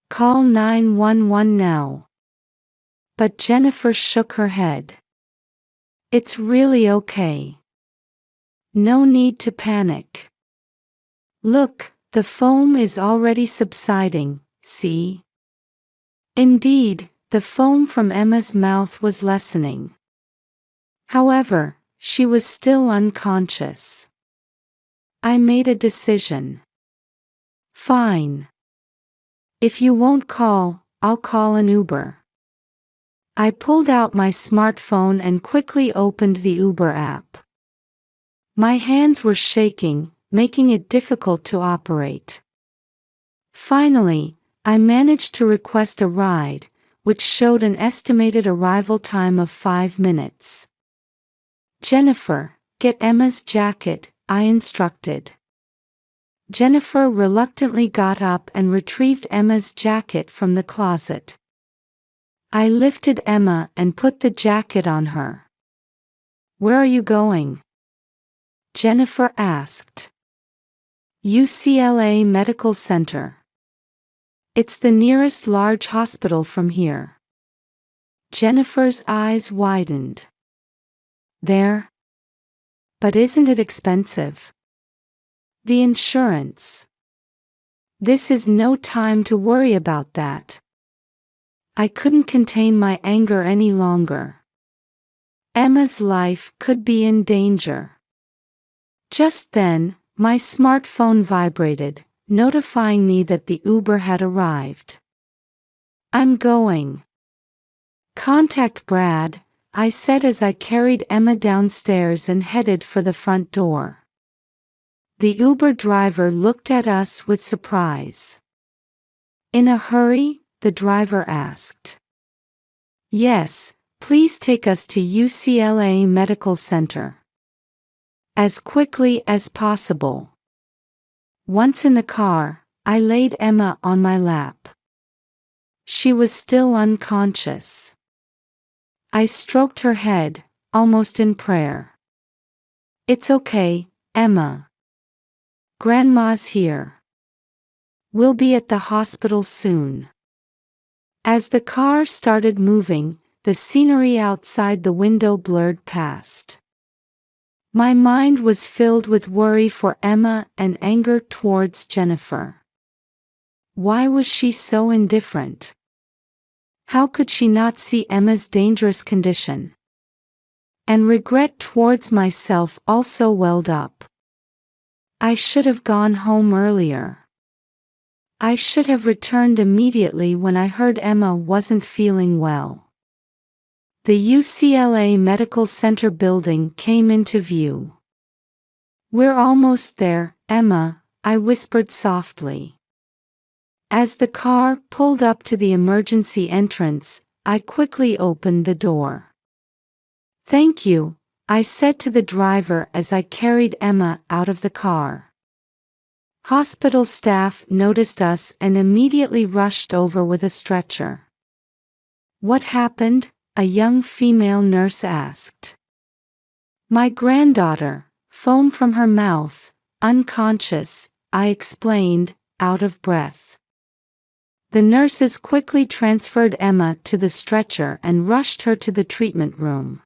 Call 911 now." But Jennifer shook her head. "It's really okay. No need to panic. Look, the foam is already subsiding, see? Indeed, the foam from Emma's mouth was lessening. However, she was still unconscious. I made a decision. Fine. If you won't call, I'll call an Uber. I pulled out my smartphone and quickly opened the Uber app. My hands were shaking, making it difficult to operate. Finally, I managed to request a ride, which showed an estimated arrival time of 5 minutes. Jennifer, get Emma's jacket, I instructed. Jennifer reluctantly got up and retrieved Emma's jacket from the closet. I lifted Emma and put the jacket on her. Where are you going? Jennifer asked. UCLA Medical Center. It's the nearest large hospital from here. Jennifer's eyes widened. There? But isn't it expensive? The insurance. This is no time to worry about that. I couldn't contain my anger any longer. Emma's life could be in danger. Just then, my smartphone vibrated, notifying me that the Uber had arrived. I'm going. Contact Brad, I said as I carried Emma downstairs and headed for the front door. The Uber driver looked at us with surprise. In a hurry? The driver asked. Yes, please take us to UCLA Medical Center. As quickly as possible. Once in the car, I laid Emma on my lap. She was still unconscious. I stroked her head, almost in prayer. It's okay, Emma. Grandma's here. We'll be at the hospital soon. As the car started moving, the scenery outside the window blurred past. My mind was filled with worry for Emma and anger towards Jennifer. Why was she so indifferent? How could she not see Emma's dangerous condition? And regret towards myself also welled up. I should have gone home earlier. I should have returned immediately when I heard Emma wasn't feeling well. The UCLA Medical Center building came into view. We're almost there, Emma, I whispered softly. As the car pulled up to the emergency entrance, I quickly opened the door. Thank you, I said to the driver as I carried Emma out of the car. Hospital staff noticed us and immediately rushed over with a stretcher. What happened? A young female nurse asked. My granddaughter, foam from her mouth, unconscious, I explained, out of breath. The nurses quickly transferred Emma to the stretcher and rushed her to the treatment room.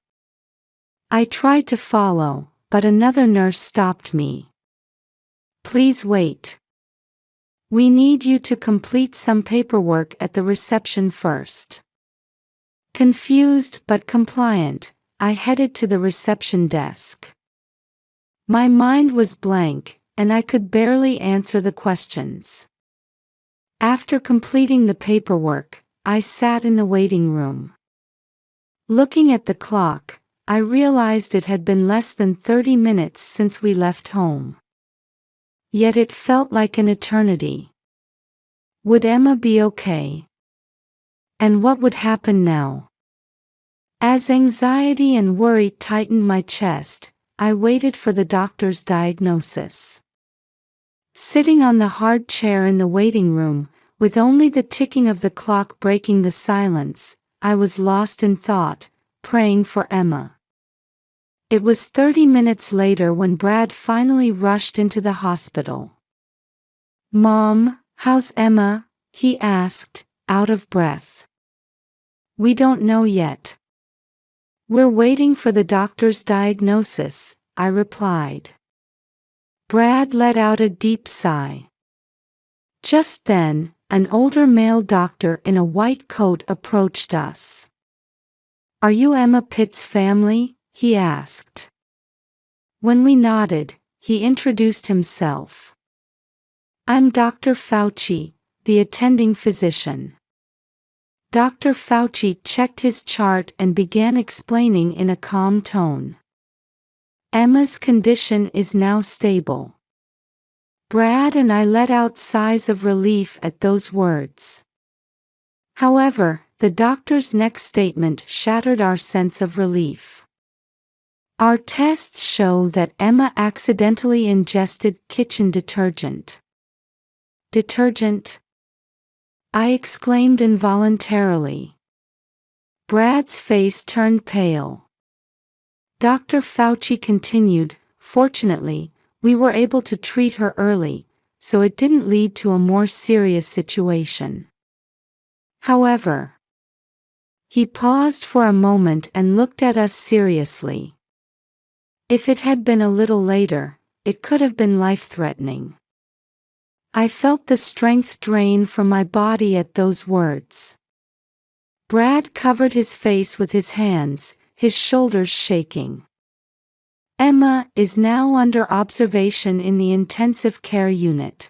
I tried to follow, but another nurse stopped me. Please wait. We need you to complete some paperwork at the reception first. Confused but compliant, I headed to the reception desk. My mind was blank, and I could barely answer the questions. After completing the paperwork, I sat in the waiting room. Looking at the clock, I realized it had been less than 30 minutes since we left home. Yet it felt like an eternity. Would Emma be okay? And what would happen now? As anxiety and worry tightened my chest, I waited for the doctor's diagnosis. Sitting on the hard chair in the waiting room, with only the ticking of the clock breaking the silence, I was lost in thought, praying for Emma. It was 30 minutes later when Brad finally rushed into the hospital. Mom, how's Emma? He asked, out of breath. We don't know yet. We're waiting for the doctor's diagnosis, I replied. Brad let out a deep sigh. Just then, an older male doctor in a white coat approached us. "Are you Emma Pitt's family?" he asked. When we nodded, he introduced himself. "I'm Dr. Fauci, the attending physician." Dr. Fauci checked his chart and began explaining in a calm tone. "Emma's condition is now stable." Brad and I let out sighs of relief at those words. However, the doctor's next statement shattered our sense of relief. "Our tests show that Emma accidentally ingested kitchen detergent." "Detergent?" I exclaimed involuntarily. Brad's face turned pale. Dr. Fauci continued, "Fortunately, we were able to treat her early, so it didn't lead to a more serious situation. However," he paused for a moment and looked at us seriously, "if it had been a little later, it could have been life-threatening." I felt the strength drain from my body at those words. Brad covered his face with his hands, his shoulders shaking. "Emma is now under observation in the intensive care unit.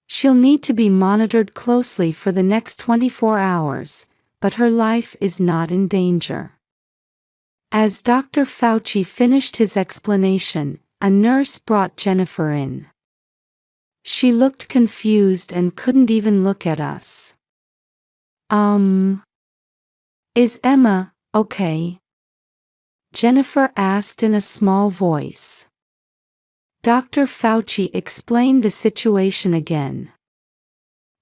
She'll need to be monitored closely for the next 24 hours, but her life is not in danger." As Dr. Fauci finished his explanation, a nurse brought Jennifer in. She looked confused and couldn't even look at us. Is Emma okay?" Jennifer asked in a small voice. Dr. Fauci explained the situation again.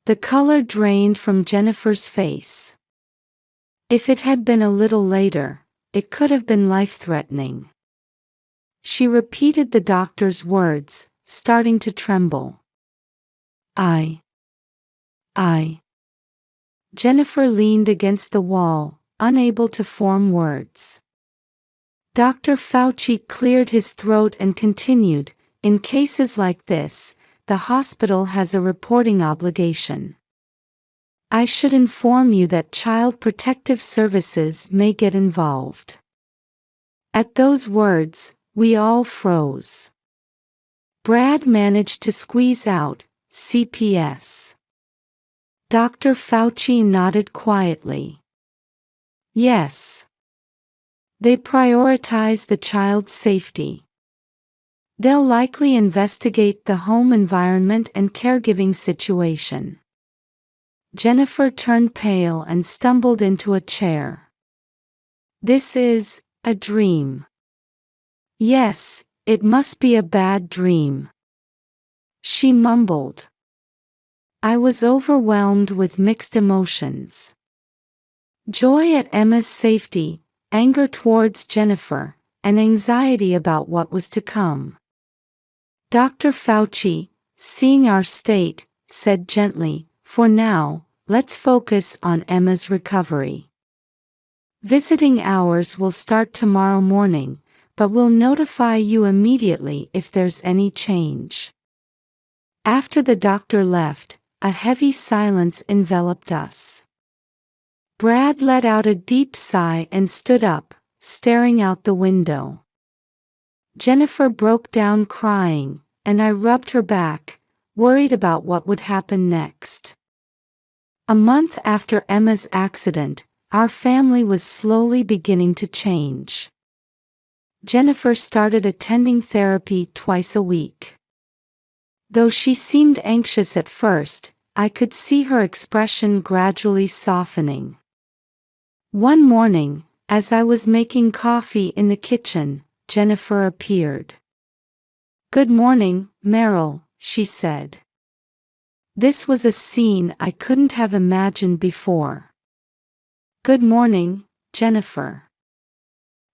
The color drained from Jennifer's face. "If it had been a little later, it could have been life-threatening." She repeated the doctor's words, starting to tremble. I. Jennifer leaned against the wall, unable to form words. Dr. Fauci cleared his throat and continued, "In cases like this, the hospital has a reporting obligation. I should inform you that Child Protective Services may get involved." At those words, we all froze. Brad managed to squeeze out, "CPS." Dr. Fauci nodded quietly. "Yes. They prioritize the child's safety. They'll likely investigate the home environment and caregiving situation." Jennifer turned pale and stumbled into a chair. "This is a dream." "Yes, it must be a bad dream," she mumbled. I was overwhelmed with mixed emotions. Joy at Emma's safety, anger towards Jennifer, and anxiety about what was to come. Dr. Fauci, seeing our state, said gently, "For now, let's focus on Emma's recovery. Visiting hours will start tomorrow morning, but we'll notify you immediately if there's any change." After the doctor left, a heavy silence enveloped us. Brad let out a deep sigh and stood up, staring out the window. Jennifer broke down crying, and I rubbed her back, worried about what would happen next. A month after Emma's accident, our family was slowly beginning to change. Jennifer started attending therapy twice a week. Though she seemed anxious at first, I could see her expression gradually softening. One morning, as I was making coffee in the kitchen, Jennifer appeared. "Good morning, Meryl," she said. This was a scene I couldn't have imagined before. "Good morning, Jennifer.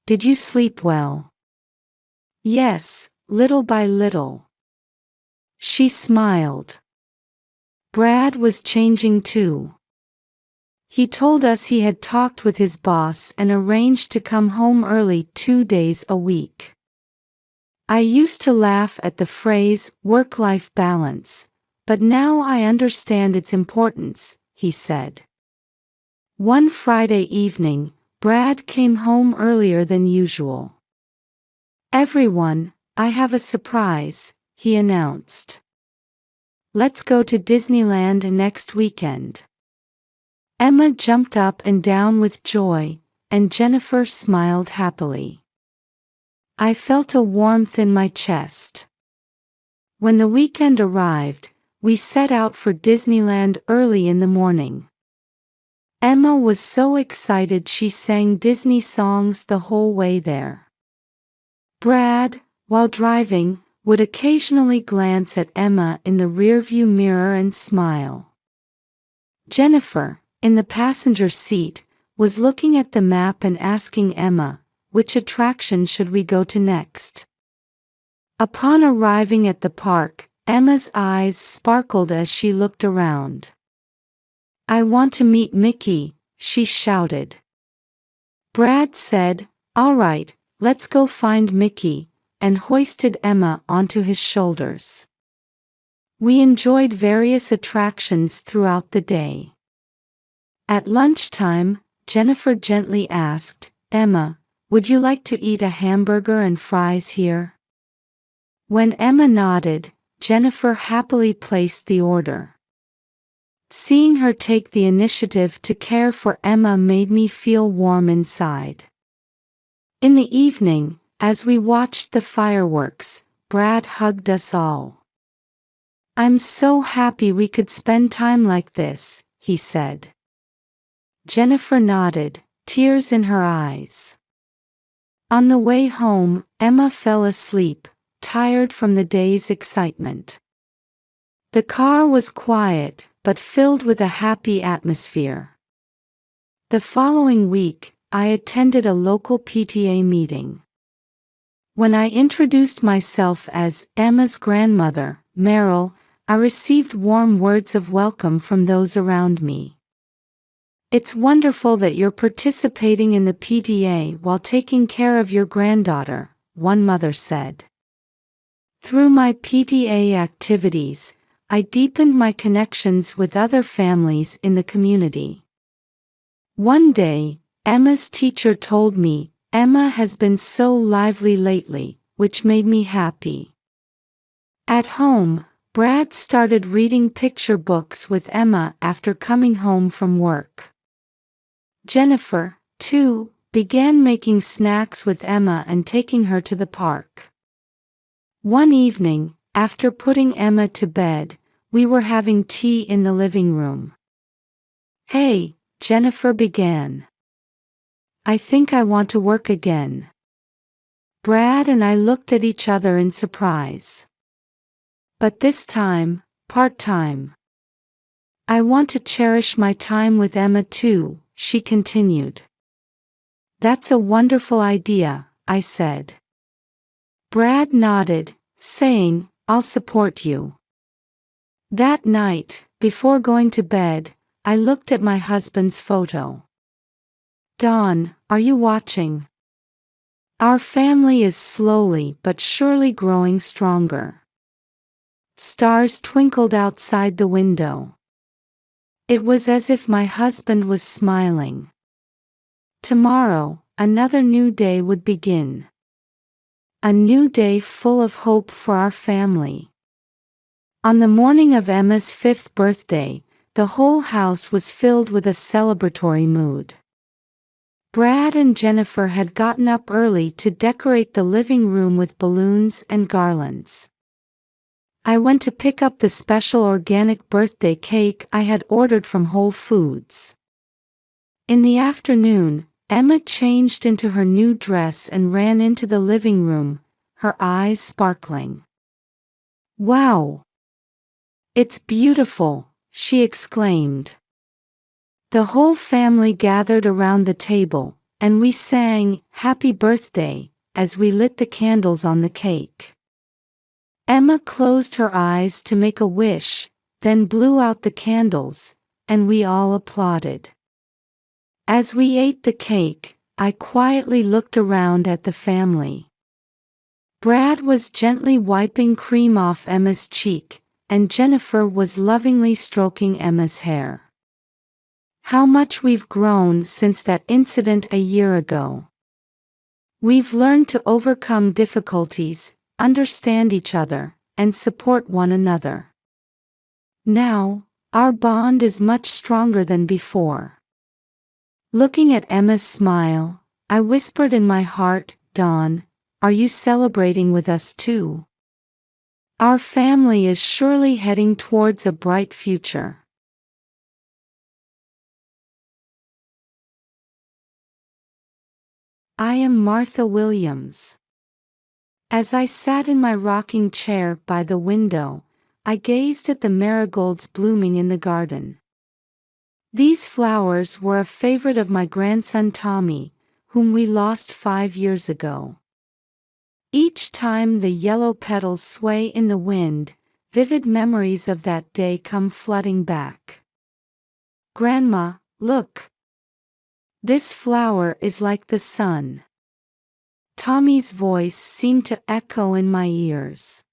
Did you sleep well?" "Yes, little by little." She smiled. Brad was changing too. He told us he had talked with his boss and arranged to come home early 2 days a week. I used to laugh at the phrase work-life balance, but now I understand its importance," he said. One Friday evening, Brad came home earlier than usual. "Everyone, I have a surprise," he announced. "Let's go to Disneyland next weekend." Emma jumped up and down with joy, and Jennifer smiled happily. I felt a warmth in my chest. When the weekend arrived, we set out for Disneyland early in the morning. Emma was so excited she sang Disney songs the whole way there. Brad, while driving, would occasionally glance at Emma in the rearview mirror and smile. Jennifer, in the passenger seat, was looking at the map and asking Emma, "Which attraction should we go to next?" Upon arriving at the park, Emma's eyes sparkled as she looked around. "I want to meet Mickey," she shouted. Brad said, "All right, let's go find Mickey," and hoisted Emma onto his shoulders. We enjoyed various attractions throughout the day. At lunchtime, Jennifer gently asked, "Emma, would you like to eat a hamburger and fries here?" When Emma nodded, Jennifer happily placed the order. Seeing her take the initiative to care for Emma made me feel warm inside. In the evening, as we watched the fireworks, Brad hugged us all. "I'm so happy we could spend time like this," he said. Jennifer nodded, tears in her eyes. On the way home, Emma fell asleep, tired from the day's excitement. The car was quiet, but filled with a happy atmosphere. The following week, I attended a local PTA meeting. When I introduced myself as Emma's grandmother, Meryl, I received warm words of welcome from those around me. "It's wonderful that you're participating in the PTA while taking care of your granddaughter," one mother said. Through my PTA activities, I deepened my connections with other families in the community. One day, Emma's teacher told me, "Emma has been so lively lately," which made me happy. At home, Brad started reading picture books with Emma after coming home from work. Jennifer, too, began making snacks with Emma and taking her to the park. One evening, after putting Emma to bed, we were having tea in the living room. "Hey," Jennifer began. "I think I want to work again." Brad and I looked at each other in surprise. "But this time, part-time." "I want to cherish my time with Emma too," she continued. "That's a wonderful idea," I said. Brad nodded, saying, "I'll support you." That night, before going to bed, I looked at my husband's photo. "Dawn, are you watching? Our family is slowly but surely growing stronger." Stars twinkled outside the window. It was as if my husband was smiling. Tomorrow, another new day would begin. A new day full of hope for our family. On the morning of Emma's 5th birthday, the whole house was filled with a celebratory mood. Brad and Jennifer had gotten up early to decorate the living room with balloons and garlands. I went to pick up the special organic birthday cake I had ordered from Whole Foods. In the afternoon, Emma changed into her new dress and ran into the living room, her eyes sparkling. "Wow! It's beautiful," she exclaimed. The whole family gathered around the table, and we sang "Happy Birthday" as we lit the candles on the cake. Emma closed her eyes to make a wish, then blew out the candles, and we all applauded. As we ate the cake, I quietly looked around at the family. Brad was gently wiping cream off Emma's cheek, and Jennifer was lovingly stroking Emma's hair. How much we've grown since that incident a year ago. We've learned to overcome difficulties, understand each other, and support one another. Now, our bond is much stronger than before. Looking at Emma's smile, I whispered in my heart, Dawn, are you celebrating with us too? Our family is surely heading towards a bright future. I am Martha Williams. As I sat in my rocking chair by the window, I gazed at the marigolds blooming in the garden. These flowers were a favorite of my grandson Tommy, whom we lost 5 years ago. Each time the yellow petals sway in the wind, vivid memories of that day come flooding back. Grandma, look. This flower is like the sun. Tommy's voice seemed to echo in my ears.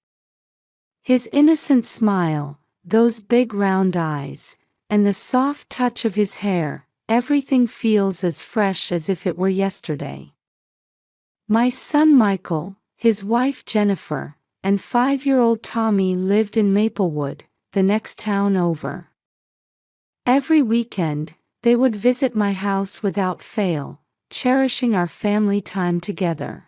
His innocent smile, those big round eyes, and the soft touch of his hair, everything feels as fresh as if it were yesterday. My son Michael, his wife Jennifer, and 5-year-old Tommy lived in Maplewood, the next town over. Every weekend, they would visit my house without fail, cherishing our family time together.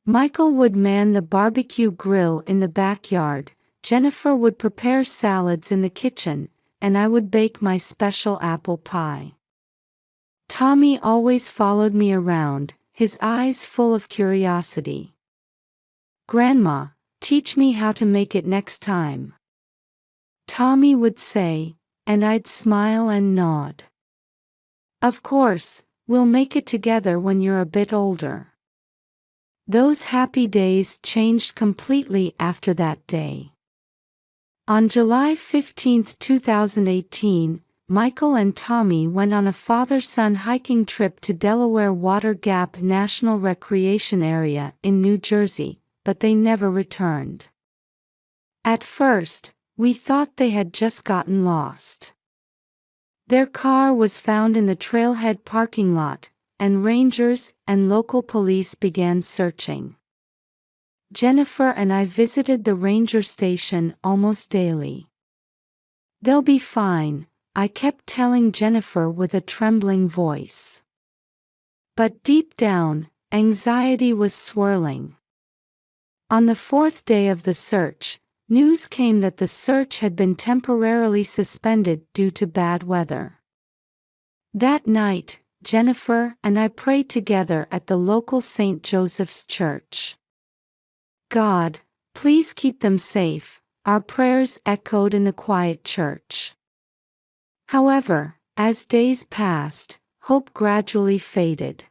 Michael would man the barbecue grill in the backyard, Jennifer would prepare salads in the kitchen, and I would bake my special apple pie. Tommy always followed me around, his eyes full of curiosity. Grandma, teach me how to make it next time. Tommy would say, and I'd smile and nod. Of course, we'll make it together when you're a bit older. Those happy days changed completely after that day. On July 15, 2018, Michael and Tommy went on a father-son hiking trip to Delaware Water Gap National Recreation Area in New Jersey, but they never returned. At first, we thought they had just gotten lost. Their car was found in the trailhead parking lot, and rangers and local police began searching. Jennifer and I visited the ranger station almost daily. They'll be fine, I kept telling Jennifer with a trembling voice. But deep down, anxiety was swirling. On the 4th day of the search, news came that the search had been temporarily suspended due to bad weather. That night, Jennifer and I prayed together at the local St. Joseph's Church. God, please keep them safe, our prayers echoed in the quiet church. However, as days passed, hope gradually faded.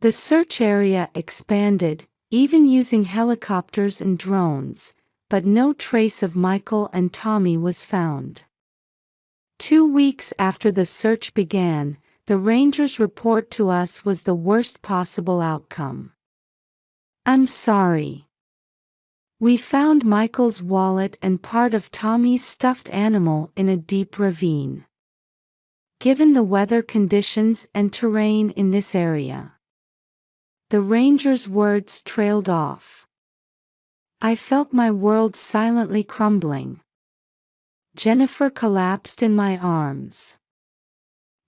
The search area expanded, even using helicopters and drones, but no trace of Michael and Tommy was found. 2 weeks after the search began, the rangers' report to us was the worst possible outcome. I'm sorry. We found Michael's wallet and part of Tommy's stuffed animal in a deep ravine. Given the weather conditions and terrain in this area, the rangers' words trailed off. I felt my world silently crumbling. Jennifer collapsed in my arms.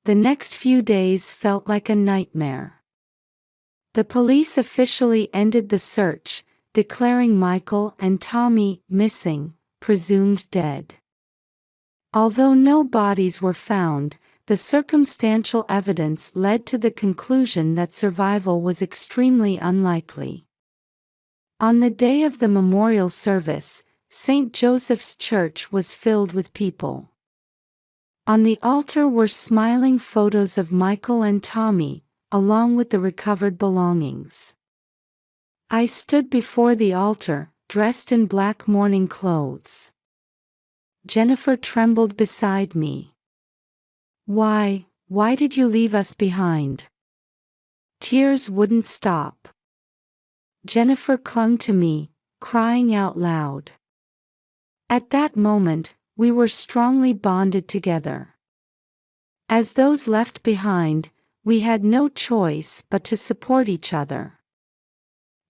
The next few days felt like a nightmare. The police officially ended the search, declaring Michael and Tommy missing, presumed dead. Although no bodies were found, the circumstantial evidence led to the conclusion that survival was extremely unlikely. On the day of the memorial service, St. Joseph's Church was filled with people. On the altar were smiling photos of Michael and Tommy, along with the recovered belongings. I stood before the altar, dressed in black mourning clothes. Jennifer trembled beside me. Why did you leave us behind? Tears wouldn't stop. Jennifer clung to me, crying out loud. At that moment, we were strongly bonded together. As those left behind, we had no choice but to support each other.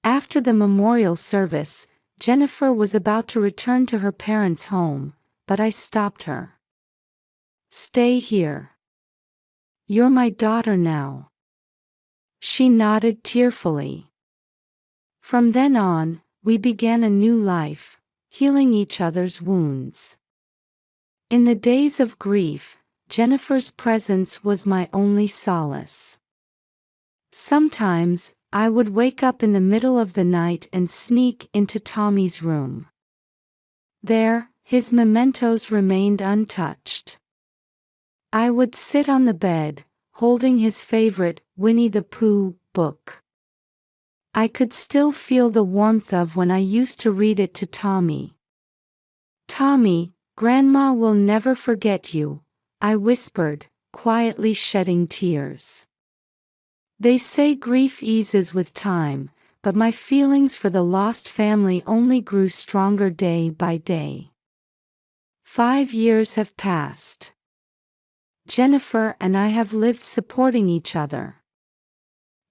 After the memorial service, Jennifer was about to return to her parents' home, but I stopped her. "Stay here. You're my daughter now." She nodded tearfully. From then on, we began a new life, healing each other's wounds. In the days of grief, Jennifer's presence was my only solace. Sometimes, I would wake up in the middle of the night and sneak into Tommy's room. There, his mementos remained untouched. I would sit on the bed, holding his favorite Winnie the Pooh book. I could still feel the warmth of when I used to read it to Tommy. "Tommy, Grandma will never forget you," I whispered, quietly shedding tears. They say grief eases with time, but my feelings for the lost family only grew stronger day by day. 5 years have passed. Jennifer and I have lived supporting each other.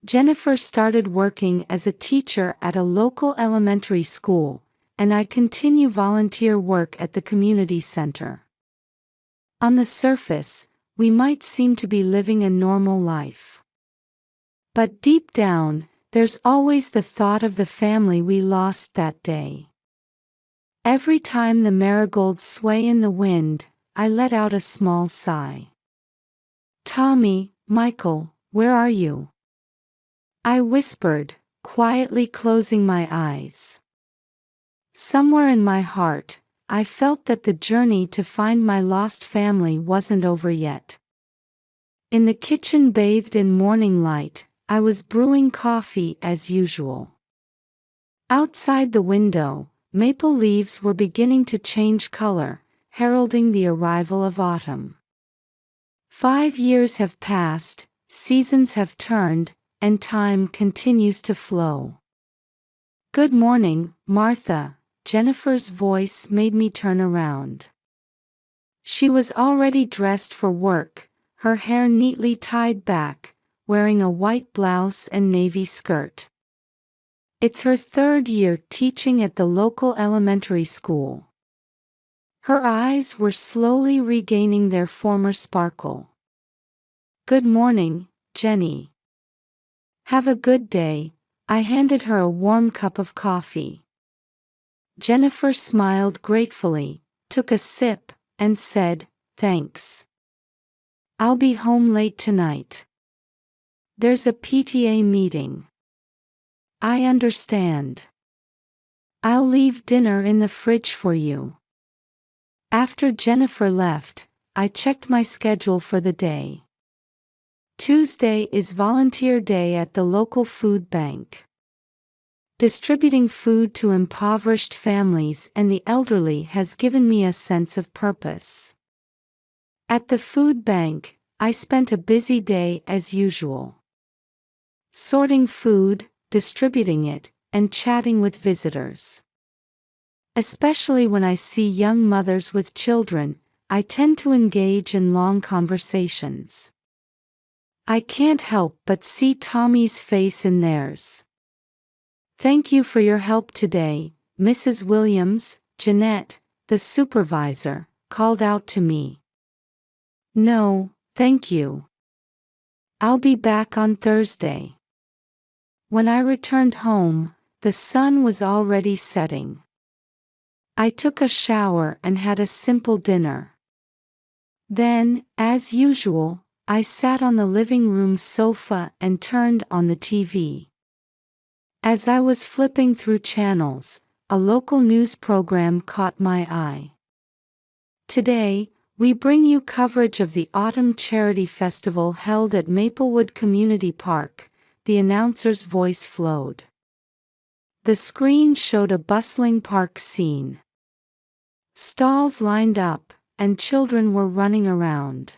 Jennifer started working as a teacher at a local elementary school, and I continue volunteer work at the community center. On the surface, we might seem to be living a normal life. But deep down, there's always the thought of the family we lost that day. Every time the marigolds sway in the wind, I let out a small sigh. "Tommy, Michael, where are you?" I whispered, quietly closing my eyes. Somewhere in my heart, I felt that the journey to find my lost family wasn't over yet. In the kitchen bathed in morning light, I was brewing coffee as usual. Outside the window, maple leaves were beginning to change color, heralding the arrival of autumn. 5 years have passed, seasons have turned, and time continues to flow. "Good morning, Martha," Jennifer's voice made me turn around. She was already dressed for work, her hair neatly tied back, wearing a white blouse and navy skirt. It's her 3rd year teaching at the local elementary school. Her eyes were slowly regaining their former sparkle. "Good morning, Jenny." "Have a good day," I handed her a warm cup of coffee. Jennifer smiled gratefully, took a sip, and said, "Thanks. I'll be home late tonight. There's a PTA meeting." "I understand. I'll leave dinner in the fridge for you." After Jennifer left, I checked my schedule for the day. Tuesday is volunteer day at the local food bank. Distributing food to impoverished families and the elderly has given me a sense of purpose. At the food bank, I spent a busy day as usual. Sorting food, distributing it, and chatting with visitors. Especially when I see young mothers with children, I tend to engage in long conversations. I can't help but see Tommy's face in theirs. "Thank you for your help today, Mrs. Williams," Jeanette, the supervisor, called out to me. "No, thank you. I'll be back on Thursday." When I returned home, the sun was already setting. I took a shower and had a simple dinner. Then, as usual, I sat on the living room sofa and turned on the TV. As I was flipping through channels, a local news program caught my eye. "Today, we bring you coverage of the Autumn Charity Festival held at Maplewood Community Park," the announcer's voice flowed. The screen showed a bustling park scene. Stalls lined up, and children were running around.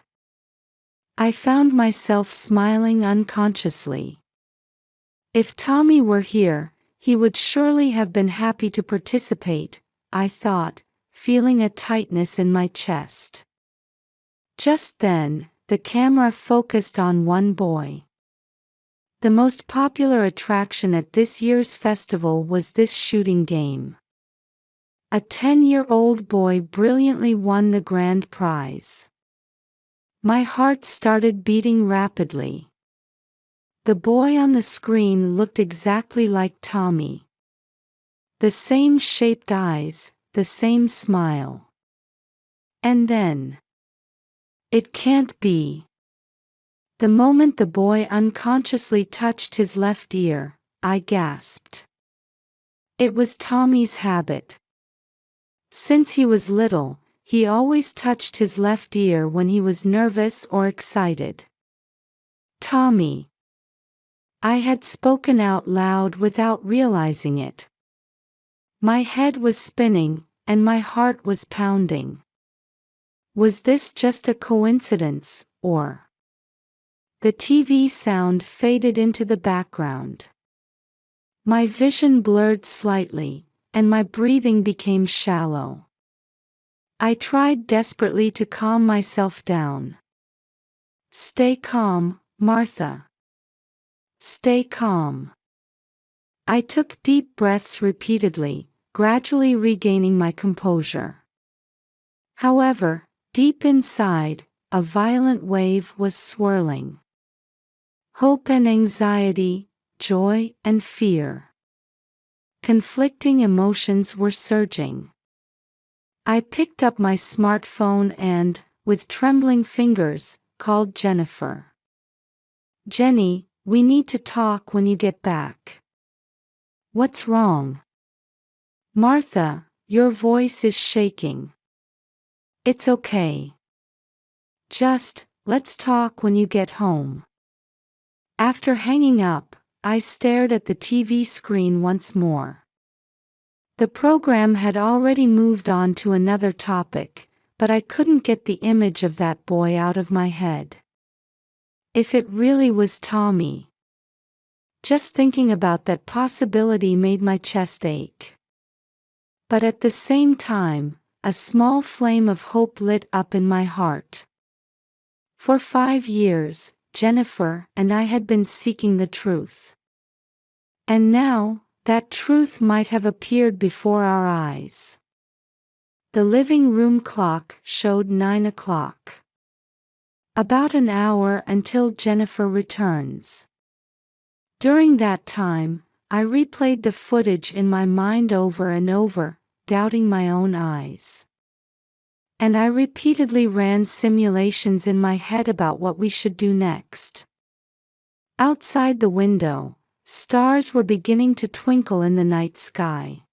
I found myself smiling unconsciously. If Tommy were here, he would surely have been happy to participate, I thought, feeling a tightness in my chest. Just then, the camera focused on one boy. The most popular attraction at this year's festival was this shooting game. A 10-year-old boy brilliantly won the grand prize. My heart started beating rapidly. The boy on the screen looked exactly like Tommy. The same shaped eyes, the same smile. And then, it can't be. The moment the boy unconsciously touched his left ear, I gasped. It was Tommy's habit. Since he was little, he always touched his left ear when he was nervous or excited. Tommy. I had spoken out loud without realizing it. My head was spinning, and my heart was pounding. Was this just a coincidence, or? The TV sound faded into the background. My vision blurred slightly, and my breathing became shallow. I tried desperately to calm myself down. Stay calm, Martha. Stay calm. I took deep breaths repeatedly, gradually regaining my composure. However, deep inside, a violent wave was swirling. Hope and anxiety, joy and fear. Conflicting emotions were surging. I picked up my smartphone and, with trembling fingers, called Jennifer. Jenny, we need to talk when you get back. What's wrong? Martha, your voice is shaking. It's okay. Just, let's talk when you get home. After hanging up, I stared at the TV screen once more. The program had already moved on to another topic, but I couldn't get the image of that boy out of my head. If it really was Tommy. Just thinking about that possibility made my chest ache. But at the same time, a small flame of hope lit up in my heart. For 5 years, Jennifer and I had been seeking the truth. And now, that truth might have appeared before our eyes. The living room clock showed 9 o'clock. About an hour until Jennifer returns. During that time, I replayed the footage in my mind over and over, doubting my own eyes. And I repeatedly ran simulations in my head about what we should do next. Outside the window, stars were beginning to twinkle in the night sky.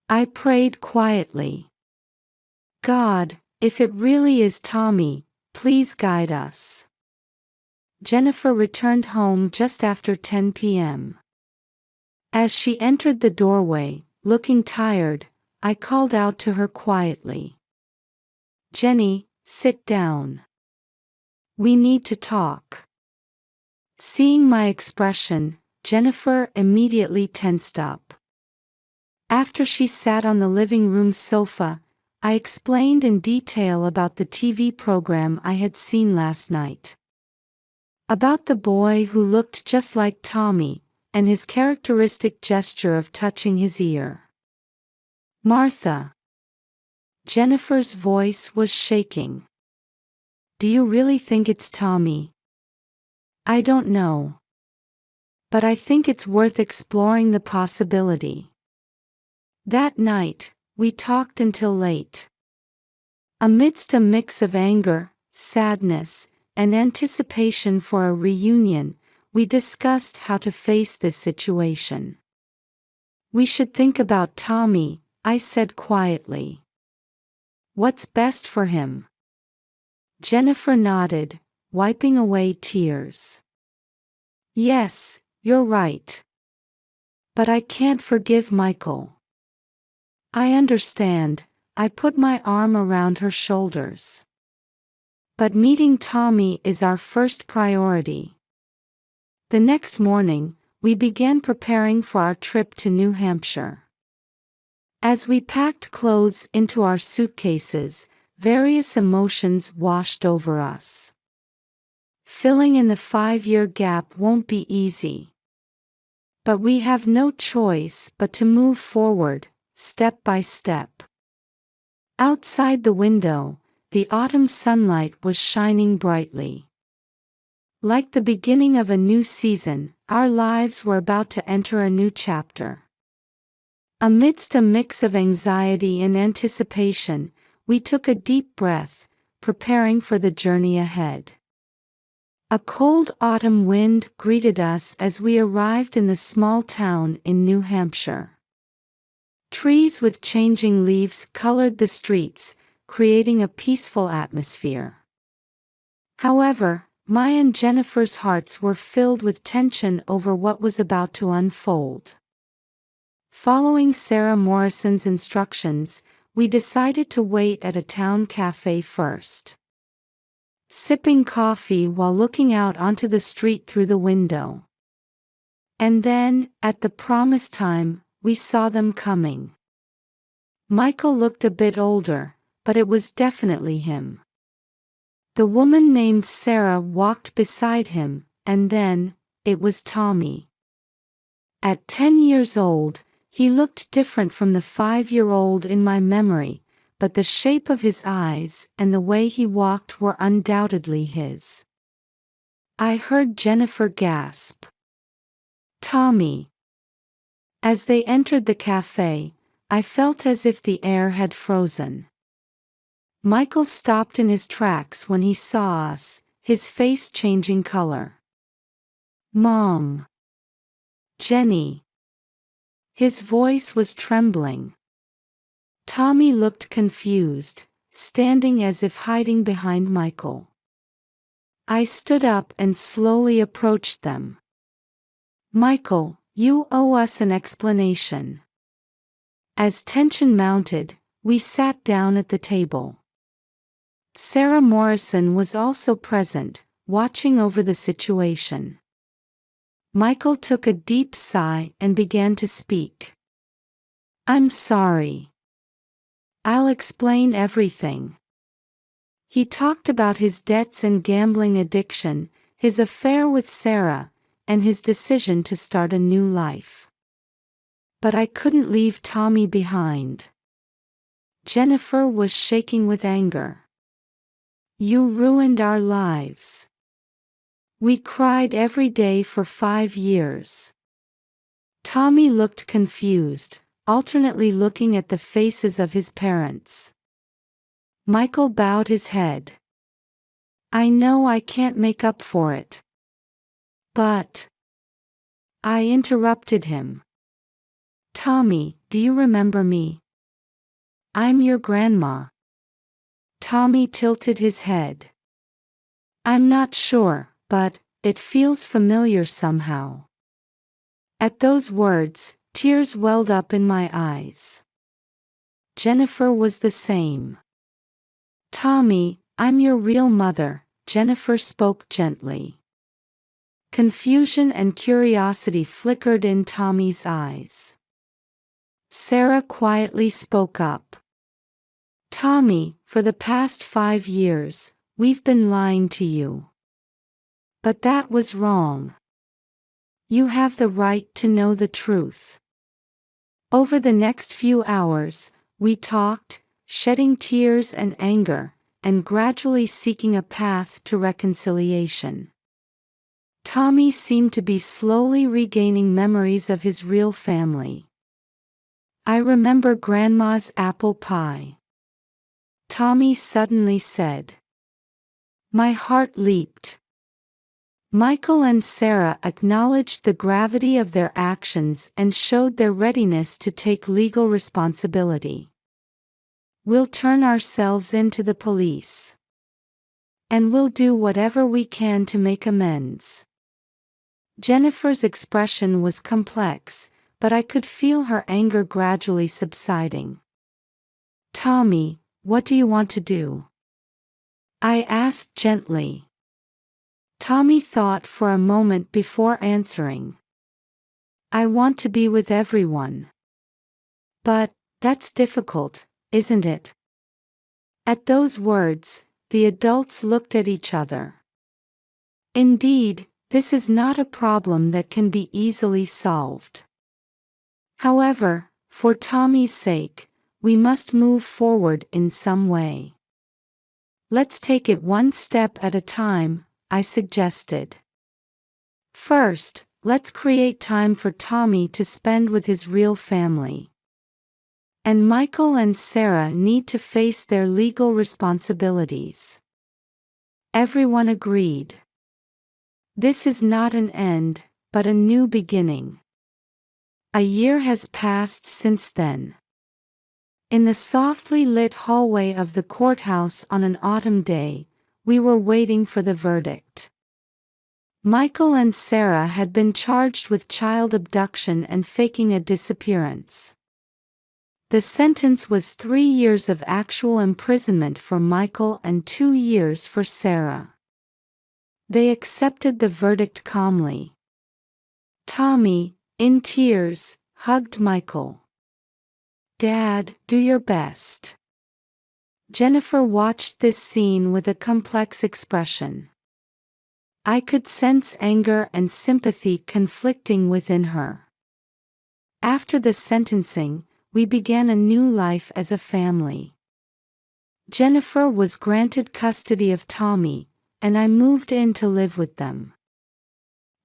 I prayed quietly. God, if it really is Tommy, please guide us. Jennifer returned home just after 10 p.m. As she entered the doorway, looking tired, I called out to her quietly. Jenny, sit down. We need to talk. Seeing my expression, Jennifer immediately tensed up. After she sat on the living room sofa, I explained in detail about the TV program I had seen last night. About the boy who looked just like Tommy, and his characteristic gesture of touching his ear. Martha. Jennifer's voice was shaking. Do you really think it's Tommy? I don't know. But I think it's worth exploring the possibility. That night, we talked until late. Amidst a mix of anger, sadness, and anticipation for a reunion, we discussed how to face this situation. We should think about Tommy, I said quietly. What's best for him? Jennifer nodded, wiping away tears. Yes, you're right. But I can't forgive Michael. I understand, I put my arm around her shoulders. But meeting Tommy is our first priority. The next morning, we began preparing for our trip to New Hampshire. As we packed clothes into our suitcases, various emotions washed over us. Filling in the 5-year gap won't be easy. But we have no choice but to move forward, step by step. Outside the window, the autumn sunlight was shining brightly. Like the beginning of a new season, our lives were about to enter a new chapter. Amidst a mix of anxiety and anticipation, we took a deep breath, preparing for the journey ahead. A cold autumn wind greeted us as we arrived in the small town in New Hampshire. Trees with changing leaves colored the streets, creating a peaceful atmosphere. However, my and Jennifer's hearts were filled with tension over what was about to unfold. Following Sarah Morrison's instructions, we decided to wait at a town cafe first. Sipping coffee while looking out onto the street through the window. And then, at the promised time, we saw them coming. Michael looked a bit older, but it was definitely him. The woman named Sarah walked beside him, and then, it was Tommy. At 10 years old, he looked different from the 5-year-old in my memory, but the shape of his eyes and the way he walked were undoubtedly his. I heard Jennifer gasp. Tommy. As they entered the cafe, I felt as if the air had frozen. Michael stopped in his tracks when he saw us, his face changing color. Mom. Jenny. His voice was trembling. Tommy looked confused, standing as if hiding behind Michael. I stood up and slowly approached them. Michael, you owe us an explanation. As tension mounted, we sat down at the table. Sarah Morrison was also present, watching over the situation. Michael took a deep sigh and began to speak. I'm sorry. I'll explain everything. He talked about his debts and gambling addiction, his affair with Sarah, and his decision to start a new life. But I couldn't leave Tommy behind. Jennifer was shaking with anger. You ruined our lives. We cried every day for 5 years. Tommy looked confused, alternately looking at the faces of his parents. Michael bowed his head. I know I can't make up for it. But... I interrupted him. Tommy, do you remember me? I'm your grandma. Tommy tilted his head. I'm not sure, but it feels familiar somehow. At those words, tears welled up in my eyes. Jennifer was the same. Tommy, I'm your real mother, Jennifer spoke gently. Confusion and curiosity flickered in Tommy's eyes. Sarah quietly spoke up. Tommy, for the past 5 years, we've been lying to you. But that was wrong. You have the right to know the truth. Over the next few hours, we talked, shedding tears and anger, and gradually seeking a path to reconciliation. Tommy seemed to be slowly regaining memories of his real family. I remember Grandma's apple pie. Tommy suddenly said. My heart leaped. Michael and Sarah acknowledged the gravity of their actions and showed their readiness to take legal responsibility. We'll turn ourselves in to the police. And we'll do whatever we can to make amends. Jennifer's expression was complex, but I could feel her anger gradually subsiding. Tommy, what do you want to do? I asked gently. Tommy thought for a moment before answering. I want to be with everyone. But, That's difficult, isn't it? At those words, the adults looked at each other. Indeed, this is not a problem that can be easily solved. However, for Tommy's sake, we must move forward in some way. Let's take it one step at a time, I suggested. First, let's create time for Tommy to spend with his real family. And Michael and Sarah need to face their legal responsibilities. Everyone agreed. This is not an end, but a new beginning. A year has passed since then. In the softly lit hallway of the courthouse on an autumn day, we were waiting for the verdict. Michael and Sarah had been charged with child abduction and faking a disappearance. The sentence was 3 years of actual imprisonment for Michael and 2 years for Sarah. They accepted the verdict calmly. Tommy, in tears, hugged Michael. "Dad, do your best." Jennifer watched this scene with a complex expression. I could sense anger and sympathy conflicting within her. After the sentencing, we began a new life as a family. Jennifer was granted custody of Tommy, and I moved in to live with them.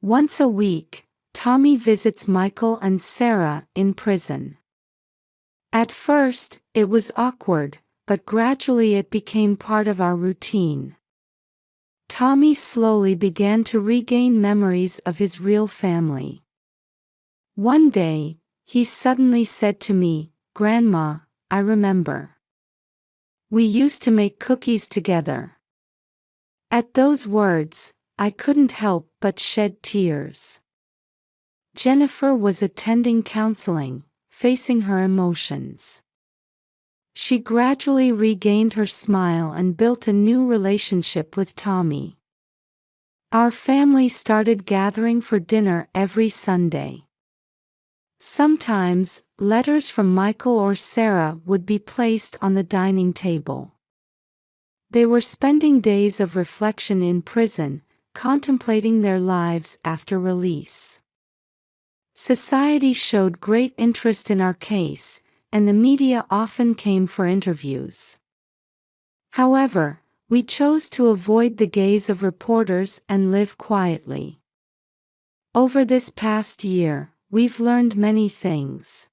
Once a week, Tommy visits Michael and Sarah in prison. At first, it was awkward, but gradually it became part of our routine. Tommy slowly began to regain memories of his real family. One day, he suddenly said to me, "Grandma, I remember. We used to make cookies together." At those words, I couldn't help but shed tears. Jennifer was attending counseling, facing her emotions. She gradually regained her smile and built a new relationship with Tommy. Our family started gathering for dinner every Sunday. Sometimes, letters from Michael or Sarah would be placed on the dining table. They were spending days of reflection in prison, contemplating their lives after release. Society showed great interest in our case, and the media often came for interviews. However, we chose to avoid the gaze of reporters and live quietly. Over this past year, we've learned many things.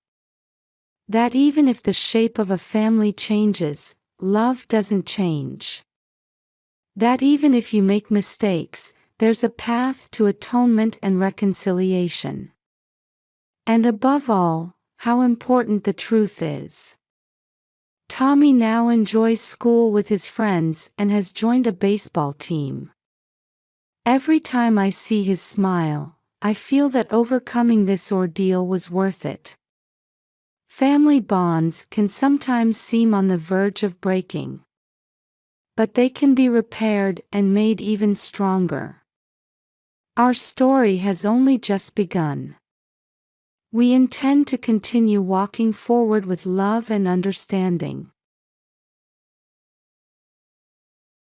That even if the shape of a family changes, love doesn't change. That even if you make mistakes, there's a path to atonement and reconciliation. And above all, how important the truth is. Tommy now enjoys school with his friends and has joined a baseball team. Every time I see his smile, I feel that overcoming this ordeal was worth it. Family bonds can sometimes seem on the verge of breaking. But they can be repaired and made even stronger. Our story has only just begun. We intend to continue walking forward with love and understanding.